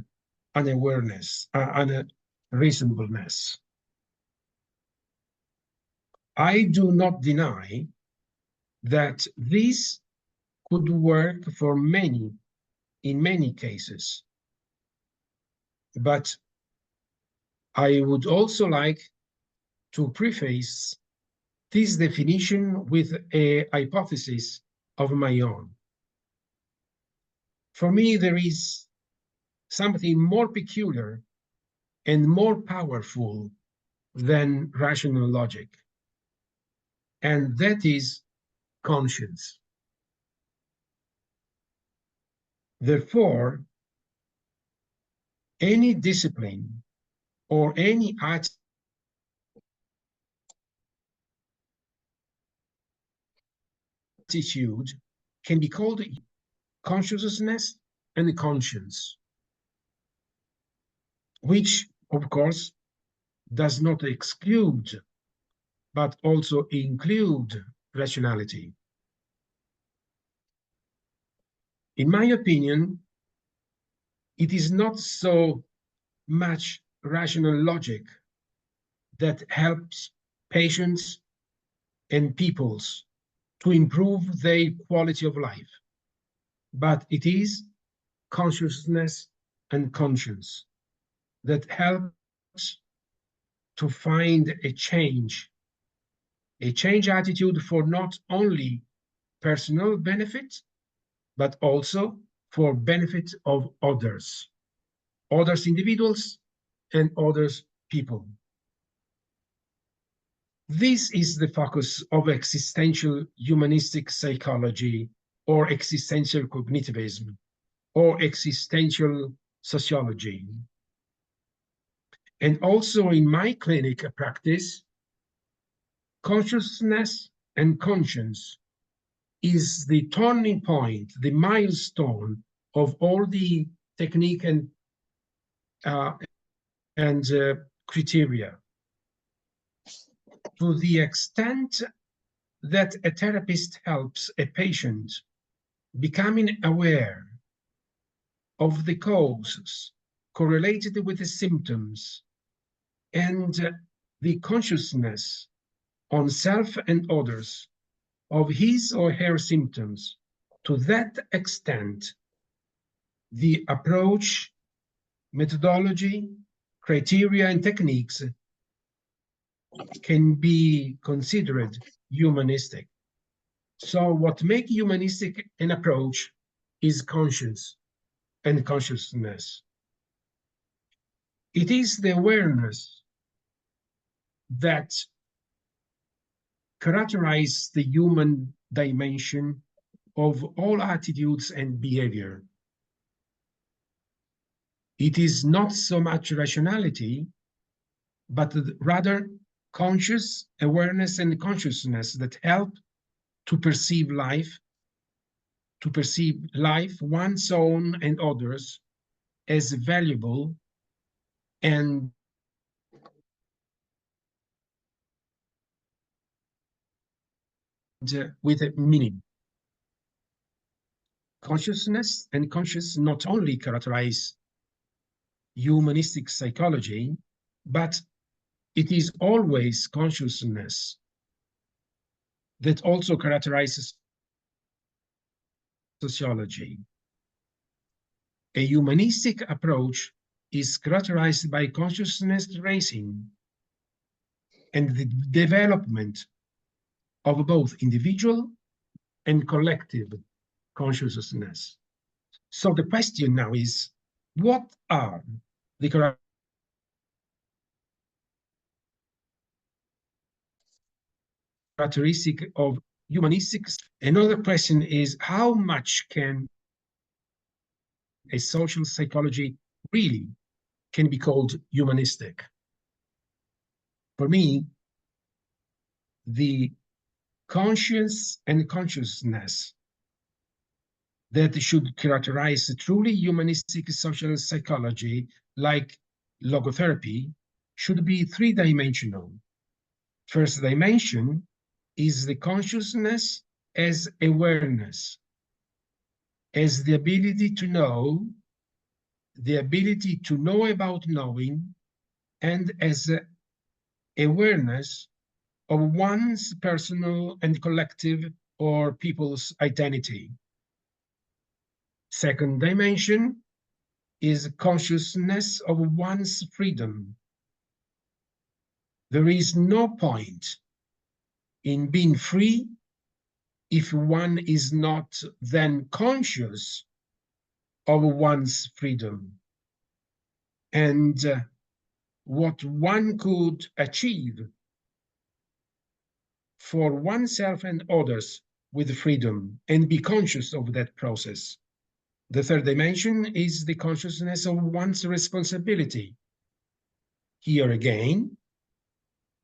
unawareness, unreasonableness. I do not deny that this could work for many, in many cases. But I would also like to preface this definition with a hypothesis of my own. For me, there is something more peculiar and more powerful than rational logic, and that is conscience. Therefore, any discipline or any attitude can be called consciousness and conscience, which, of course, does not exclude, but also include rationality. In my opinion, it is not so much rational logic that helps patients and peoples to improve their quality of life, but it is consciousness and conscience that helps to find a change attitude for not only personal benefit, but also for benefit of others individuals and others people. This is the focus of existential humanistic psychology, or existential cognitivism, or existential sociology. And also in my clinic practice, consciousness and conscience is the turning point, the milestone of all the technique and criteria. To the extent that a therapist helps a patient becoming aware of the causes correlated with the symptoms and the consciousness on self and others of his or her symptoms, to that extent, the approach, methodology, criteria, and techniques can be considered humanistic. So what makes humanistic an approach is conscience and consciousness. It is the awareness that characterizes the human dimension of all attitudes and behavior. It is not so much rationality, but rather conscious awareness and consciousness that help to perceive life, one's own and others, as valuable and with a meaning. Consciousness and conscience not only characterize humanistic psychology, but it is always consciousness that also characterizes sociology. A humanistic approach is characterized by consciousness raising and the development of both individual and collective consciousness. So the question now is, what are the characteristics of humanistic? Another question is, how much can a social psychology really can be called humanistic? For me, the conscience and consciousness that should characterize truly humanistic social psychology, like logotherapy, should be three-dimensional. First dimension is the consciousness as awareness, as the ability to know about knowing, and as awareness of one's personal and collective or people's identity. Second dimension is consciousness of one's freedom. There is no point in being free if one is not then conscious of one's freedom and what one could achieve for oneself and others with freedom, and be conscious of that process. The third dimension is the consciousness of one's responsibility. Here again,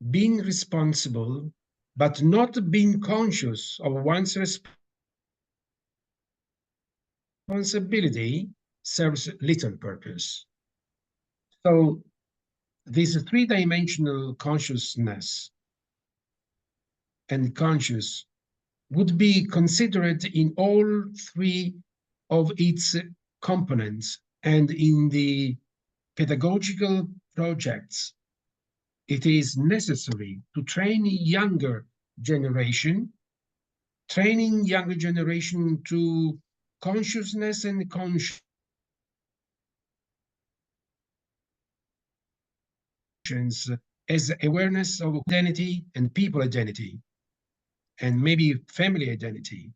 being responsible, but not being conscious of one's responsibility serves little purpose. So this three-dimensional consciousness and conscious would be considered in all three of its components, and in the pedagogical projects, it is necessary to train younger generation, training younger generation to consciousness and conscience as awareness of identity and people identity, and maybe family identity,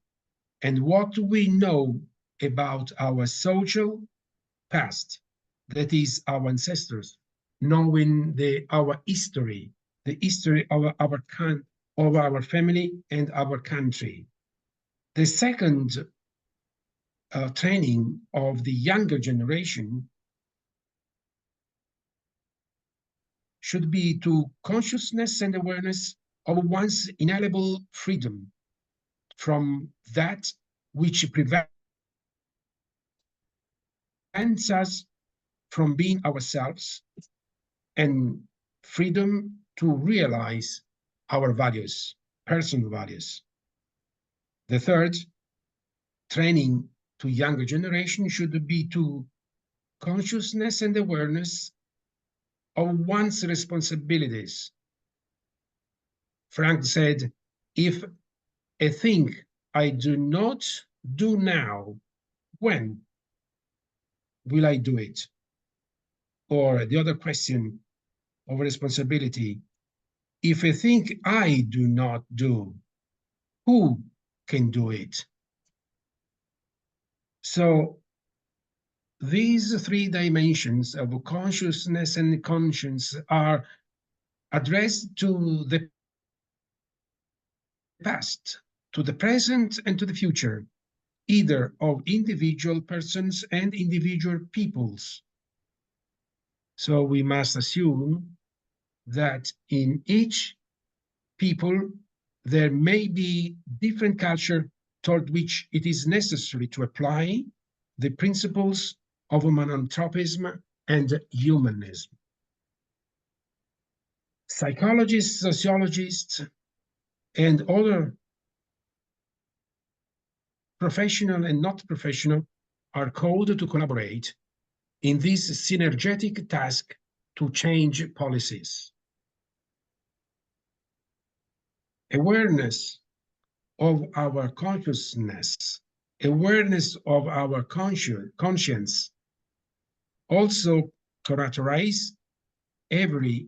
and what we know about our social past, that is our ancestors, knowing our history the history of our family and our country. The second training of the younger generation should be to consciousness and awareness of one's inalienable freedom from that which prevents us from being ourselves, and freedom to realize our values, personal values. The third training to younger generation should be to consciousness and awareness of one's responsibilities. Frank said, if a thing I do not do now, when will I do it? Or the other question of responsibility, if a thing I do not do, who can do it? So these three dimensions of consciousness and conscience are addressed to the past, to the present, and to the future, either of individual persons and individual peoples. So we must assume that in each people there may be different culture toward which it is necessary to apply the principles of Monanthropism and Humanism. Psychologists, sociologists, and other professional and not professional are called to collaborate in this synergetic task to change policies. Awareness of our consciousness, awareness of our conscience also characterize every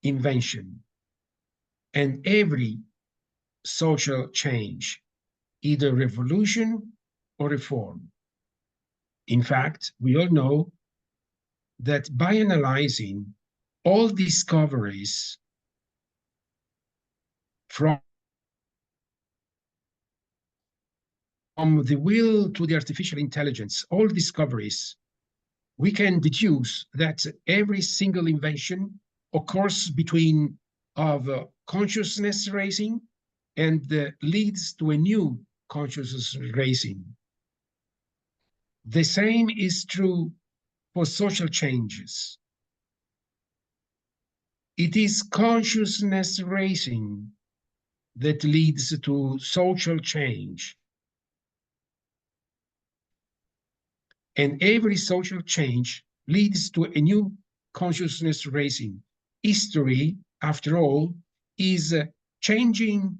invention and every social change, either revolution or reform. In fact, we all know that by analyzing all discoveries from the will to the artificial intelligence, all discoveries, we can deduce that every single invention occurs between consciousness raising and leads to a new consciousness raising. The same is true for social changes. It is consciousness raising that leads to social change. And every social change leads to a new consciousness raising. History, after all, is changing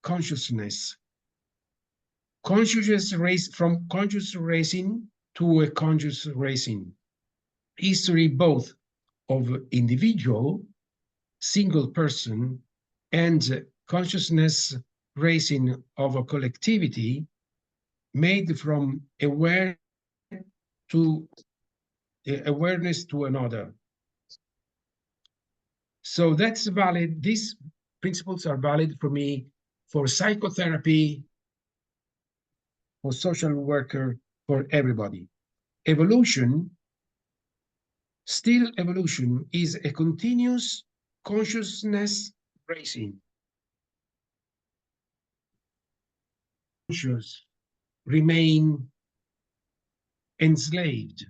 consciousness. Consciousness raise from conscious raising to a conscious raising. History both of individual, single person, and consciousness raising of a collectivity made from awareness to another. So that's valid. These principles are valid for me, for psychotherapy, for social worker, for everybody. Evolution, still evolution, is a continuous consciousness raising. Conscious remain enslaved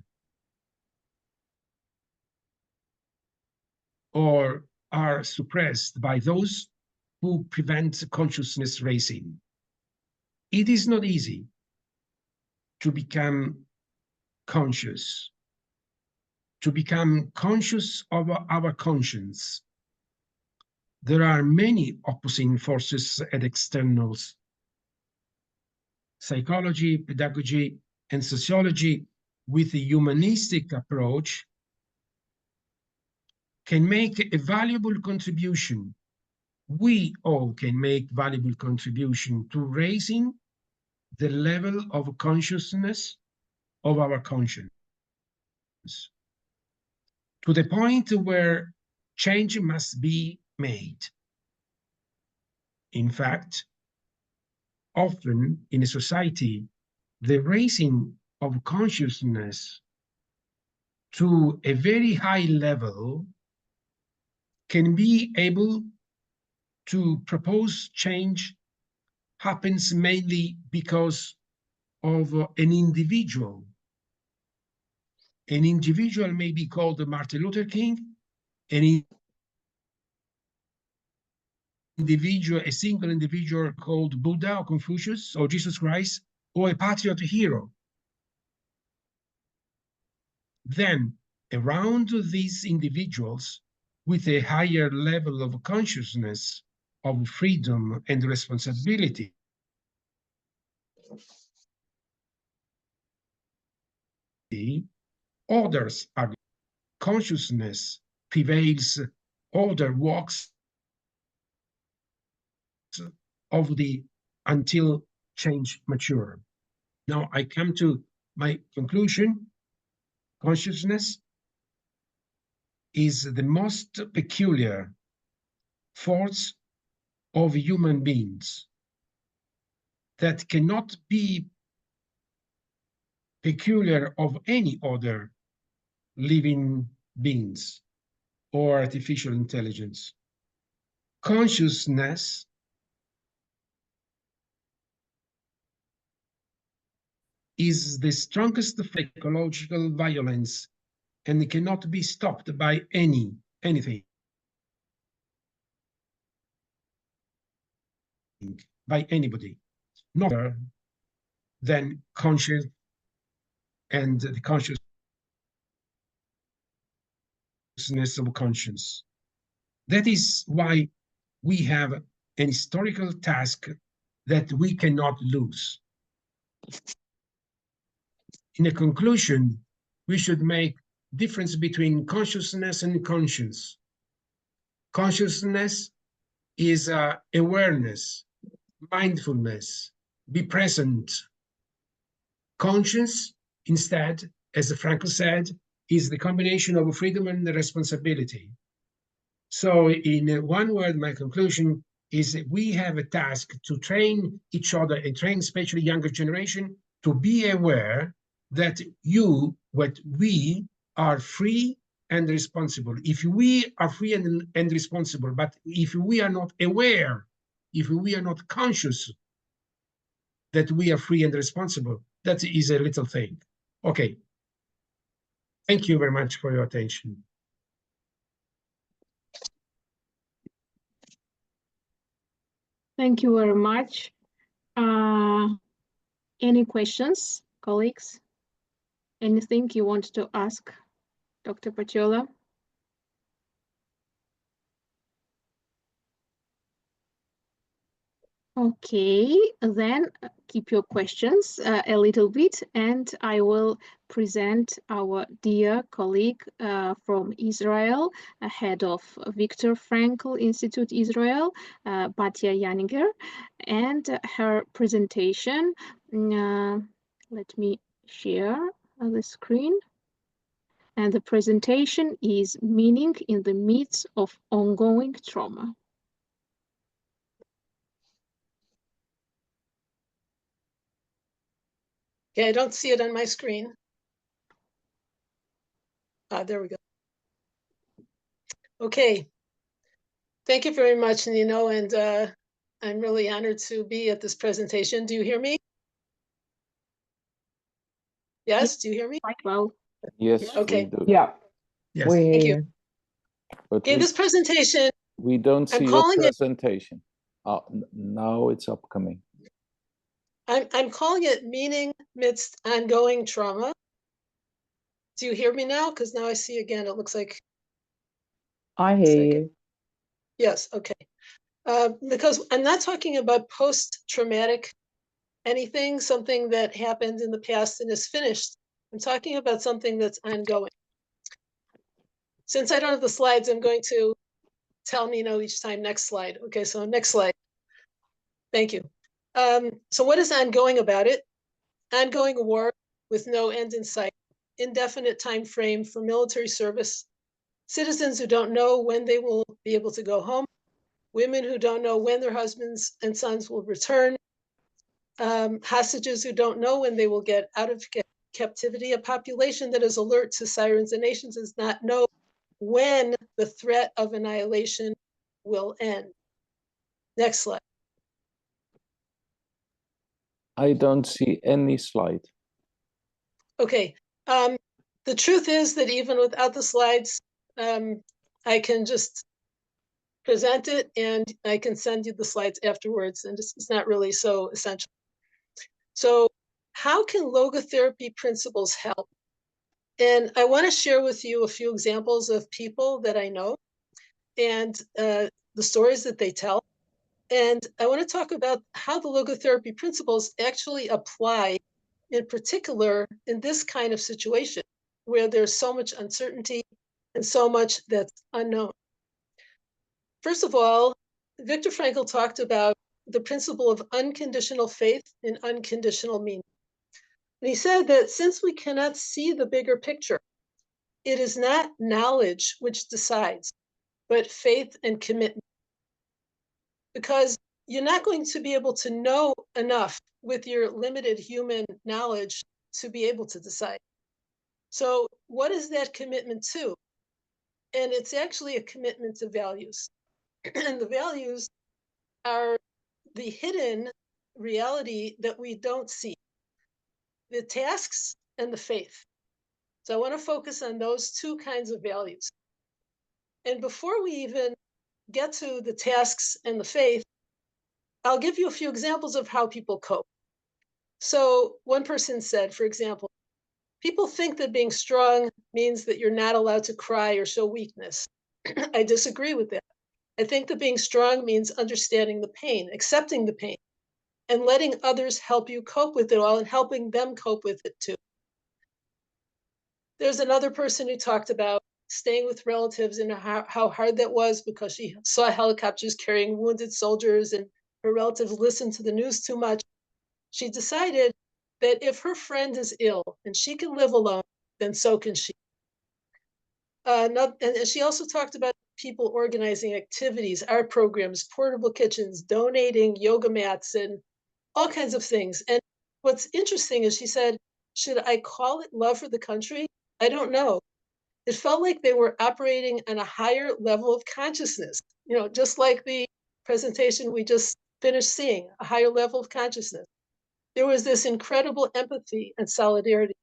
or are suppressed by those who prevent consciousness raising. It is not easy to become conscious of our conscience. There are many opposing forces and externals. Psychology, pedagogy, and sociology with a humanistic approach can make a valuable contribution. We all can make valuable contribution to raising the level of consciousness of our conscience, to the point where change must be made. In fact, often in a society, the raising of consciousness to a very high level can be able to propose change happens mainly because of an individual. An individual may be called Martin Luther King, an individual, a single individual called Buddha or Confucius or Jesus Christ, or a patriot hero. Then, around these individuals with a higher level of consciousness, of freedom and responsibility, others are consciousness prevails other walks of the until change mature. Now I come to my conclusion. Consciousness is the most peculiar force of human beings that cannot be peculiar of any other living beings or artificial intelligence. Consciousness is the strongest psychological violence and cannot be stopped by anything, by anybody, not other than conscious and the consciousness of conscience. That is why we have an historical task that we cannot lose. In a conclusion, we should make difference between consciousness and conscience. Consciousness is awareness, mindfulness, be present. Conscience, instead, as Franco said, is the combination of freedom and responsibility. So in one word, my conclusion is that we have a task to train each other and train especially younger generation to be aware that we are free and responsible. If we are free and responsible, but if we are not aware, if we are not conscious that we are free and responsible, that is a little thing. Okay. Thank you very much for your attention. Thank you very much. Any questions, colleagues? Anything you want to ask Dr. Pacciolla? Okay, then keep your questions a little bit, and I will present our dear colleague from Israel, head of Viktor Frankl Institute Israel, Batya Yaniger, and her presentation. Let me share the screen. And the presentation is Meaning in the Midst of Ongoing Trauma. Okay, I don't see it on my screen. There we go. Okay. Thank you very much, Nino, and I'm really honored to be at this presentation. Do you hear me? Yes, do you hear me? Quite well. Yes, okay. we do. Yeah. Yes. Thank you. But Okay, this presentation, we don't see your calling it- presentation. Now it's upcoming. I'm calling it Meaning Amidst Ongoing Trauma. Do you hear me now? Because now I see again, it looks like. I hear you. Yes, okay. Because I'm not talking about post-traumatic anything, something that happened in the past and is finished. I'm talking about something that's ongoing. Since I don't have the slides, I'm going to tell Nino each time, next slide. Okay, so next slide. Thank you. So what is ongoing about it? Ongoing war with no end in sight, indefinite time frame for military service, citizens who don't know when they will be able to go home, women who don't know when their husbands and sons will return, hostages who don't know when they will get out of captivity, a population that is alert to sirens and nations does not know when the threat of annihilation will end. Next slide. I don't see any slide. Okay. The truth is that even without the slides, I can just present it and I can send you the slides afterwards, and it's not really so essential. So how can logotherapy principles help? And I want to share with you a few examples of people that I know and the stories that they tell. And I want to talk about how the logotherapy principles actually apply, in particular, in this kind of situation where there's so much uncertainty and so much that's unknown. First of all, Viktor Frankl talked about the principle of unconditional faith and unconditional meaning. And he said that since we cannot see the bigger picture, it is not knowledge which decides, but faith and commitment. Because you're not going to be able to know enough with your limited human knowledge to be able to decide. So what is that commitment to? And it's actually a commitment to values. And the values are the hidden reality that we don't see, the tasks and the faith. So I want to focus on those two kinds of values. And before we even get to the tasks and the faith, I'll give you a few examples of how people cope. So one person said, for example, people think that being strong means that you're not allowed to cry or show weakness. I disagree with that. I think that being strong means understanding the pain, accepting the pain, and letting others help you cope with it all and helping them cope with it too. There's another person who talked about staying with relatives and how hard that was because she saw helicopters carrying wounded soldiers and her relatives listened to the news too much. She decided that if her friend is ill and she can live alone, then so can she. And she also talked about people organizing activities, art programs, portable kitchens, donating yoga mats, and all kinds of things. And what's interesting is she said, should I call it love for the country? I don't know. It felt like they were operating on a higher level of consciousness, just like the presentation we just finished seeing, a higher level of consciousness. There was this incredible empathy and solidarity.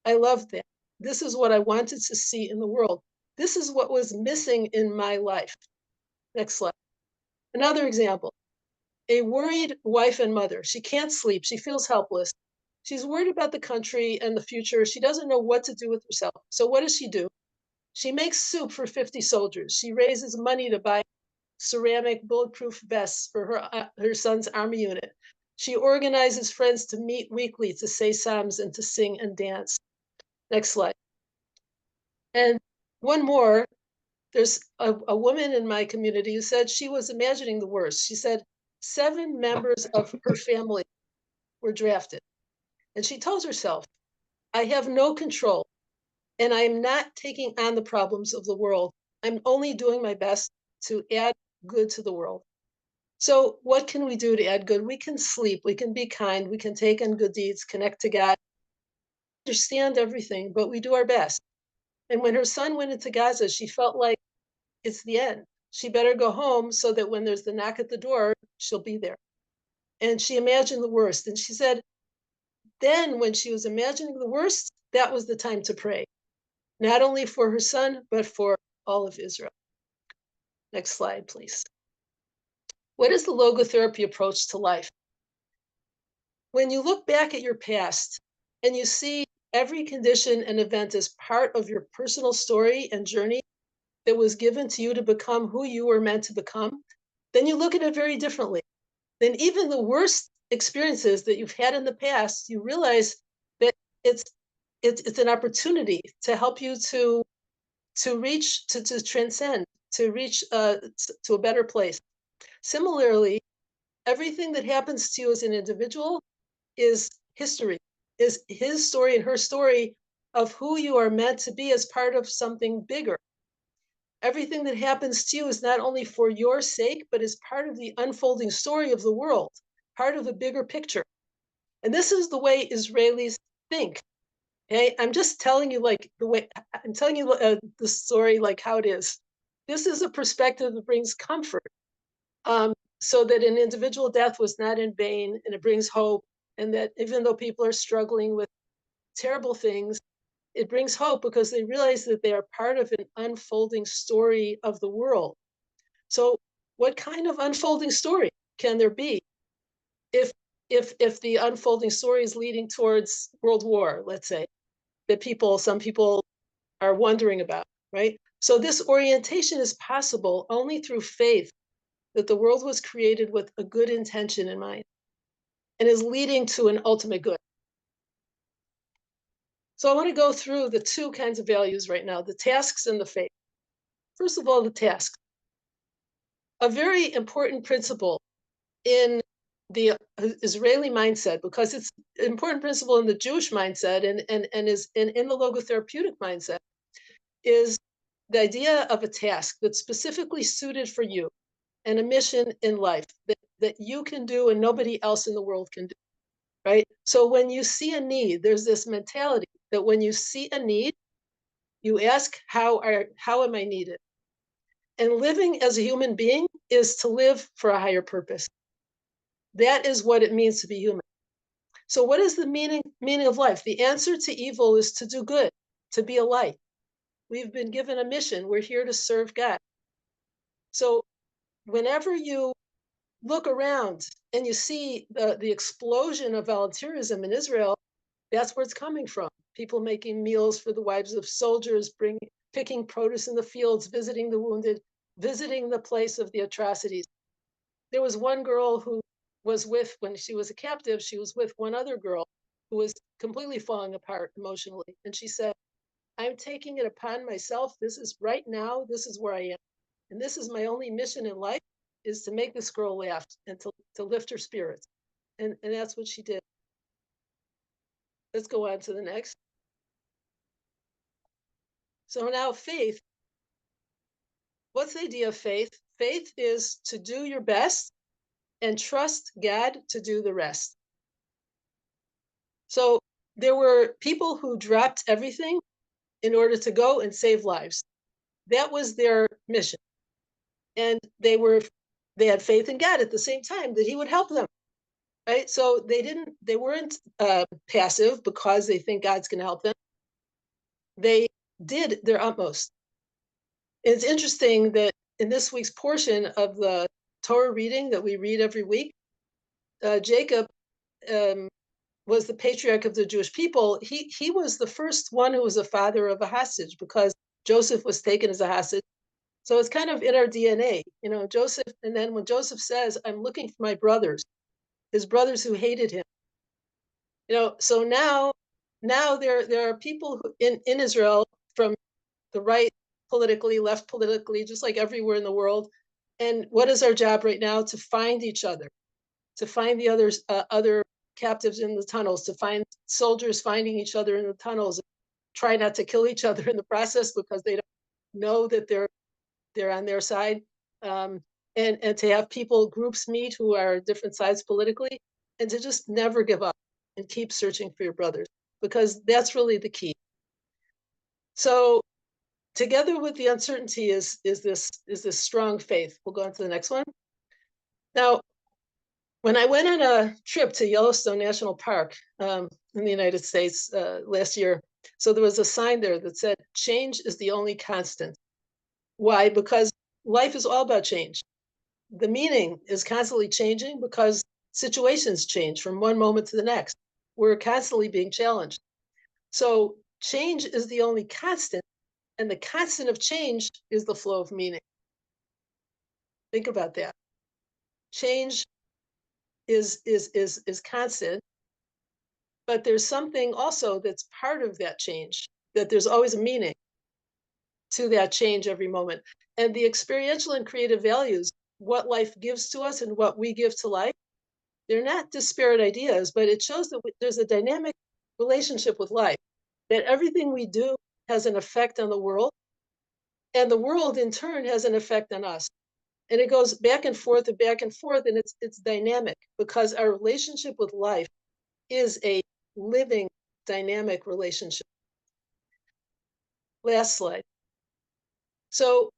I loved that. This is what I wanted to see in the world. This is what was missing in my life. Next slide. Another example, a worried wife and mother. She can't sleep. She feels helpless. She's worried about the country and the future. She doesn't know what to do with herself. So what does she do? She makes soup for 50 soldiers. She raises money to buy ceramic bulletproof vests for her son's army unit. She organizes friends to meet weekly to say psalms and to sing and dance. Next slide. And one more, there's a woman in my community who said she was imagining the worst. She said 7 members of her family were drafted. And she tells herself, I have no control and I am not taking on the problems of the world. I'm only doing my best to add good to the world. So what can we do to add good? We can sleep, we can be kind, we can take on good deeds, connect to God, understand everything, but we do our best. And when her son went into Gaza, she felt like it's the end. She better go home so that when there's the knock at the door, she'll be there. And she imagined the worst. And she said, then when she was imagining the worst, that was the time to pray, not only for her son, but for all of Israel. Next slide, please. What is the logotherapy approach to life? When you look back at your past and you see every condition and event as part of your personal story and journey that was given to you to become who you were meant to become, then you look at it very differently. Then even the worst experiences that you've had in the past, you realize that it's an opportunity to help you to reach, to transcend, to reach to a better place. Similarly, everything that happens to you as an individual is history, is his story and her story of who you are meant to be as part of something bigger. Everything that happens to you is not only for your sake, but is part of the unfolding story of the world, part of a bigger picture. And this is the way Israelis think. Okay, I'm just telling you, like, the way I'm telling you the story, like how it is. This is a perspective that brings comfort, so that an individual death was not in vain, and it brings hope. And that even though people are struggling with terrible things, it brings hope because they realize that they are part of an unfolding story of the world. So what kind of unfolding story can there be if the unfolding story is leading towards world war, let's say, that some people are wondering about, right? So this orientation is possible only through faith that the world was created with a good intention in mind and is leading to an ultimate good. So I want to go through the two kinds of values right now, the tasks and the faith. First of all, the tasks. A very important principle in the Israeli mindset, because it's an important principle in the Jewish mindset and is in the logotherapeutic mindset, is the idea of a task that's specifically suited for you and a mission in life that you can do and nobody else in the world can do, right? So when you see a need, there's this mentality that when you see a need, you ask, how am I needed? And living as a human being is to live for a higher purpose. That is what it means to be human. So what is the meaning of life? The answer to evil is to do good, to be a light. We've been given a mission. We're here to serve God. So whenever you look around and you see the explosion of volunteerism in Israel, that's where it's coming from. People making meals for the wives of soldiers, picking produce in the fields, visiting the wounded, visiting the place of the atrocities. There was one girl who was when she was a captive, she was with one other girl who was completely falling apart emotionally. And she said, I'm taking it upon myself. This is right now, this is where I am. And this is my only mission in life, is to make this girl laugh and to lift her spirits. And that's what she did. Let's go on to the next. So now faith. What's the idea of faith? Faith is to do your best and trust God to do the rest. So there were people who dropped everything in order to go and save lives. That was their mission. And they had faith in God at the same time that he would help them. Right? So they weren't passive because they think God's going to help them. They did their utmost. It's interesting that in this week's portion of the Torah reading that we read every week, Jacob was the patriarch of the Jewish people. He was the first one who was a father of a hostage because Joseph was taken as a hostage. So it's kind of in our DNA, Joseph. And then when Joseph says, I'm looking for my brothers, his brothers who hated him, so now there are people in Israel from the right politically, left politically, just like everywhere in the world. And what is our job right now? To find each other, to find the other captives in the tunnels, to find soldiers finding each other in the tunnels, try not to kill each other in the process because they don't know that they're on their side, and to have groups meet who are different sides politically, and to just never give up and keep searching for your brothers, because that's really the key. So together with the uncertainty is this strong faith. We'll go on to the next one. Now, when I went on a trip to Yellowstone National Park in the United States last year, so there was a sign there that said, change is the only constant. Why? Because life is all about change. The meaning is constantly changing because situations change from one moment to the next. We're constantly being challenged. So change is the only constant, and the constant of change is the flow of meaning. Think about that. Change is constant, but there's something also that's part of that change, that there's always a meaning to that change every moment. And the experiential and creative values, what life gives to us and what we give to life, they're not disparate ideas, but it shows that there's a dynamic relationship with life, that everything we do has an effect on the world, And the world in turn has an effect on us. And it goes back and forth, and it's dynamic, because our relationship with life is a living, dynamic relationship. Last slide. So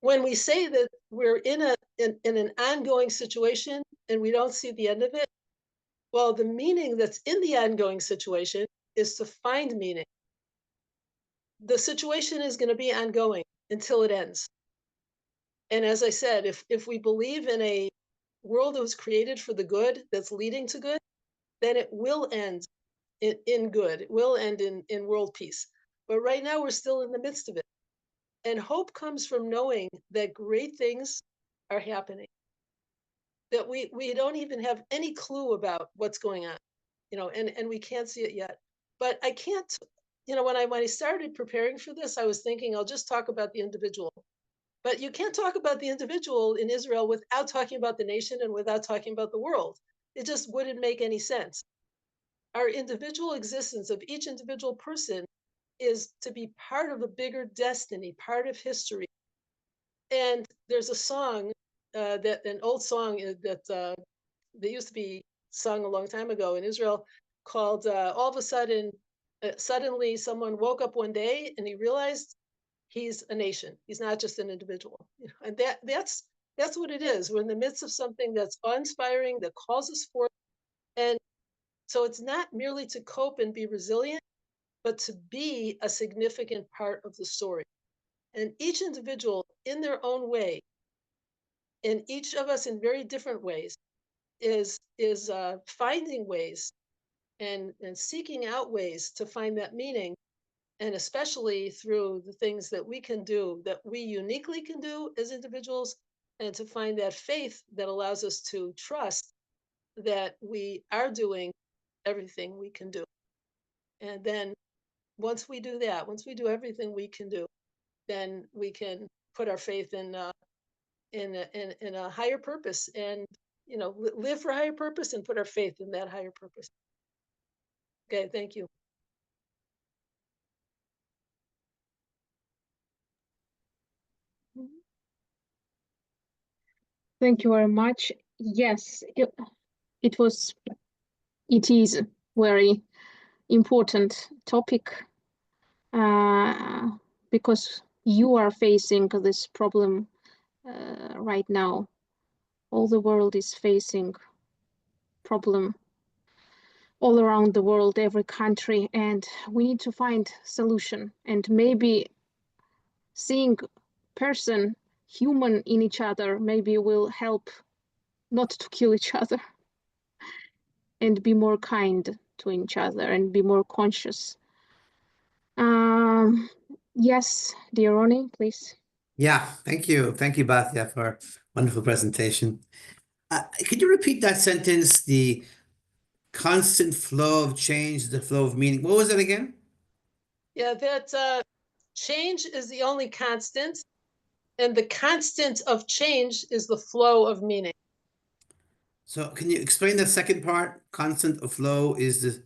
when we say that we're in an ongoing situation and we don't see the end of it, well, the meaning that's in the ongoing situation is to find meaning. The situation is going to be ongoing until it ends. And as I said, if we believe in a world that was created for the good, that's leading to good, then it will end in good. It will end in world peace. But right now, we're still in the midst of it. And hope comes from knowing that great things are happening, that we don't even have any clue about what's going on, and we can't see it yet. But I can't, when I started preparing for this, I was thinking I'll just talk about the individual. But you can't talk about the individual in Israel without talking about the nation and without talking about the world. It just wouldn't make any sense. Our individual existence of each individual person is to be part of a bigger destiny, part of history. And there's a song, an old song that used to be sung a long time ago in Israel, called all of a sudden, suddenly someone woke up one day and he realized he's a nation. He's not just an individual. And that's what it is. We're in the midst of something that's awe-inspiring, that calls us forth. And so it's not merely to cope and be resilient, but to be a significant part of the story. And each individual in their own way, and each of us in very different ways, is finding ways and seeking out ways to find that meaning, and especially through the things that we can do, that we uniquely can do as individuals, and to find that faith that allows us to trust that we are doing everything we can do. And then once we do that, once we do everything we can do, then we can put our faith in a higher purpose, and live for a higher purpose and put our faith in that higher purpose. Okay, thank you. Thank you very much. Yes, it is very important topic, because you are facing this problem right now. All the world is facing problem all around the world, every country, and we need to find solution. And maybe seeing person, human in each other, maybe will help not to kill each other and be more kind to each other and be more conscious. Yes, dear Aroni, please. Yeah, thank you. Thank you, Batya, for a wonderful presentation. Could you repeat that sentence? The constant flow of change, the flow of meaning. What was it again? Yeah, that change is the only constant, and the constant of change is the flow of meaning. So can you explain the second part? Constant of flow is the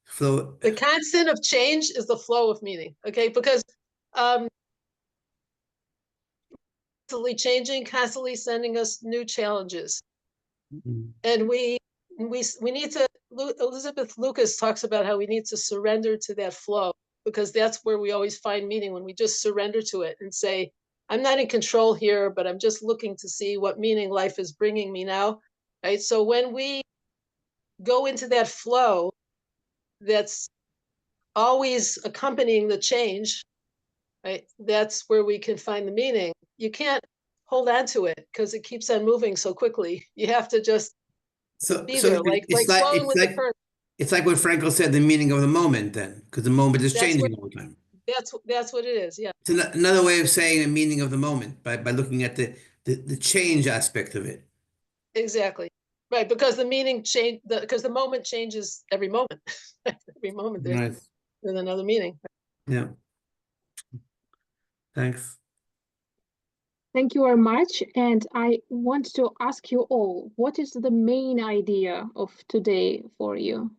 flow. The constant of change is the flow of meaning, okay? Because constantly changing, constantly sending us new challenges. Mm-hmm. And we need to, Elizabeth Lucas talks about how we need to surrender to that flow, because that's where we always find meaning, when we just surrender to it and say, I'm not in control here, but I'm just looking to see what meaning life is bringing me now, right? So when we go into that flow that's always accompanying the change, right? That's where we can find the meaning. You can't hold on to it because it keeps on moving so quickly. You have to just be there, like flowing with the current. It's like what Frankel said, the meaning of the moment, then, because the moment is changing all the time. That's what it is, yeah. It's another way of saying the meaning of the moment by looking at the change aspect of it. Exactly. Right, because the meaning change, because the moment changes every moment. Every moment there's another meaning. Yeah. Thanks. Thank you very much. And I want to ask you all, what is the main idea of today for you?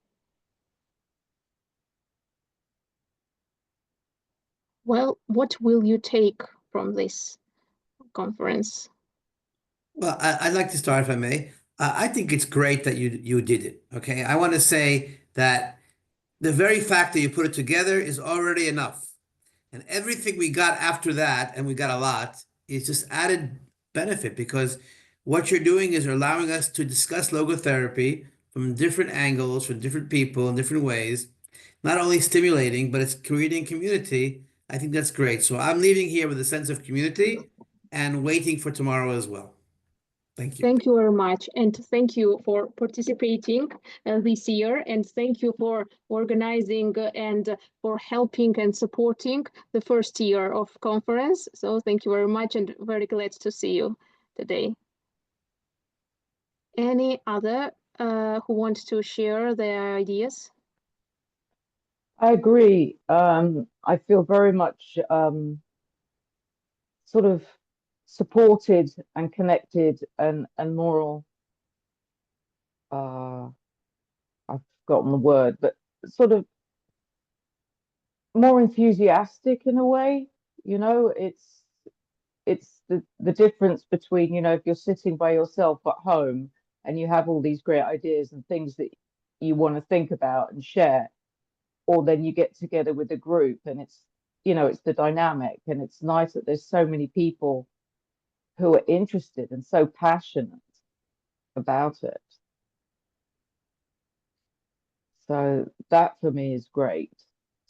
Well, what will you take from this conference? Well, I'd like to start if I may. I think it's great that you did it. Okay, I want to say that the very fact that you put it together is already enough, and everything we got after that, and we got a lot, is just added benefit, because what you're doing is you're allowing us to discuss logotherapy from different angles, from different people in different ways, not only stimulating, but it's creating community. I think that's great. So I'm leaving here with a sense of community and waiting for tomorrow as well. Thank you. Thank you very much. And thank you for participating this year. And thank you for organizing and for helping and supporting the first year of conference. So thank you very much and very glad to see you today. Any other who want to share their ideas? I agree. I feel very much sort of supported and connected and more, I've forgotten the word, but sort of more enthusiastic in a way. You know, it's the difference between, you know, if you're sitting by yourself at home and you have all these great ideas and things that you want to think about and share, or then you get together with a group and it's, you know, it's the dynamic, and it's nice that there's so many people who are interested and so passionate about it. So that for me is great,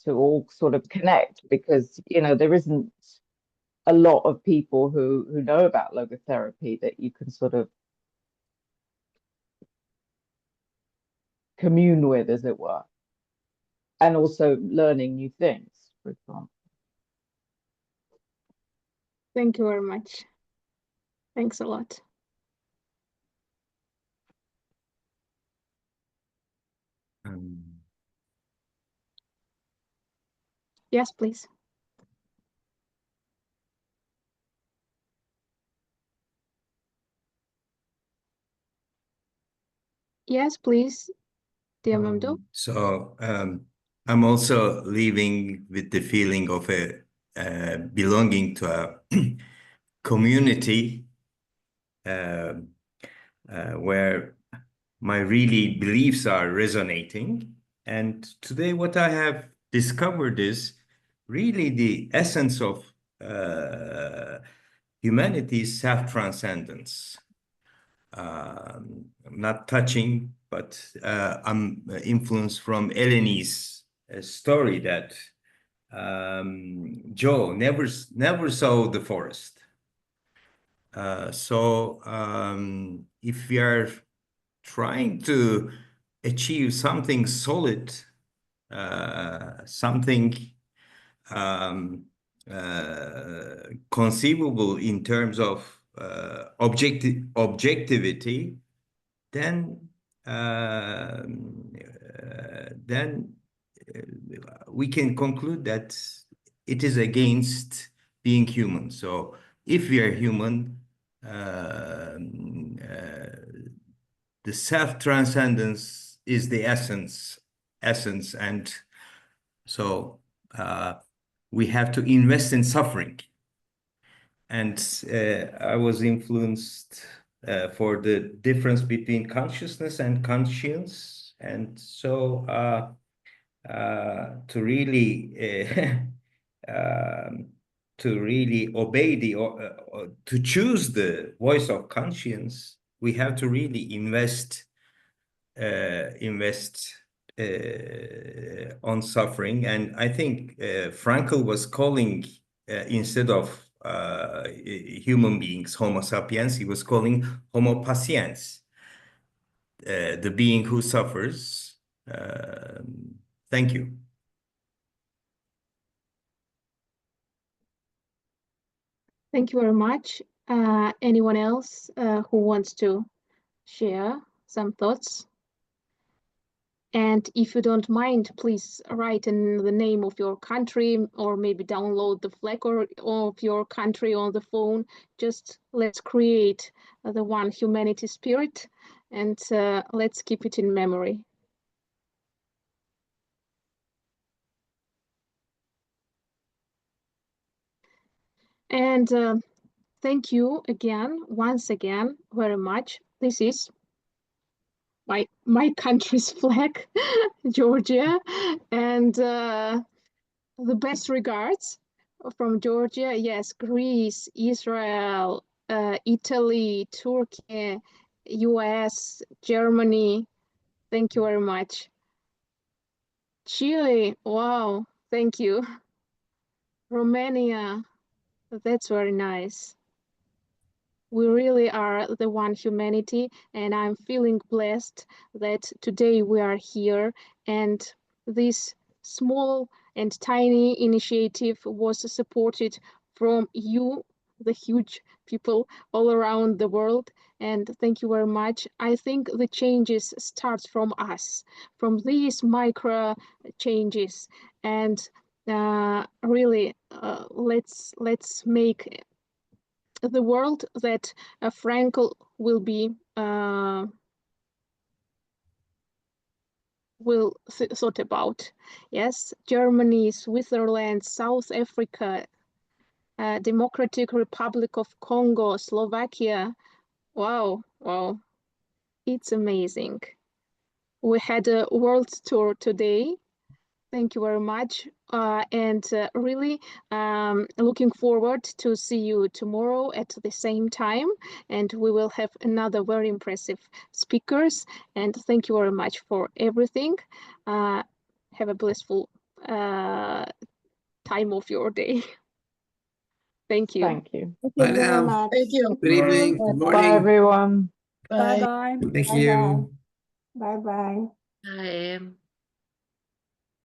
to all sort of connect, because, you know, there isn't a lot of people who know about logotherapy that you can sort of commune with, as it were, and also learning new things, for example. Thank you very much. Thanks a lot. Yes, please. Yes, please, dear Memduh. So I'm also leaving with the feeling of belonging to a community where my really beliefs are resonating. And today what I have discovered is really the essence of humanity's self-transcendence. I'm not touching, but I'm influenced from Eleni's story that Joe never saw the forest. So if we are trying to achieve something solid, something conceivable in terms of objectivity, then we can conclude that it is against being human. So if we are human, the self-transcendence is the essence, and so we have to invest in suffering. And I was influenced for the difference between consciousness and conscience, and so to really obey to choose the voice of conscience, we have to really invest on suffering. And I think Frankl was calling, instead of human beings, Homo sapiens, he was calling Homo patiens, the being who suffers. Thank you. Thank you very much. Anyone else who wants to share some thoughts? And if you don't mind, please write in the name of your country, or maybe download the flag of your country on the phone. Just let's create the one humanity spirit, and let's keep it in memory. And thank you again, once again, very much. This is my country's flag, Georgia, and the best regards from Georgia. Yes, Greece, Israel, Italy, Turkey, US, Germany. Thank you very much. Chile, wow, thank you. Romania, that's very nice. We really are the one humanity, and I'm feeling blessed that today we are here, and this small and tiny initiative was supported from you, the huge people all around the world, and thank you very much. I think the changes start from us, from these micro changes, and really let's make the world that Frankel will be thought about. Yes, Germany, Switzerland, South Africa, Democratic Republic of Congo, Slovakia. Wow, wow, it's amazing. We had a world tour today. Thank you very much. And really looking forward to see you tomorrow at the same time. And we will have another very impressive speakers. And thank you very much for everything. Have a blissful time of your day. Thank you. Thank you. Thank Bye you very now. much. Thank you. Good evening. Good Bye, morning. everyone. Bye bye. Thank Bye-bye. you. Bye-bye. I am.